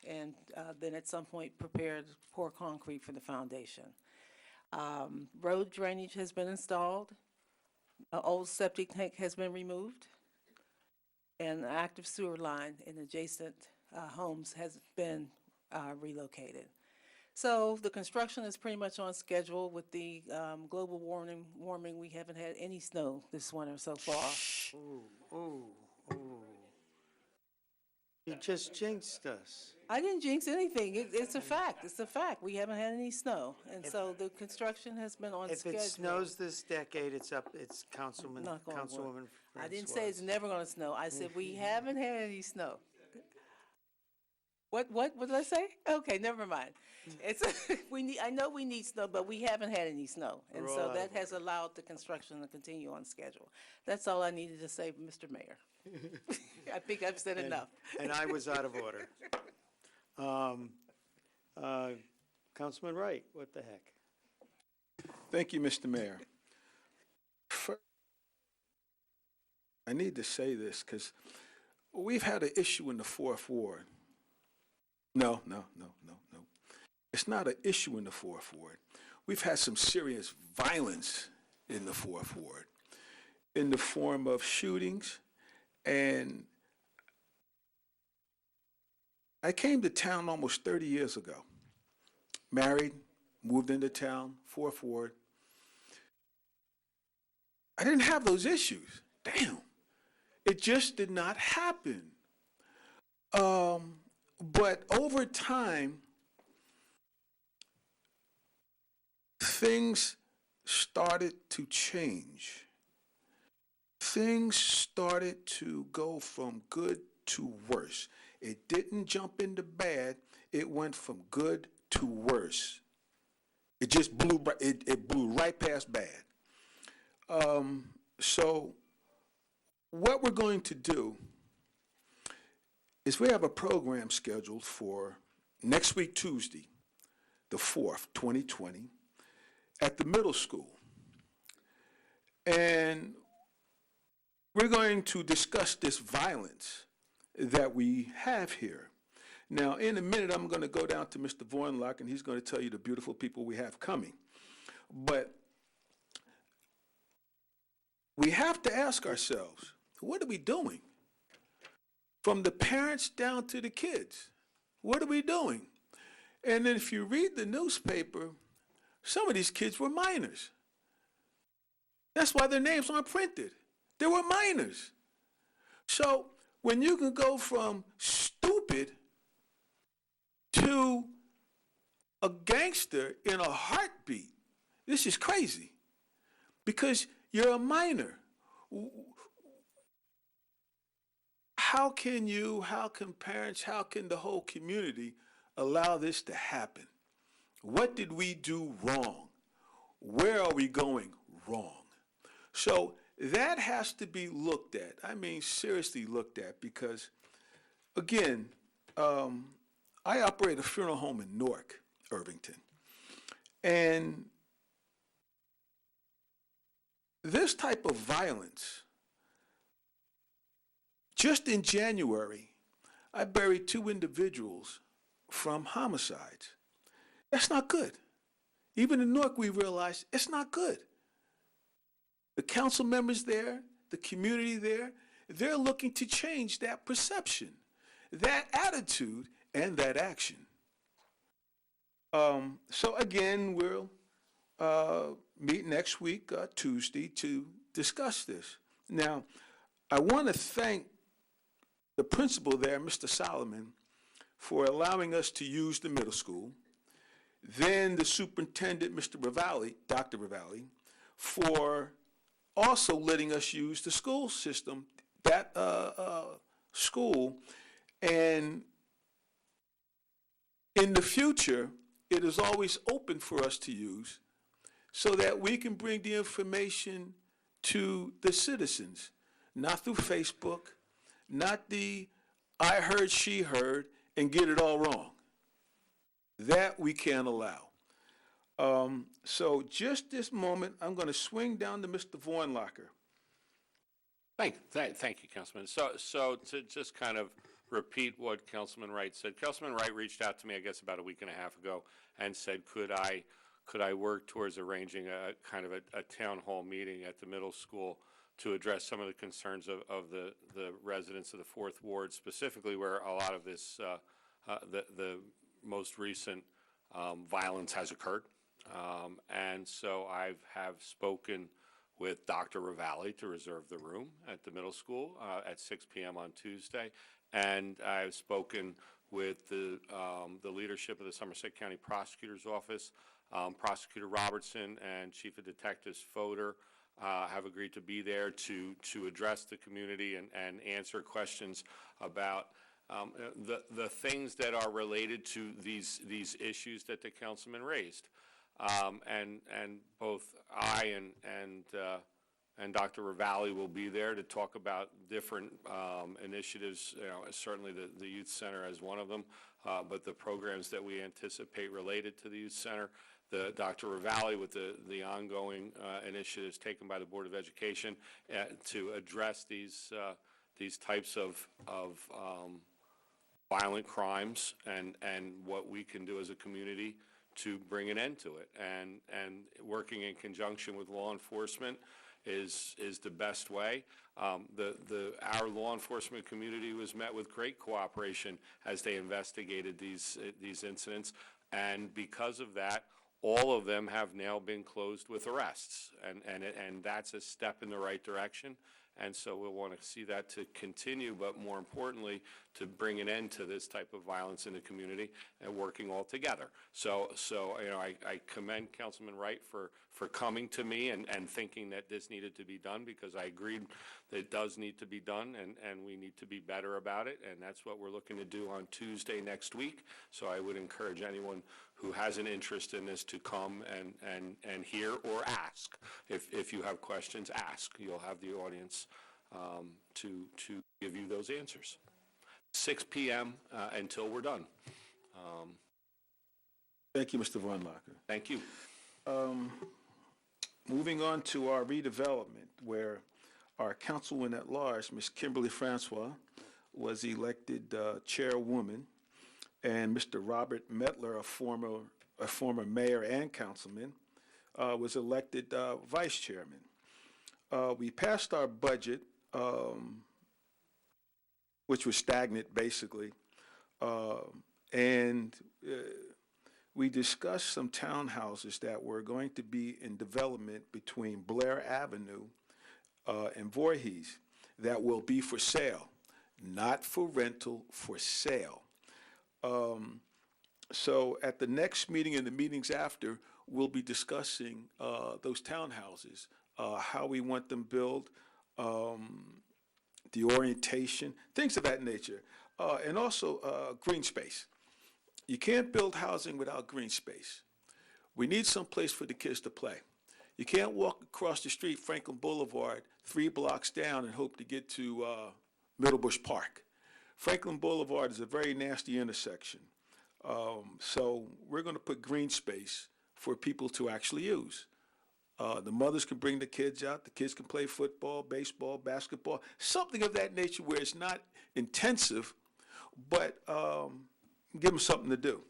and then at some point prepare to pour concrete for the foundation. Road drainage has been installed. An old septic tank has been removed, and an active sewer line in adjacent homes has been relocated. So the construction is pretty much on schedule. With the global warming, we haven't had any snow this winter so far. Oh. You just jinxed us. I didn't jinx anything. It's a fact. It's a fact. We haven't had any snow, and so the construction has been on If schedule. it snows this decade, it's Councilwoman Knock on wood. Councilwoman I didn't say it's Francois. never going to snow. I said we haven't had any snow. What did I say? Okay, never mind. It's I know we need snow, but we haven't had any snow, and so that has allowed the construction to continue on schedule. That's all I needed to say, Mr. Mayor. I think I've said enough. And I was out of order. Councilman Wright, what the heck? Thank you, Mr. Mayor. First, I need to say this because we've had an issue in the Fourth Ward. No. It's not an issue in the Fourth Ward. We've had some serious violence in the Fourth Ward in the form of shootings, and I came to town almost 30 years ago, married, moved into town, Fourth Ward. I didn't have those issues. Damn. It just did not happen. But over time, things started to change. Things started to go from good to worse. It didn't jump into bad. It went from good to worse. It just blew. It blew right past bad. So what we're going to do is we have a program scheduled for next week, Tuesday, the 4th, 2020, at the middle school. And we're going to discuss this violence that we have here. Now, in a minute, I'm going to go down to Mr. Vornlock, and he's going to tell you the beautiful people we have coming. But we have to ask ourselves, what are we doing? From the parents down to the kids, what are we doing? And then if you read the newspaper, some of these kids were minors. That's why their names aren't printed. They were minors. So when you can go from stupid to a gangster in a heartbeat, this is crazy because you're a minor. How can parents, how can the whole community allow this to happen? What did we do wrong? Where are we going wrong? So that has to be looked at. I mean, seriously looked at because, again, I operate a funeral home in Newark, Irvington. And this type of violence, just in January, I buried 2 individuals from homicides. That's not good. Even in Newark, we realized it's not good. The council members there, the community there, they're looking to change that perception, that attitude, and that action. So again, we'll meet next week, Tuesday, to discuss this. Now, I want to thank the principal there, Mr. Solomon, for allowing us to use the middle school. Then the superintendent, Mr. Ravalli, Dr. Ravalli, for also letting us use the school system, that school. And in the future, it is always open for us to use so that we can bring the information to the citizens, not through Facebook, not the I heard, she heard, and get it all wrong. That we can't allow. So just this moment, I'm going to swing down to Mr. Vornlocker. Thank you, Councilman. So to just kind of repeat what Councilman Wright said, Councilman Wright reached out to me, I guess, about a week and a half ago, and said, could I work towards arranging a kind of a town hall meeting at the middle school to address some of the concerns of the residents of the Fourth Ward, specifically where a lot of this, the most recent violence has occurred. And so I have spoken with Dr. Ravalli to reserve the room at the middle school at 6 p.m. on Tuesday. And I've spoken with the leadership of the Somerset County Prosecutor's Office. Prosecutor Robertson and Chief of Detectives Fodor have agreed to be there to address the community and answer questions about the things that are related to these issues that the councilman raised. And both I and Dr. Ravalli will be there to talk about different initiatives, certainly the Youth Center as one of them, but the programs that we anticipate related to the Youth Center. Dr. Ravalli with the ongoing initiatives taken by the Board of Education to address these types of violent crimes and what we can do as a community to bring an end to it. And working in conjunction with law enforcement is the best way. Our law enforcement community was met with great cooperation as they investigated these incidents. And because of that, all of them have now been closed with arrests. And that's a step in the right direction. And so we'll want to see that to continue, but more importantly, to bring an end to this type of violence in the community and working all together. So you know, I commend Councilman Wright for coming to me and thinking that this needed to be done, because I agreed that it does need to be done, and we need to be better about it, and that's what we're looking to do on Tuesday next week. So I would encourage anyone who has an interest in this to come and hear or ask. If you have questions, ask. You'll have the audience to give you those answers. 6 p.m. Until we're done. Thank you, Mr. Vornlacher. Thank you. Moving on to our redevelopment, where our councilwoman at large, Ms. Kimberly Francois, was elected chairwoman, and Mr. Robert Mettler, a former mayor and councilman, was elected vice chairman. We passed our budget, which was stagnant, basically, and we discussed some townhouses that were going to be in development between Blair Avenue and Voorhees that will be for sale, not for rental, for sale. So at the next meeting and the meetings after, we'll be discussing those townhouses, how we want them built, the orientation, things of that nature, and also green space. You can't build housing without green space. We need some place for the kids to play. You can't walk across the street, Franklin Boulevard, 3 blocks down and hope to get to Middlebush Park. Franklin Boulevard is a very nasty intersection. So we're going to put green space for people to actually use. The mothers can bring the kids out. The kids can play football, baseball, basketball, something of that nature where it's not intensive, but give them something to do.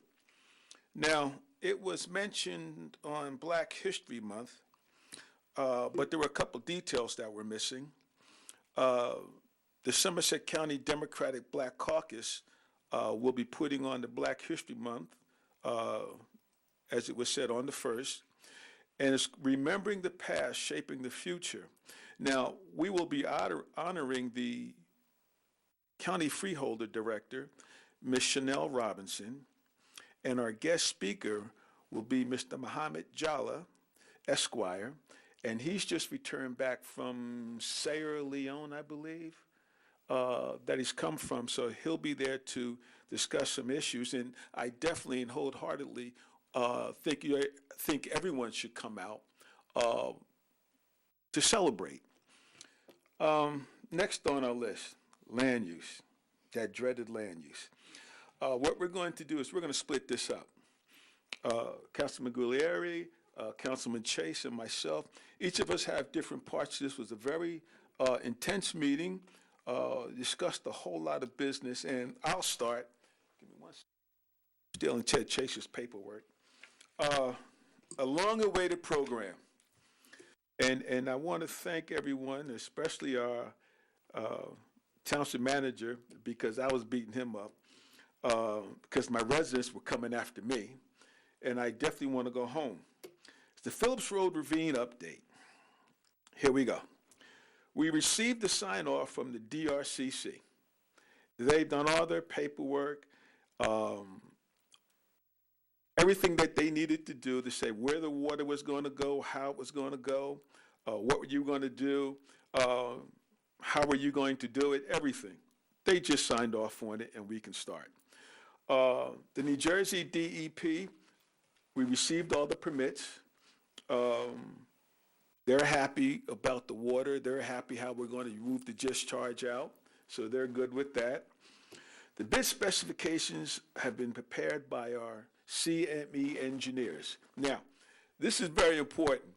Now, it was mentioned on Black History Month, but there were a couple details that were missing. The Somerset County Democratic Black Caucus will be putting on the Black History Month, as it was said, on the 1st, and it's remembering the past, shaping the future. Now, we will be honoring the County Freeholder Director, Ms. Chanel Robinson, and our guest speaker will be Mr. Muhammad Jalla, Esquire, and he's just returned back from Sierra Leone, I believe, that he's come from, so he'll be there to discuss some issues, and I definitely and wholeheartedly think everyone should come out to celebrate. Next on our list, land use, that dreaded land use. What we're going to do is we're going to split this up. Councilman Guglieri, Councilman Chase, and myself, each of us have different parts. This was a very intense meeting, discussed a whole lot of business, and I'll start. Give me one second. Stealing Ted Chase's paperwork. A long-awaited program, and I want to thank everyone, especially our township manager, because I was beating him up, because my residents were coming after me, and I definitely want to go home. It's the Phillips Road Ravine update. Here we go. We received the sign-off from the DRCC. They've done all their paperwork, everything that they needed to do to say where the water was going to go, how it was going to go, what were you going to do, how were you going to do it, everything. They just signed off on it, and we can start. The New Jersey DEP, we received all the permits. They're happy about the water. They're happy how we're going to move the discharge out, so they're good with that. The bid specifications have been prepared by our CME engineers. Now, this is very important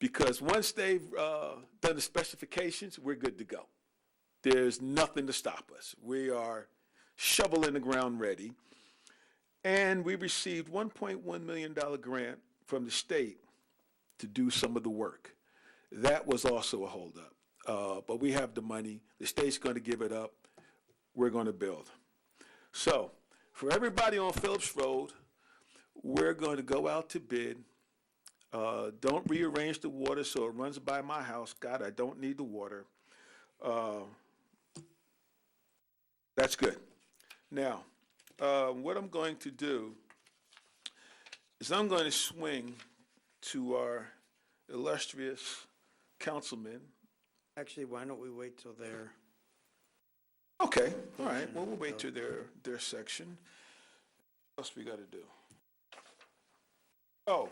because once they've done the specifications, we're good to go. There's nothing to stop us. We are shovel in the ground ready. And we received $1.1 million grant from the state to do some of the work. That was also a holdup. But we have the money. The state's going to give it up. We're going to build. So, for everybody on Phillips Road, we're going to go out to bid. Don't rearrange the water so it runs by my house. God, I don't need the water. That's good. Now, what I'm going to do is I'm going to swing to our illustrious councilman. Actually, why don't we wait till they're, Okay, all right, well, we'll wait till their section. What else we got to do? Oh,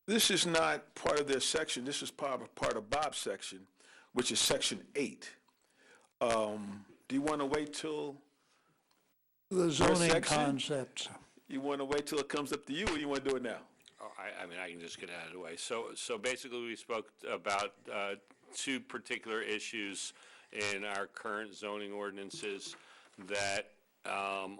this is not part of their section. This is part of Bob's section, which is section 8. Do you want to wait till The your zoning section? concepts. You want to wait till it comes up to you, or you want to do it now? Oh, I mean, I can just get out of the way. So basically, we spoke about two particular issues in our current zoning ordinances that,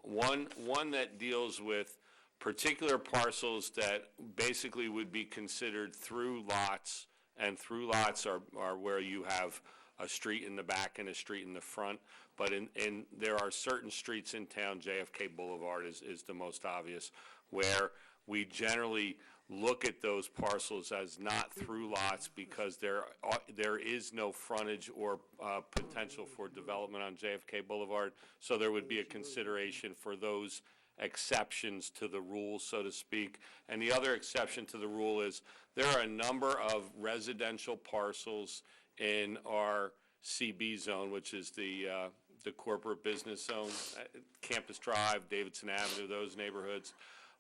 one that deals with particular parcels that basically would be considered through lots, and through lots are where you have a street in the back and a street in the front. But there are certain streets in town, JFK Boulevard is the most obvious, where we generally look at those parcels as not through lots because there is no frontage or potential for development on JFK Boulevard. So there would be a consideration for those exceptions to the rule, so to speak. And the other exception to the rule is there are a number of residential parcels in our CB zone, which is the corporate business zone, Campus Drive, Davidson Avenue, those neighborhoods,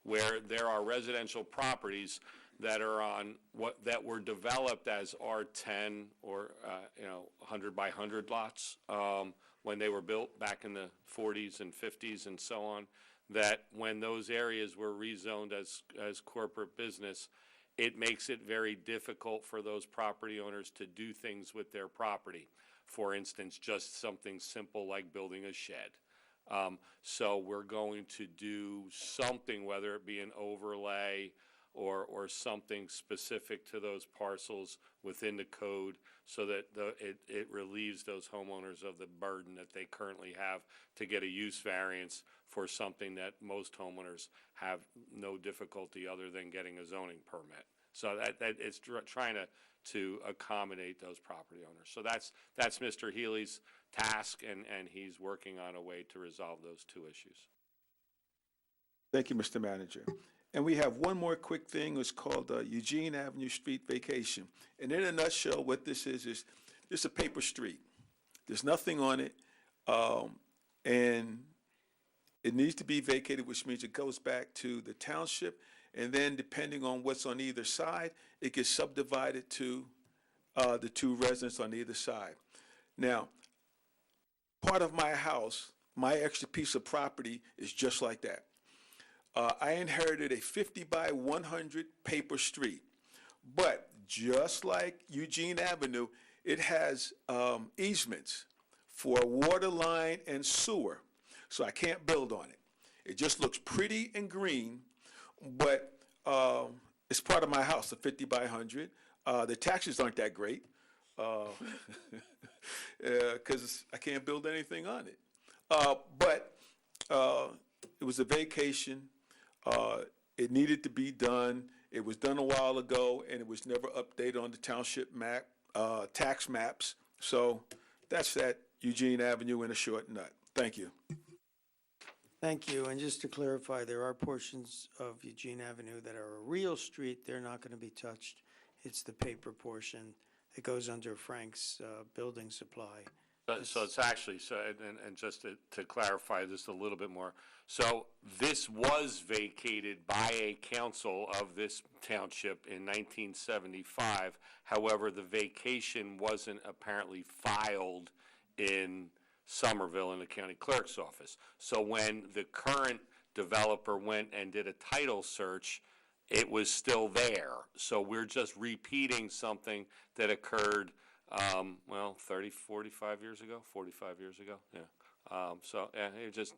where there are residential properties that are on that were developed as R10 or 100 by 100 lots when they were built back in the 40s and 50s and so on. That when those areas were rezoned as corporate business, it makes it very difficult for those property owners to do things with their property. For instance, just something simple like building a shed. So we're going to do something, whether it be an overlay or something specific to those parcels within the code, so that it relieves those homeowners of the burden that they currently have to get a use variance for something that most homeowners have no difficulty other than getting a zoning permit. So that it's trying to accommodate those property owners. So that's Mr. Healy's task, and he's working on a way to resolve those two issues. Thank you, Mr. Manager. And we have one more quick thing. It's called Eugene Avenue Street Vacation. And in a nutshell, what this is it's a paper street. There's nothing on it, and it needs to be vacated, which means it goes back to the township, and then depending on what's on either side, it gets subdivided to the two residents on either side. Now, part of my house, my extra piece of property is just like that. I inherited a 50 by 100 paper street, but just like Eugene Avenue, it has easements for water line and sewer, so I can't build on it. It just looks pretty and green, but it's part of my house, the 50 by 100. The taxes aren't that great because I can't build anything on it. But it was a vacation. It needed to be done. It was done a while ago, and it was never updated on the township map, tax maps. So that's that Eugene Avenue in a short nut. Thank you. thank you. And just to clarify, there are portions of Eugene Avenue that are a real street. They're not going to be touched. It's the paper portion that goes under Frank's building supply. So it's actually, and just to clarify this a little bit more, so this was vacated by a council of this township in 1975. However, the vacation wasn't apparently filed in Somerville in the county clerk's office. So when the current developer went and did a title search, it was still there. So we're just repeating something that occurred 30, 45 years ago, 45 years ago, yeah. So yeah,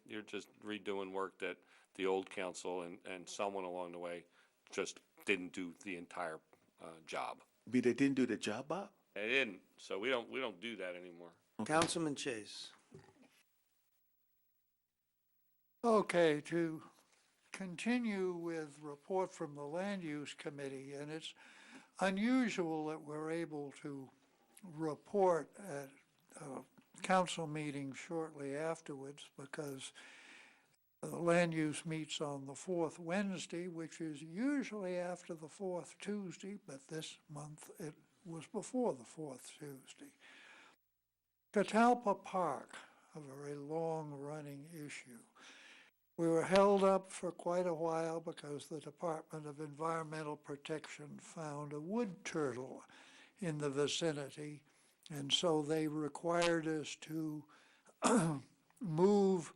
you're just redoing work that the old council and someone along the way just didn't do the entire job. They didn't do the job, Bob? They didn't, so we don't do that anymore. Councilman Chase. Okay, to continue with report from the Land Use Committee, and it's unusual that we're able to report at a council meeting shortly afterwards because the land use meets on the fourth Wednesday, which is usually after the fourth Tuesday, but this month it was before the fourth Tuesday. Catalpa Park, a very long-running issue. We were held up for quite a while because the Department of Environmental Protection found a wood turtle in the vicinity, and so they required us to move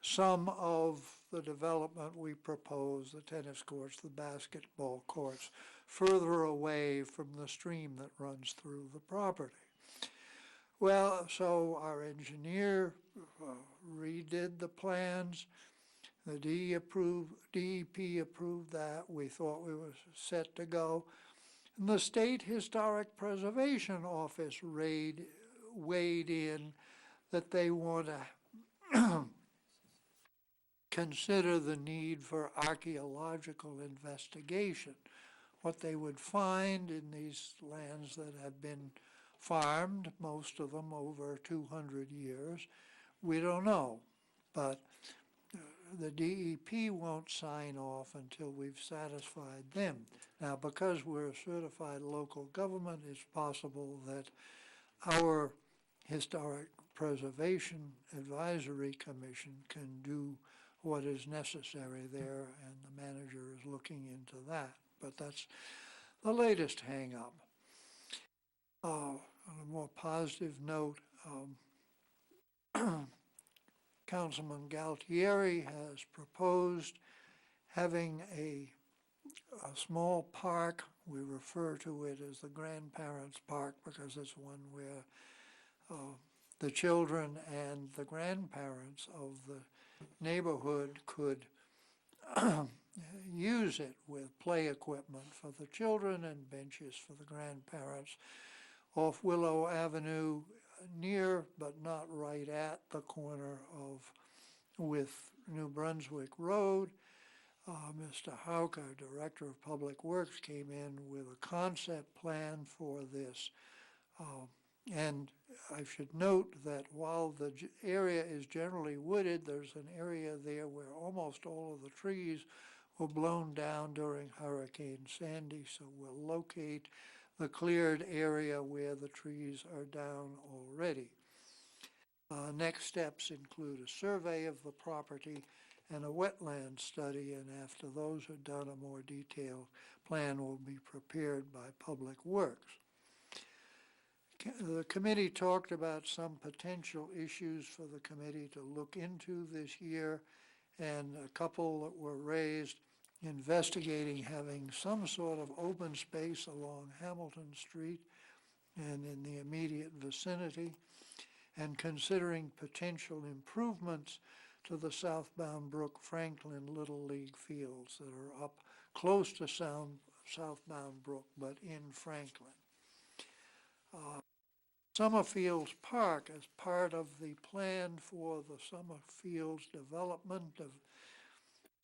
some of the development we proposed, the tennis courts, the basketball courts, further away from the stream that runs through the property. Well, so our engineer redid the plans. The DEP approved that. We thought we were set to go. And the State Historic Preservation Office weighed in that they want to consider the need for archaeological investigation. What they would find in these lands that have been farmed, most of them over 200 years, we don't know. But the DEP won't sign off until we've satisfied them. Now, because we're a certified local government, it's possible that our Historic Preservation Advisory Commission can do what is necessary there, and the manager is looking into that. But that's the latest hang-up. On a more positive note, Councilman Galtieri has proposed having a small park. We refer to it as the Grandparents' Park because it's one where the children and the grandparents of the neighborhood could use it with play equipment for the children and benches for the grandparents off Willow Avenue, near but not right at the corner of with New Brunswick Road. Mr. Hauck, our Director of Public Works, came in with a concept plan for this. And I should note that while the area is generally wooded, there's an area there where almost all of the trees were blown down during Hurricane Sandy, so we'll locate the cleared area where the trees are down already. Next steps include a survey of the property and a wetland study, and after those are done, a more detailed plan will be prepared by Public Works. The committee talked about some potential issues for the committee to look into this year, and a couple that were raised: investigating having some sort of open space along Hamilton Street and in the immediate vicinity, and considering potential improvements to the southbound Brook Franklin Little League fields that are up close to southbound Brook, but in Franklin. Summerfields Park, as part of the plan for the Summerfields development of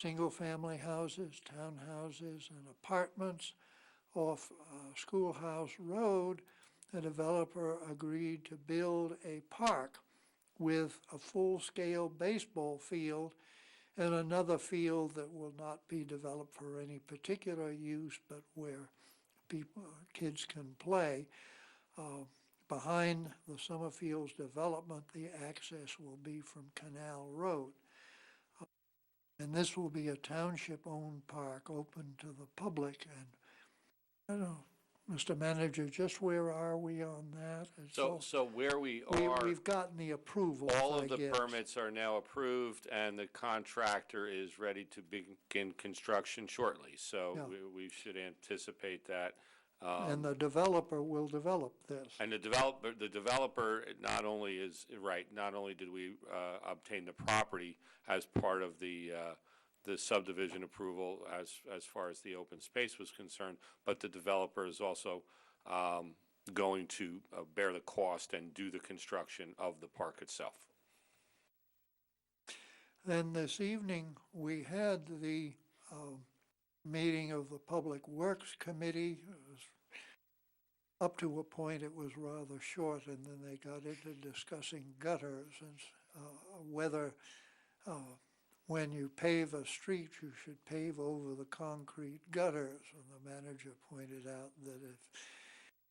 single-family houses, townhouses, and apartments off Schoolhouse Road, the developer agreed to build a park with a full-scale baseball field and another field that will not be developed for any particular use, but where kids can play. Behind the Summerfields development, the access will be from Canal Road. And this will be a township-owned park open to the public. And I don't know, Mr. Manager, just where are we on that? So where we are, we've gotten the approval. all of the permits are now approved, and the contractor is ready to begin construction shortly. So Yeah. we should anticipate that. And the developer will develop this. And the developer not only did we obtain the property as part of the subdivision approval as far as the open space was concerned, but the developer is also going to bear the cost and do the construction of the park itself. Then this evening, we had the meeting of the Public Works Committee. It was, up to a point, it was rather short, and then they got into discussing gutters and whether when you pave a street, you should pave over the concrete gutters. And the manager pointed out that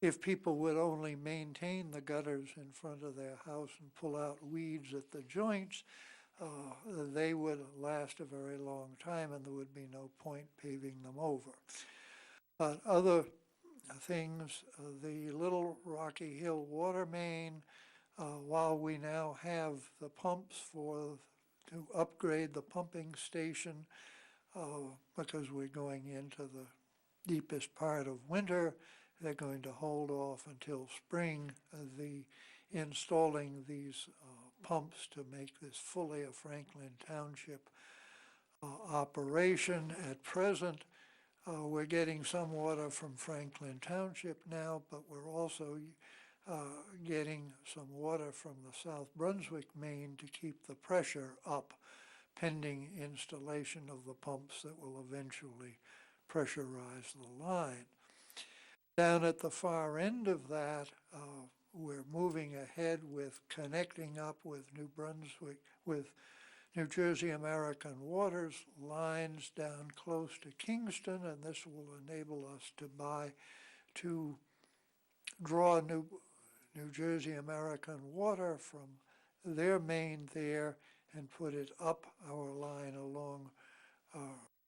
if people would only maintain the gutters in front of their house and pull out weeds at the joints, they would last a very long time and there would be no point paving them over. But other things, the Little Rocky Hill water main, while we now have the pumps to upgrade the pumping station, because we're going into the deepest part of winter, they're going to hold off until spring, installing these pumps to make this fully a Franklin Township operation. At present, we're getting some water from Franklin Township now, but we're also getting some water from the South Brunswick main to keep the pressure up, pending installation of the pumps that will eventually pressurize the line. Down at the far end of that, we're moving ahead with connecting up with New Brunswick, with New Jersey American Water's lines down close to Kingston, and this will enable us to draw New Jersey American Water from their main there and put it up our line along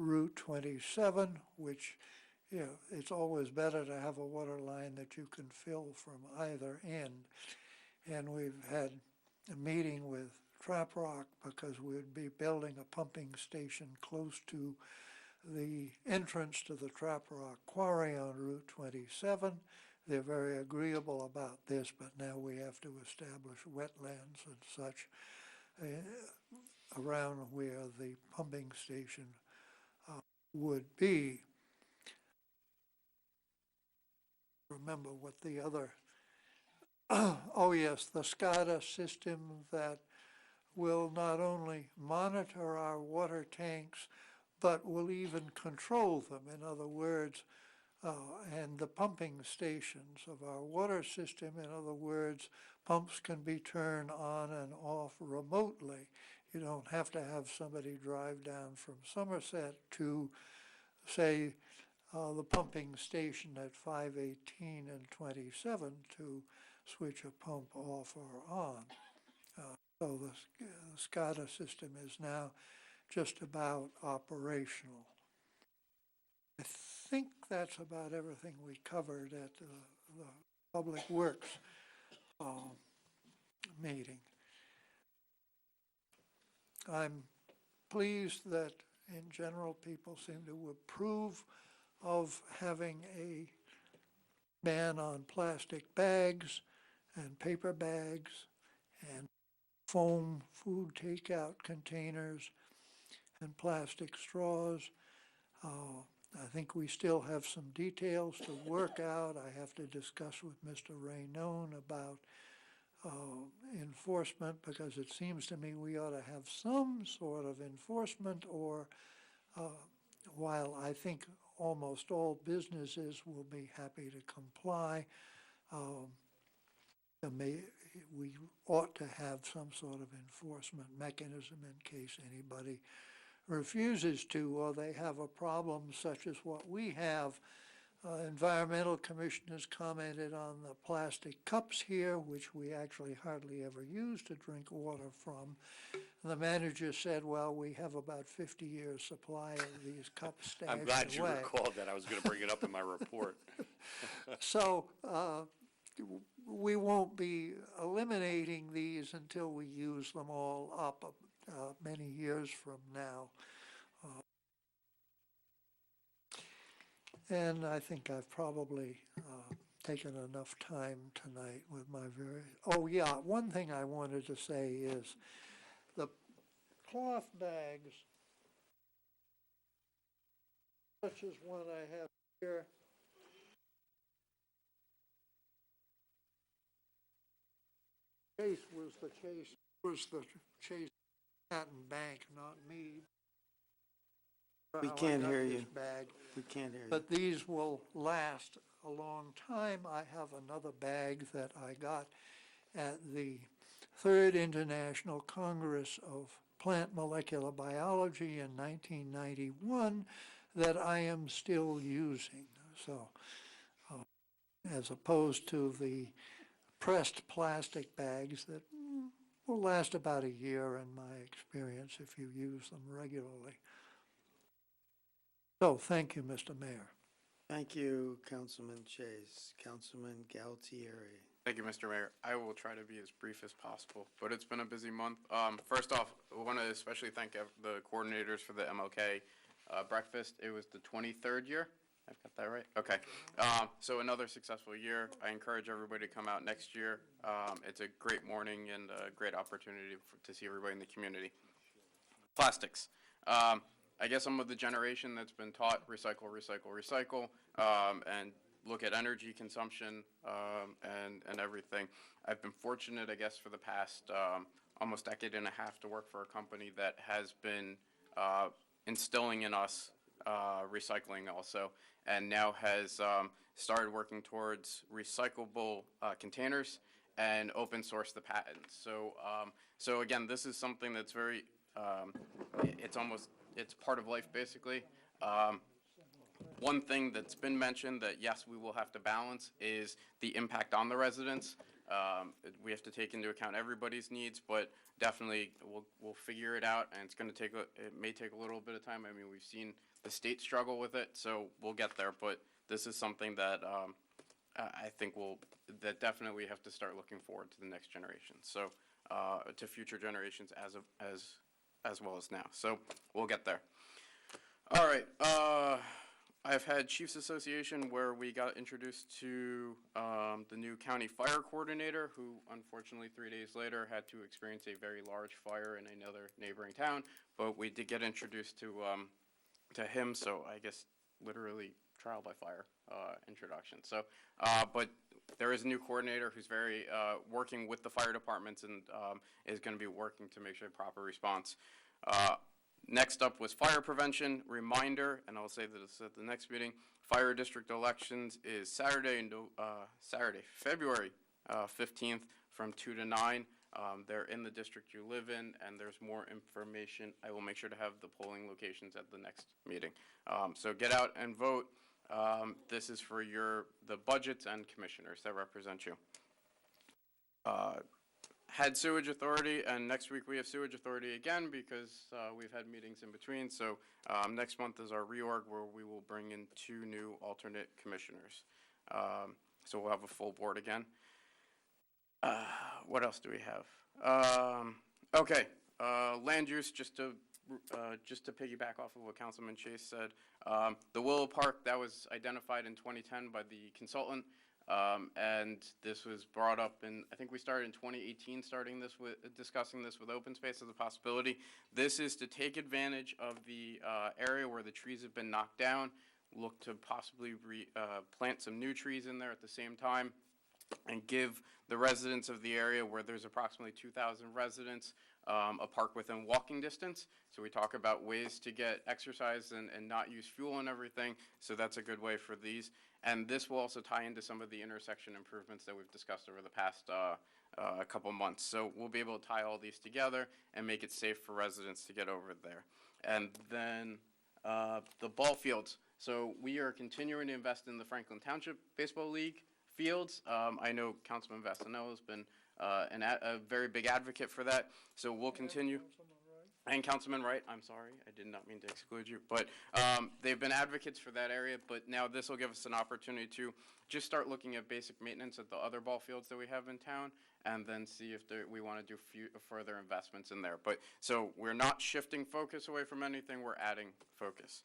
Route 27, which, you know, it's always better to have a water line that you can fill from either end. And we've had a meeting with Trap Rock because we'd be building a pumping station close to the entrance to the Trap Rock quarry on Route 27. They're very agreeable about this, but now we have to establish wetlands and such around where the pumping station would be. Remember what the other, oh yes, the SCADA system that will not only monitor our water tanks, but will even control them. In other words, and the pumping stations of our water system, in other words, pumps can be turned on and off remotely. You don't have to have somebody drive down from Somerset to, say, the pumping station at 518 and 27 to switch a pump off or on. So the SCADA system is now just about operational. I think that's about everything we covered at the Public Works meeting. I'm pleased that in general people seem to approve of having a ban on plastic bags and paper bags and foam food takeout containers and plastic straws. I think we still have some details to work out. I have to discuss with Mr. Raynone about enforcement, because it seems to me we ought to have some sort of enforcement, or while I think almost all businesses will be happy to comply, we ought to have some sort of enforcement mechanism in case anybody refuses to, or they have a problem such as what we have. Environmental Commission has commented on the plastic cups here, which we actually hardly ever use to drink water from. And the manager said, well, we have about 50 years supply of these cups stashed away. I'm glad you recalled that. I was going to bring it up in my report. So we won't be eliminating these until we use them all up many years from now. And I think I've probably taken enough time tonight with my oh yeah, one thing I wanted to say is the cloth bags, such as one I have here, Chase was the Chase Manhattan Bank, not me. We How I can't got hear this you. bag. We can't hear you. But these will last a long time. I have another bag that I got at the Third International Congress of Plant Molecular Biology in 1991 that I am still using. So, as opposed to the pressed plastic bags that will last about a year in my experience if you use them regularly. So, thank you, Mr. Mayor. Thank you, Councilman Chase. Councilman Galtieri. Thank you, Mr. Mayor. I will try to be as brief as possible, but it's been a busy month. First off, I want to especially thank the coordinators for the MLK breakfast. It was the 23rd year. I've got that right? Okay. So another successful year. I encourage everybody to come out next year. It's a great morning and a great opportunity to see everybody in the community. Plastics. I guess I'm of the generation that's been taught recycle, recycle, recycle, and look at energy consumption and everything. I've been fortunate, I guess, for the past almost decade and a half to work for a company that has been instilling in us recycling also, and now has started working towards recyclable containers and open source the patents. So again, this is something that's very, it's part of life basically. One thing that's been mentioned that yes, we will have to balance is the impact on the residents. We have to take into account everybody's needs, but definitely we'll figure it out, and it's going to it may take a little bit of time. I mean, we've seen the state struggle with it, so we'll get there. But this is something that I think that definitely we have to start looking forward to the next generation. So to future generations as well as now. So we'll get there. All right. I've had Chiefs Association where we got introduced to the new county fire coordinator, who unfortunately 3 days later had to experience a very large fire in another neighboring town. But we did get introduced to him, so I guess literally trial by fire introduction. So, but there is a new coordinator who's very working with the fire departments and is going to be working to make sure proper response. Next up was fire prevention reminder, and I'll say this at the next meeting. Fire district elections is Saturday, February 15th from 2 to 9. They're in the district you live in, and there's more information. I will make sure to have the polling locations at the next meeting. So get out and vote. This is for the budgets and commissioners that represent you. Had sewage authority, and next week we have sewage authority again because we've had meetings in between. So next month is our reorg where we will bring in 2 new alternate commissioners. So we'll have a full board again. What else do we have? Okay, land use, just to piggyback off of what Councilman Chase said. The Willow Park, that was identified in 2010 by the consultant. And this was brought up I think we started in 2018, discussing this with open space as a possibility. This is to take advantage of the area where the trees have been knocked down, look to possibly plant some new trees in there at the same time, and give the residents of the area, where there's approximately 2,000 residents, a park within walking distance. So we talk about ways to get exercise and not use fuel and everything. So that's a good way for these. And this will also tie into some of the intersection improvements that we've discussed over the past couple months. So we'll be able to tie all these together and make it safe for residents to get over there. And then the ball fields. So we are continuing to invest in the Franklin Township Baseball League fields. I know Councilman Vasanello has been a very big advocate for that. So we'll continue. And Councilman Wright, I'm sorry, I did not mean to exclude you, but they've been advocates for that area, but now this will give us an opportunity to just start looking at basic maintenance at the other ball fields that we have in town, and then see if we want to do further investments in there. But so we're not shifting focus away from anything, we're adding focus.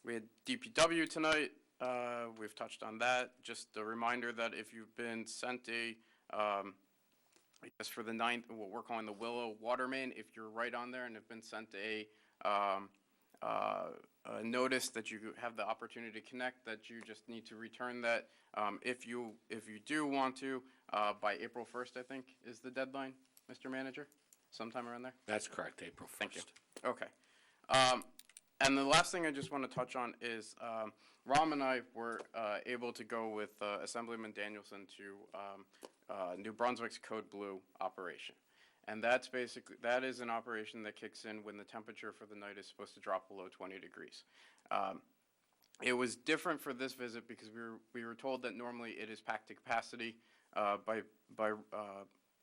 We had DPW tonight, we've touched on that. Just a reminder that if you've been sent I guess for the 9th, what we're calling the Willow water main, if you're right on there and have been sent a notice that you have the opportunity to connect, that you just need to return that. If you do want to, by April 1st, I think, is the deadline, Mr. Manager. sometime around there? That's correct, April 1st. Thank you. Okay. And the last thing I just want to touch on is Ram and I were able to go with Assemblyman Danielson to New Brunswick's Code Blue operation. And that is an operation that kicks in when the temperature for the night is supposed to drop below 20 degrees. It was different for this visit because we were told that normally it is packed to capacity by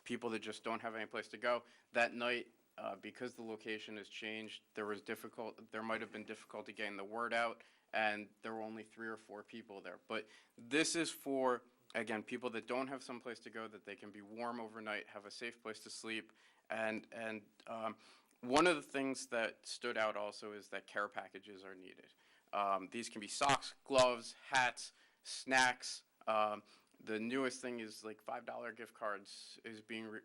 people that just don't have any place to go. That night, because the location has changed, there might have been difficulty getting the word out, and there were only 3 or 4 people there. But this is for, again, people that don't have some place to go, that they can be warm overnight, have a safe place to sleep, and one of the things that stood out also is that care packages are needed. These can be socks, gloves, hats, snacks. The newest thing is like $5 gift cards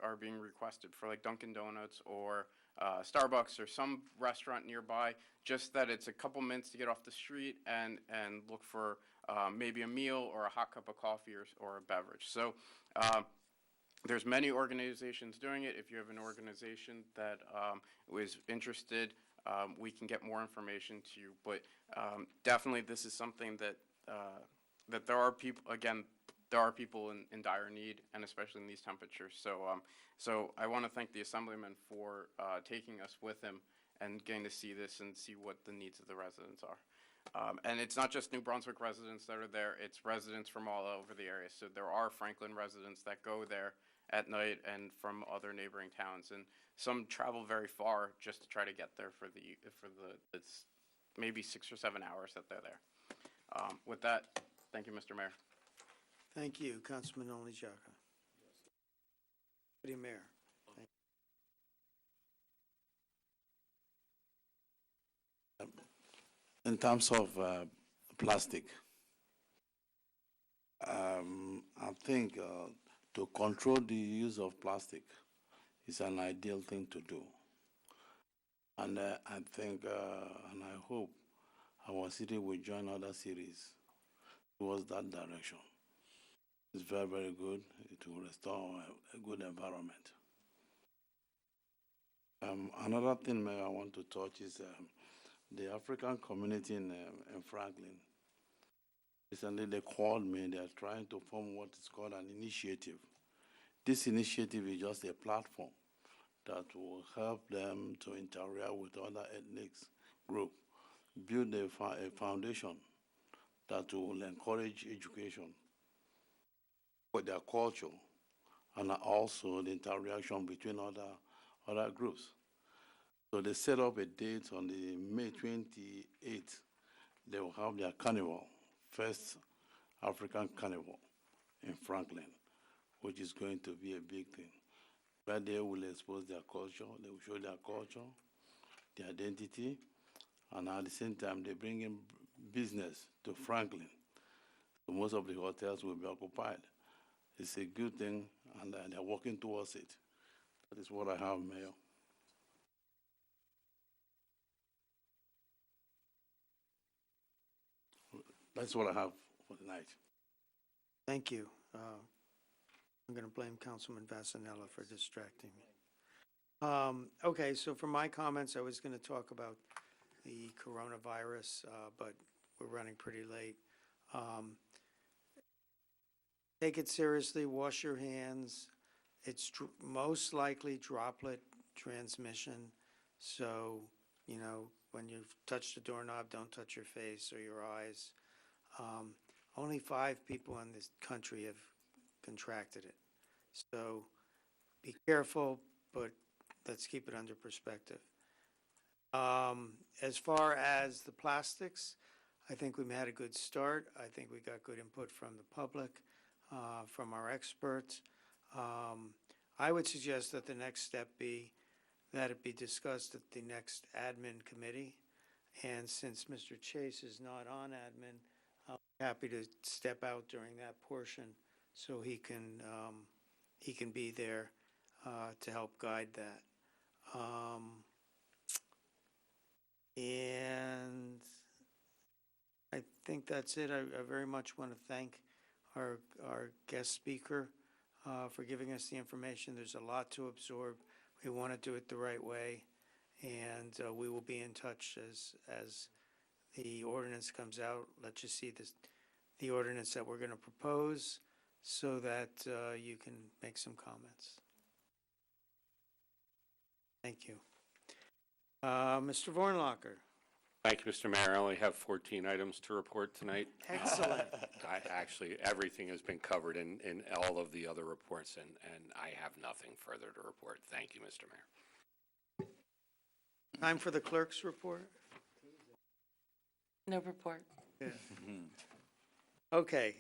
are being requested for like Dunkin' Donuts or Starbucks or some restaurant nearby. Just that it's a couple minutes to get off the street and look for maybe a meal or a hot cup of coffee or a beverage. So there's many organizations doing it. If you have an organization that is interested, we can get more information to you. But definitely, this is something that there are people, again, there are people in dire need, and especially in these temperatures. So I want to thank the Assemblyman for taking us with him and getting to see this and see what the needs of the residents are. And it's not just New Brunswick residents that are there, it's residents from all over the area. So there are Franklin residents that go there at night and from other neighboring towns. And some travel very far just to try to get there for it's maybe 6 or 7 hours that they're there. With that, thank you, Mr. Mayor. Thank you, Councilman Only-Jaka. Deputy Mayor. Thank In terms of plastic, I think to control the use of plastic is an ideal thing to do. And I think, and I hope our city will join other cities towards that direction. It's very, very good. It will restore a good environment. Another thing, Mayor, I want to touch is the African community in Franklin. Recently, they called me. They are trying to form what is called an initiative. This initiative is just a platform that will help them to interact with other ethnic groups, build a foundation that will encourage education for their culture and also the interaction between other groups. So they set up a date on the May 28th. They will have their carnival, first African carnival in Franklin, which is going to be a big thing. Where they will expose their culture, they will show their culture, their identity, and at the same time they bring in business to Franklin. So most of the hotels will be occupied. It's a good thing, and they're working towards it. That is what I have, Mayor. That's what I have for tonight. Thank you. I'm going to blame Councilman Vasanella for distracting me. Okay, so for my comments, I was going to talk about the coronavirus, but we're running pretty late. Take it seriously, wash your hands. It's most likely droplet transmission. So, you know, when you touch the doorknob, don't touch your face or your eyes. Only 5 people in this country have contracted it. So be careful, but let's keep it under perspective. As far as the plastics, I think we had a good start. I think we got good input from the public, from our experts. I would suggest that the next step be that it be discussed at the next admin committee. And since Mr. Chase is not on admin, I'm happy to step out during that portion so he can be there to help guide that. And I think that's it. I very much want to thank our guest speaker for giving us the information. There's a lot to absorb. We want to do it the right way, and we will be in touch as the ordinance comes out. Let you see the ordinance that we're going to propose so that you can make some comments. Thank you. Mr. Vornlocker. Thank you, Mr. Mayor. I only have 14 items to report tonight. Excellent. Actually, everything has been covered in all of the other reports, and I have nothing further to report. Thank you, Mr. Mayor. Time for the clerk's report? No report. Yeah. Okay,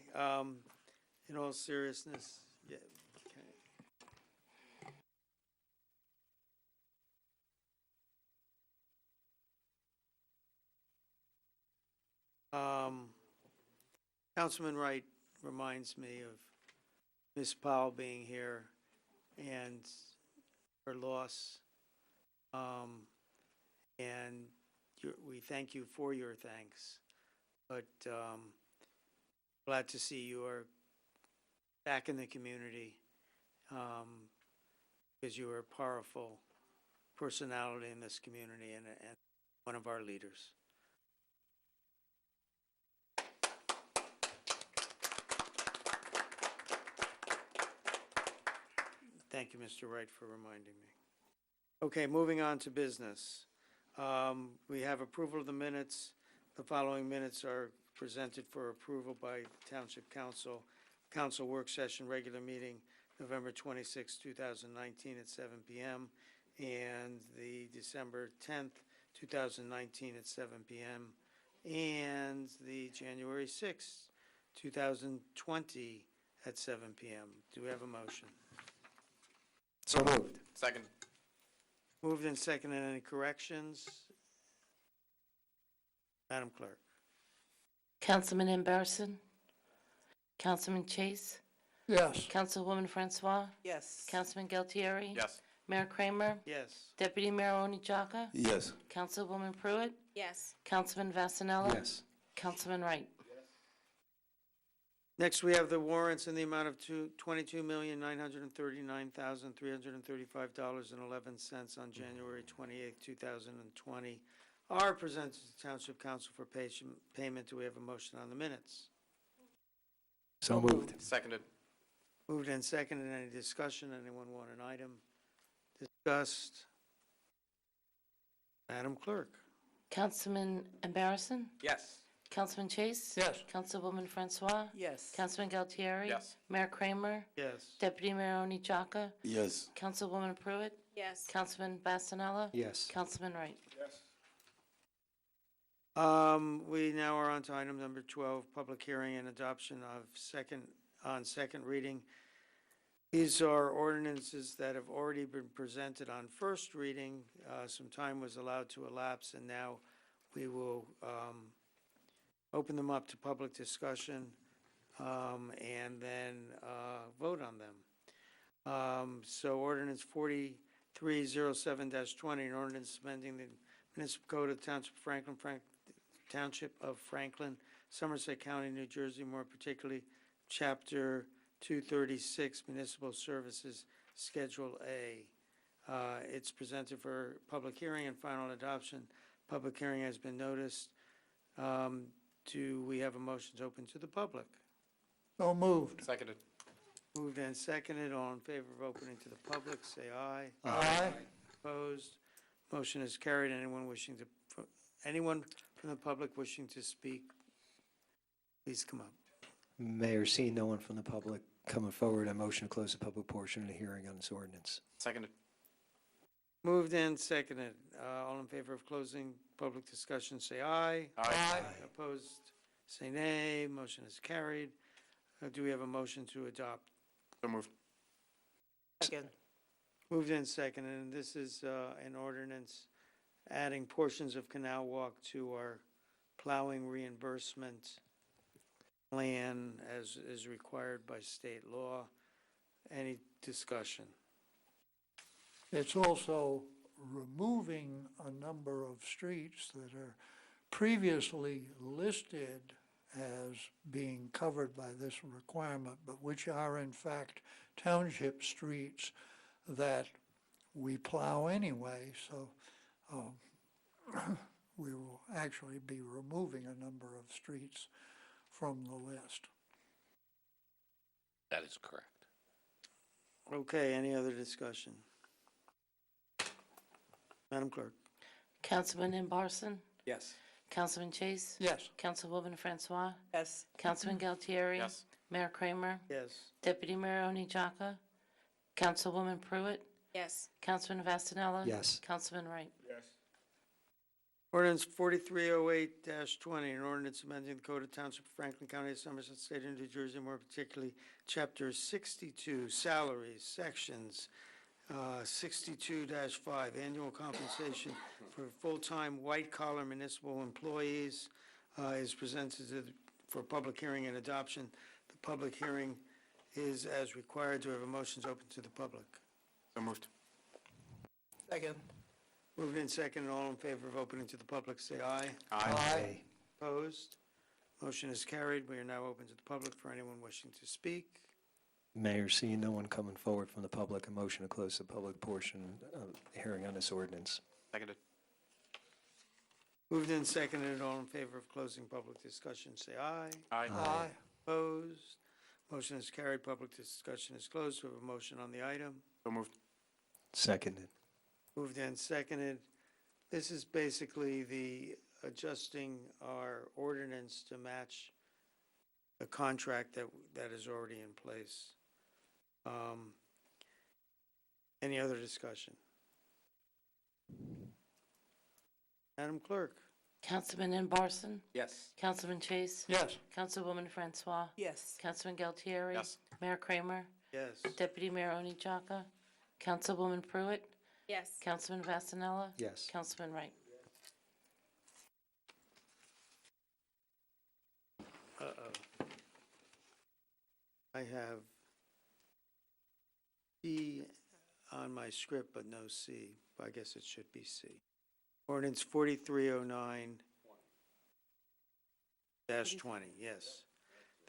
in all seriousness, yeah, okay. Councilman Wright reminds me of Ms. Powell being here and her loss. And we thank you for your thanks, but glad to see you are back in the community because you are a powerful personality in this community and one of our leaders. Thank you, Mr. Wright, for reminding me. Okay, moving on to business. We have approval of the minutes. The following minutes are presented for approval by Township Council. Council work session, regular meeting, November 26, 2019 at 7 p.m. and the December 10th, 2019 at 7 p.m. and the January 6th, 2020 at 7 p.m. Do we have a motion? So moved. Second. Moved and seconded. Any corrections? Madam Clerk. Councilman Emberson? Councilman Chase? Yes. Councilwoman Francois? Yes. Councilman Galtieri? Yes. Mayor Kramer? Yes. Deputy Mayor Onijaka? Yes. Councilwoman Pruitt? Yes. Councilman Vasanella? Yes. Councilman Wright? Next, we have the warrants in the amount of $22,939,335.11 on January 28, 2020 are presented to the Township Council for payment. Do we have a motion on the minutes? So moved. Seconded. Moved and seconded. Any discussion? Anyone want an item discussed? Madam Clerk. Councilman Emberson? Yes. Councilman Chase? Yes. Councilwoman Francois? Yes. Councilman Galtieri? Yes. Mayor Kramer? Yes. Deputy Mayor Onijaka? Yes. Councilwoman Pruitt? Yes. Councilman Vasanella? Yes. Councilman Wright? We now are on to item number 12, public hearing and adoption of second reading. These are ordinances that have already been presented on first reading. Some time was allowed to elapse, and now we will open them up to public discussion and then vote on them. So ordinance 4307-20, an ordinance amending the municipal code of the Township of Franklin, Somerset County, New Jersey, more particularly Chapter 236, Municipal Services, Schedule A. It's presented for public hearing and final adoption. Public hearing has been noticed. Do we have a motion to open to the public? So moved. Seconded. Moved and seconded. All in favor of opening to the public, say aye. Aye. Opposed? Motion is carried. Anyone from the public wishing to speak, please come up. Mayor, seeing no one from the public coming forward, I motion to close the public portion of the hearing on this ordinance. Seconded. Moved and seconded. All in favor of closing public discussion, say aye. Aye. Opposed, say nay. Motion is carried. Do we have a motion to adopt? So moved. Second. Moved and seconded, and this is an ordinance adding portions of Canal Walk to our plowing reimbursement plan as is required by state law. Any discussion? It's also removing a number of streets that are previously listed as being covered by this requirement, but which are in fact township streets that we plow anyway, so we will actually be removing a number of streets from the list. That is correct. Okay, any other discussion? Madam Clerk? Councilman Imbarson? Yes. Councilman Chase? Yes. Councilwoman Francois? Yes. Councilman Galtieri? Yes. Mayor Kramer? Yes. Deputy Mayor Oni Jaka? Councilwoman Pruitt? Yes. Councilman Vastanella? Yes. Councilman Wright? Yes. Ordinance 4308-20, an ordinance amending the Code of Township of Franklin County of Somerset State of New Jersey, more particularly Chapter 62, Salaries, Sections 62-5, Annual Compensation for full-time white-collar municipal employees, is presented for public hearing and adoption. The public hearing is as required. Do I have a motion to open to the public? So moved. Second. Moved in second, and all in favor of opening to the public, say aye. Aye. Opposed? Motion is carried. We are now open to the public for anyone wishing to speak. Mayor, seeing no one coming forward from the public, a motion to close the public portion of the hearing on this ordinance. Seconded. Moved in seconded, all in favor of closing public discussion, say aye. Aye. Aye. Opposed? Motion is carried. Public discussion is closed. We have a motion on the item. So moved. Seconded. Moved and seconded. This is basically the adjusting our ordinance to match the contract that is already in place. Any other discussion? Madam Clerk? Councilman Imbarson? Yes. Councilman Chase? Yes. Councilwoman Francois? Yes. Councilman Galtieri? Yes. Mayor Kramer? Yes. Deputy Mayor Oni Jaka? Councilwoman Pruitt? Yes. Councilman Vastanella? Yes. Councilman Wright? Uh-oh. I have B on my script, but no C. I guess it should be C. Ordinance 4309-20, yes.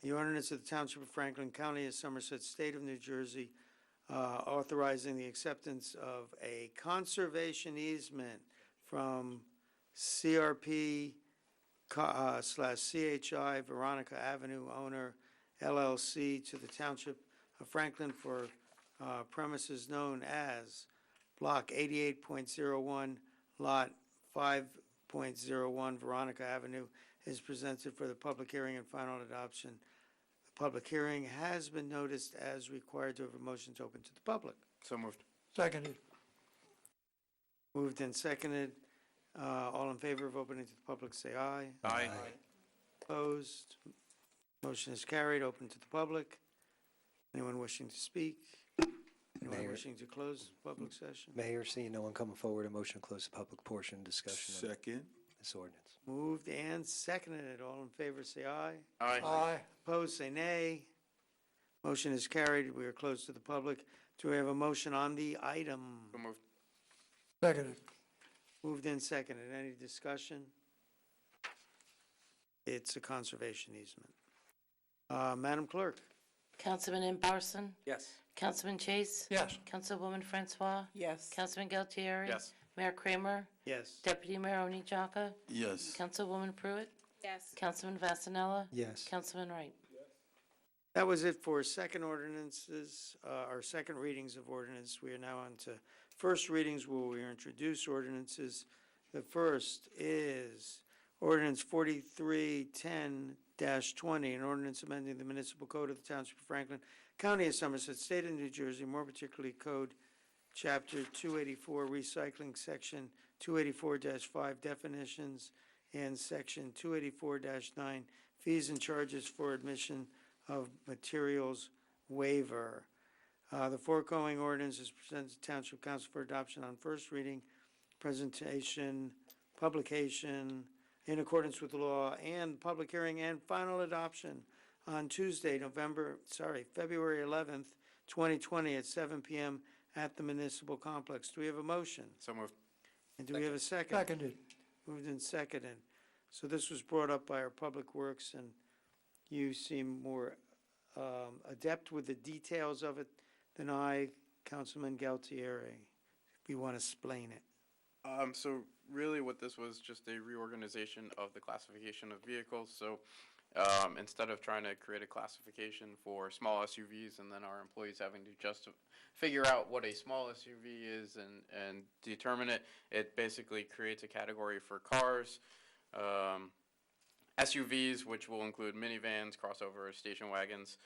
The ordinance of the Township of Franklin County of Somerset State of New Jersey authorizing the acceptance of a conservation easement from CRP / CHI Veronica Avenue owner LLC to the Township of Franklin for premises known as Block 88.01, Lot 5.01 Veronica Avenue is presented for the public hearing and final adoption. The public hearing has been noticed as required. To have a motion to open to the public. So moved. Seconded. Moved and seconded. All in favor of opening to the public, say aye. Aye. Opposed? Motion is carried. Open to the public. Anyone wishing to speak? Anyone Mayor. wishing to close the public session? Mayor, seeing no one coming forward, a motion to close the public portion discussion of Second. this ordinance. Moved and seconded. All in favor, say aye. Aye. Aye. Opposed, say nay. Motion is carried. We are closed to the public. Do we have a motion on the item? So moved. Seconded. Moved and seconded. Any discussion? It's a conservation easement. Madam Clerk? Councilman Imbarson? Yes. Councilman Chase? Yes. Councilwoman Francois? Yes. Councilman Galtieri? Yes. Mayor Kramer? Yes. Deputy Mayor Oni Jaka? Yes. Councilwoman Pruitt? Yes. Councilman Vastanella? Yes. Councilman Wright? That was it for second ordinances, our second readings of ordinance. We are now on to first readings where we introduce ordinances. The first is ordinance 4310-20, an ordinance amending the municipal code of the Township of Franklin, County of Somerset, State of New Jersey, more particularly Code Chapter 284, Recycling, Section 284-5, Definitions, and Section 284-9, Fees and Charges for Admission of Materials Waiver. The foregoing ordinance is presented to Township Council for adoption on first reading, presentation, publication in accordance with the law, and public hearing and final adoption on Tuesday, February 11th, 2020 at 7 p.m. at the Municipal Complex. Do we have a motion? So moved. And do we have a second? Seconded. Moved and seconded. So this was brought up by our Public Works, and you seem more adept with the details of it than I, Councilman Galtieri. you want to explain it? So really what this was just a reorganization of the classification of vehicles. So instead of trying to create a classification for small SUVs and then our employees having to just figure out what a small SUV is and determine it, it basically creates a category for cars, SUVs, which will include minivans, crossovers, station wagons.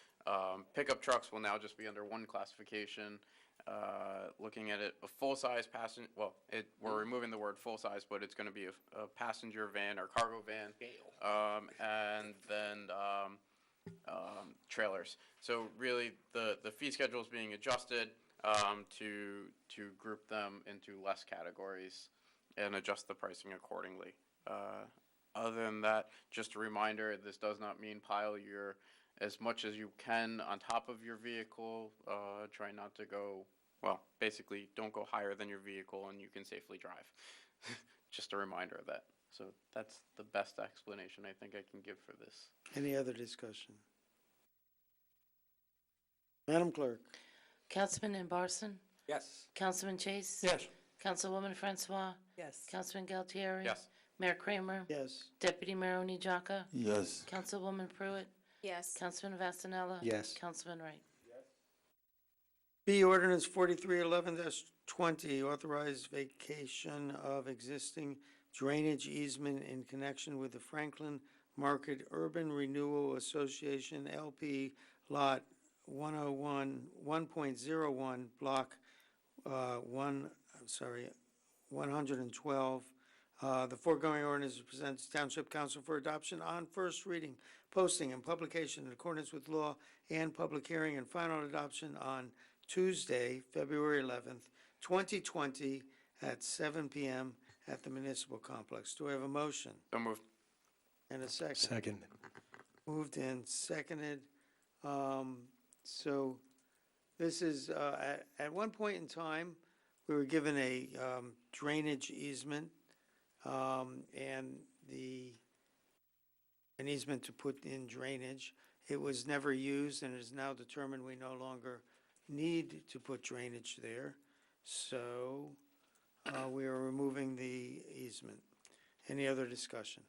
Pickup trucks will now just be under one classification. Looking at it, a full-size passenger, well, we're removing the word full-size, but it's going to be a passenger van or cargo van, and then trailers. So really, the fee schedule is being adjusted to group them into less categories and adjust the pricing accordingly. Other than that, just a reminder, this does not mean pile your as much as you can on top of your vehicle. Try not to go, well, basically don't go higher than your vehicle and you can safely drive. Just a reminder of that. So that's the best explanation I think I can give for this. Any other discussion? Madam Clerk? Councilman Imbarson? Yes. Councilman Chase? Yes. Councilwoman Francois? Yes. Councilman Galtieri? Yes. Mayor Kramer? Yes. Deputy Mayor Oni Jaka? Yes. Councilwoman Pruitt? Yes. Councilman Vasanella? Yes. Councilman Wright? B, ordinance 4311-20, authorized vacation of existing drainage easement in connection with the Franklin Market Urban Renewal Association LP Lot 101, Block 112. The foregoing ordinance presents Township Council for adoption on first reading, posting and publication in accordance with law, and public hearing and final adoption on Tuesday, February 11th, 2020, at 7 p.m. at the Municipal Complex. Do I have a motion? So moved. And a second? Second. Moved and seconded. So this is, at one point in time, we were given a drainage easement and an easement to put in drainage. It was never used and is now determined we no longer need to put drainage there. So we are removing the easement. Any other discussion?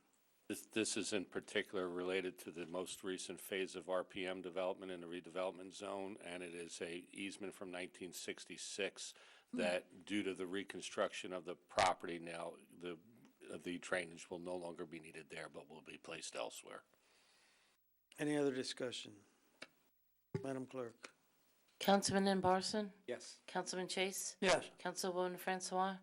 This is in particular related to the most recent phase of RPM development in the redevelopment zone, and it is a easement from 1966 that, due to the reconstruction of the property now, the drainage will no longer be needed there, but will be placed elsewhere. Any other discussion? Madam Clerk? Councilman Imbarson? Yes. Councilman Chase? Yes. Councilwoman Francois?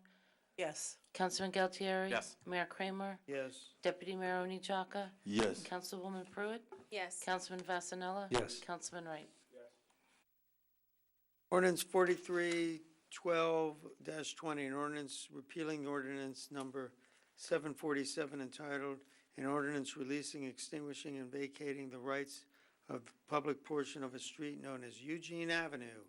Yes. Councilman Galtieri? Yes. Mayor Kramer? Yes. Deputy Mayor Oni Jaka? Yes. Councilwoman Pruitt? Yes. Councilman Vasanella? Yes. Councilman Wright? Ordinance 4312-20, an ordinance repealing ordinance number 747 entitled, an ordinance releasing, extinguishing, and vacating the rights of the public portion of a street known as Eugene Avenue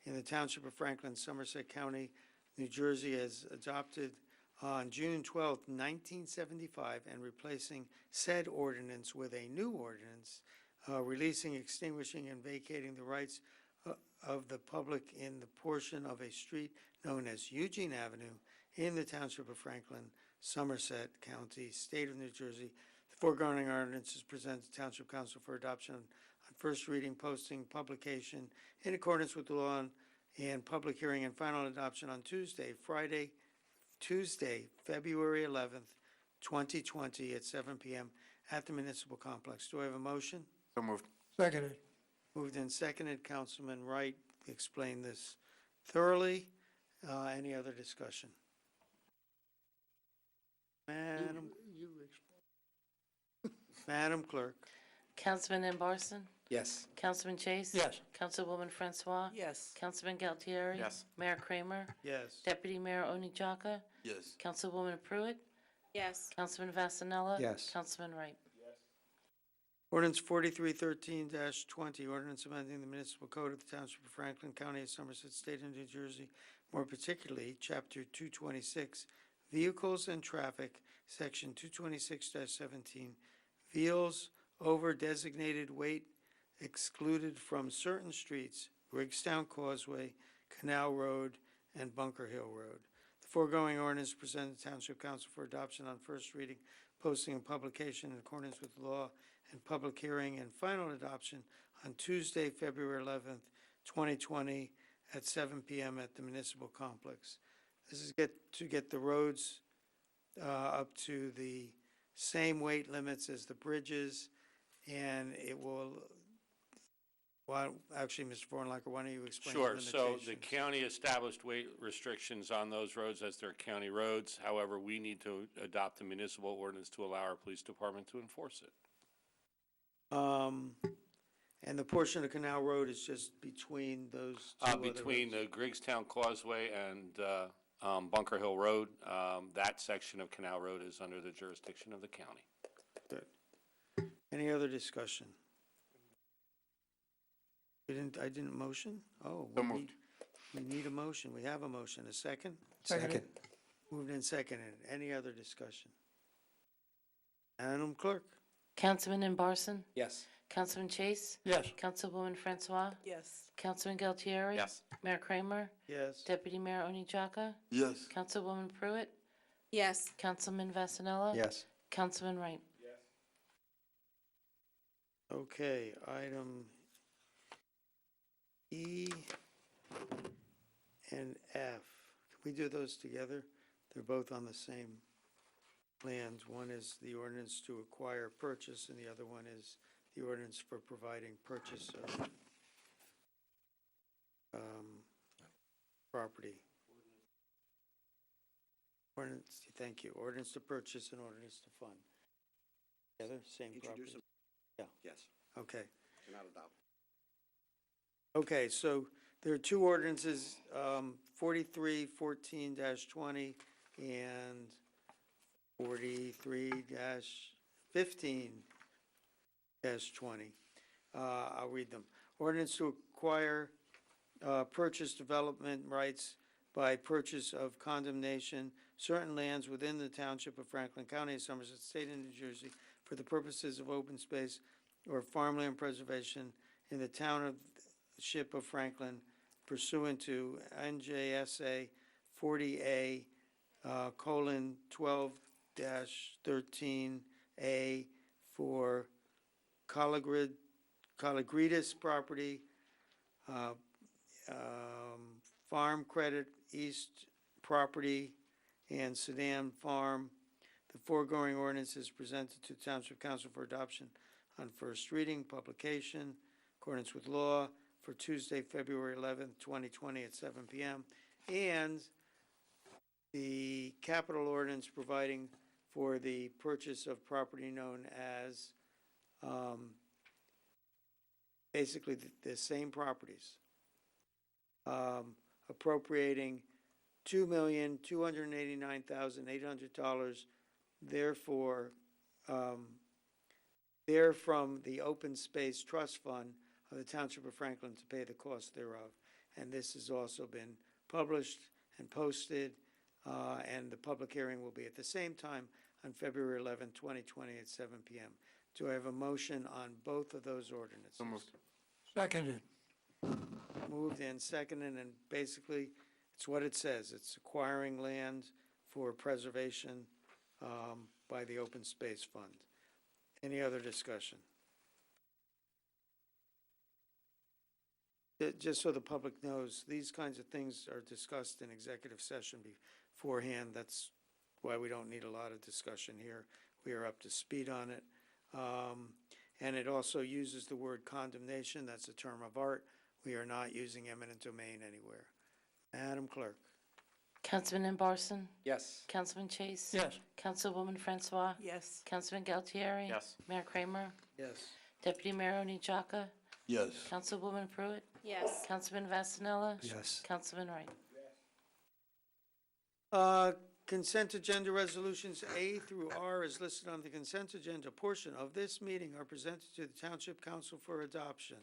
in the Township of Franklin, Somerset County, New Jersey, as adopted on June 12, 1975, and replacing said ordinance with a new ordinance releasing, extinguishing, and vacating the rights of the public in the portion of a street known as Eugene Avenue in the Township of Franklin, Somerset County, State of New Jersey. The foregoing ordinance is presented to Township Council for adoption on first reading, posting, publication in accordance with the law, and public hearing and final adoption on Tuesday, February 11th, 2020 at 7 p.m. at the Municipal Complex. Do I have a motion? So moved. Seconded. Moved and seconded. Councilman Wright explained this thoroughly. Any other discussion? Madam Clerk? Councilman Imbarson? Yes. Councilman Chase? Yes. Councilwoman Francois? Yes. Councilman Galtieri? Yes. Mayor Kramer? Yes. Deputy Mayor Oni Jaka? Yes. Councilwoman Pruitt? Yes. Councilman Vasanella? Yes. Councilman Wright? Ordinance 4313-20, ordinance amending the municipal code of the Township of Franklin, County of Somerset, State of New Jersey, more particularly, Chapter 226, Vehicles and Traffic, Section 226-17, Vehicles over designated weight excluded from certain streets, Rigstown Causeway, Canal Road, and Bunker Hill Road. foregoing ordinance presented to Township Council for adoption on first reading, posting and publication in accordance with law, and public hearing and final adoption on Tuesday, February 11th, 2020, at 7 p.m. at the Municipal Complex. This is to get the roads up to the same weight limits as the bridges, and it will, well, actually, Mr. Vornlacker, why don't you explain the Sure, limitations? so the county established weight restrictions on those roads as their county roads. However, we need to adopt a municipal ordinance to allow our police department to enforce it. And the portion of Canal Road is just between those two other Between roads? the Griggstown Causeway and Bunker Hill Road, that section of Canal Road is under the jurisdiction of the county. Good. Any other discussion? I didn't motion? Oh. So moved. We need a motion. We have a motion. A second? Second. Moved and seconded. Any other discussion? Madam Clerk? Councilman Imbarson? Yes. Councilman Chase? Yes. Councilwoman Francois? Yes. Councilman Galtieri? Yes. Mayor Kramer? Yes. Deputy Mayor Oni Chaka? Yes. Councilwoman Pruitt? Yes. Councilman Vasanella? Yes. Councilman Wright? Okay, item E and F. Can we do those together? They're both on the same plans. One is the ordinance to acquire purchase, and the other one is the ordinance for providing purchase of property. Ordinance, thank you. Ordinance to purchase and ordinance to fund. Together, same property. Introduce them? Yeah. Yes, Okay. cannot adopt. Okay, so there are two ordinances, 4314-20 and 43-15-20. I'll read them. Ordinance to acquire purchase development rights by purchase of condemnation, certain lands within the Township of Franklin County of Somerset, State of New Jersey, for the purposes of open space or farmland preservation in the Township of Franklin pursuant to NJSA 40A, colon 12-13A for Collegridis property, Farm Credit East property, and Sedan Farm. The foregoing ordinance is presented to Township Council for adoption on first reading, publication, in accordance with law, for Tuesday, February 11th, 2020 at 7 p.m. And the capital ordinance providing for the purchase of property known as basically the same properties, appropriating $2,289,800, therefore, therefrom the Open Space Trust Fund of the Township of Franklin to pay the cost thereof. And this has also been published and posted, and the public hearing will be at the same time on February 11th, 2020 at 7 p.m. Do I have a motion on both of those ordinances? So moved. Seconded. Moved and seconded, and basically, it's what it says. It's acquiring land for preservation by the Open Space Fund. Any other discussion? Just so the public knows, these kinds of things are discussed in executive session beforehand. That's why we don't need a lot of discussion here. We are up to speed on it. And it also uses the word condemnation. That's a term of art. We are not using eminent domain anywhere. Madam Clerk? Councilman Imbarson? Yes. Councilman Chase? Yes. Councilwoman Francois? Yes. Councilman Galtieri? Yes. Mayor Kramer? Yes. Deputy Mayor Oni Chaka? Yes. Councilwoman Pruitt? Yes. Councilman Vasanella? Yes. Councilman Wright? Consent agenda resolutions A through R is listed on the consent agenda portion of this meeting are presented to the Township Council for adoption.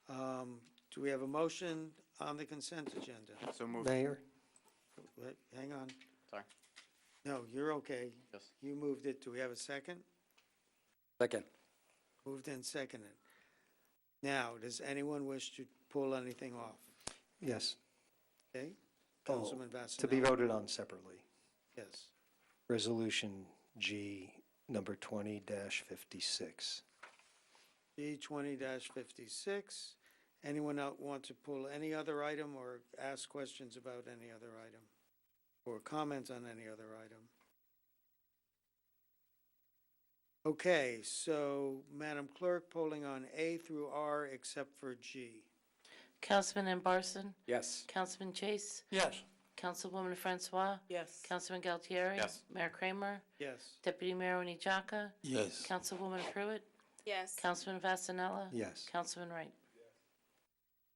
Do we have a motion on the consent agenda? So moved. Mayor? Hang on. Sorry. No, you're okay. Yes. You moved it. Do we have a second? Second. Moved and seconded. Now, does anyone wish to pull anything off? Yes. Okay, Councilman Vasanella. To be voted on separately. Yes. Resolution G, number 20-56. G 20-56. Anyone out want to pull any other item or ask questions about any other item? Or comment on any other item? Okay, so Madam Clerk, polling on A through R except for G. Councilman Barson? Yes. Councilman Chase? Yes. Councilwoman Francois? Yes. Councilman Galtieri? Yes. Mayor Kramer? Yes. Deputy Mayor Onijaka? Yes. Councilwoman Pruitt? Yes. Councilman Vasanella? Yes. Councilman Wright?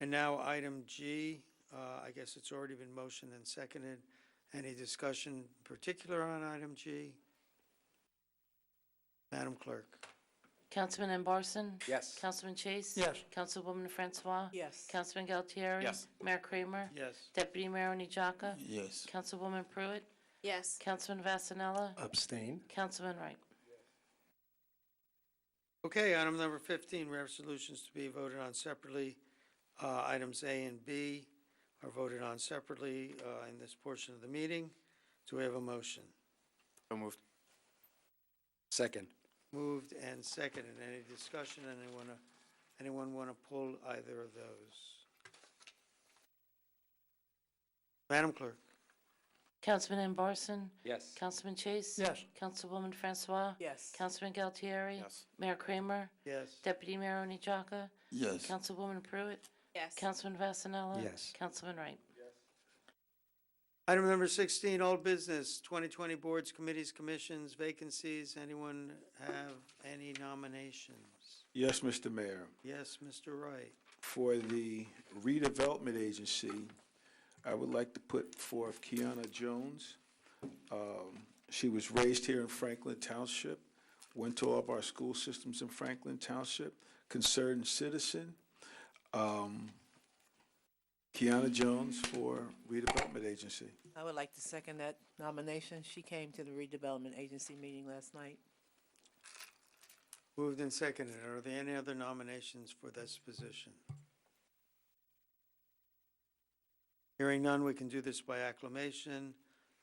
And now item G, I guess it's already been motioned and seconded. Any discussion in particular on item G? Madam Clerk? Councilman Barson? Yes. Councilman Chase? Yes. Councilwoman Francois? Yes. Councilman Galtieri? Yes. Mayor Kramer? Yes. Deputy Mayor Onijaka? Yes. Councilwoman Pruitt? Yes. Councilman Vasanella? Abstain? Councilman Wright? Okay, item number 15, resolutions to be voted on separately. Items A and B are voted on separately in this portion of the meeting. Do we have a motion? So moved. Second. Moved and seconded. Any discussion? Anyone want to pull either of those? Madam Clerk? Councilman Barson? Yes. Councilman Chase? Yes. Councilwoman Francois? Yes. Councilman Galtieri? Yes. Mayor Kramer? Yes. Deputy Mayor Onijaka? Yes. Councilwoman Pruitt? Yes. Councilman Vasanella? Yes. Councilman Wright? Item number 16, old business, 2020 boards, committees, commissions, vacancies. Anyone have any nominations? Yes, Mr. Mayor. Yes, Mr. Wright. For the redevelopment agency, I would like to put forth Kiana Jones. She was raised here in Franklin Township, went to all of our school systems in Franklin Township, concerned citizen. Kiana Jones for redevelopment agency. I would like to second that nomination. She came to the redevelopment agency meeting last night. Moved and seconded. Are there any other nominations for this position? Hearing none, we can do this by acclamation.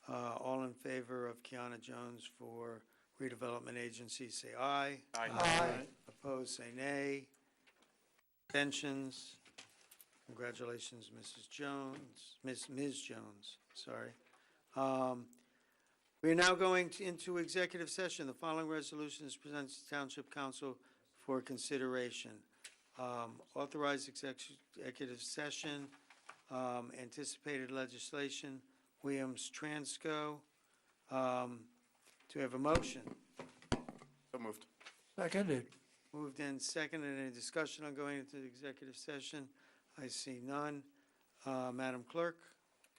All in favor of Kiana Jones for redevelopment agency, say aye. Aye. Aye. Opposed, say nay. Abstentions? Congratulations, Mrs. Jones, Ms. Jones, sorry. We are now going into executive session. The following resolution is presented to Township Council for consideration. Authorized executive session, anticipated legislation, Williams Transco. Do we have a motion? So moved. Seconded. Moved and seconded. Any discussion on going into the executive session? I see none. Madam Clerk?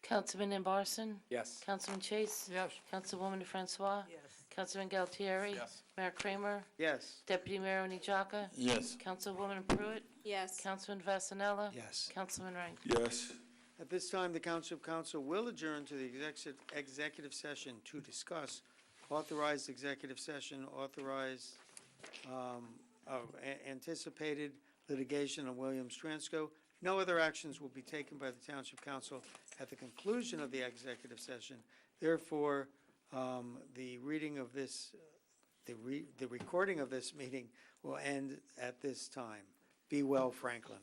Councilman Barson? Yes. Councilman Chase? Yes. Councilwoman Francois? Yes. Councilman Galtieri? Yes. Mayor Kramer? Yes. Deputy Mayor Onijaka? Yes. Councilwoman Pruitt? Yes. Councilman Vasanella? Yes. Councilman Wright? Yes. At this time, the Township Council will adjourn to the executive session to discuss authorized executive session, anticipated litigation on Williams Transco. No other actions will be taken by the Township Council at the conclusion of the executive session. Therefore, the reading of this, the recording of this meeting will end at this time. Be well, Franklin.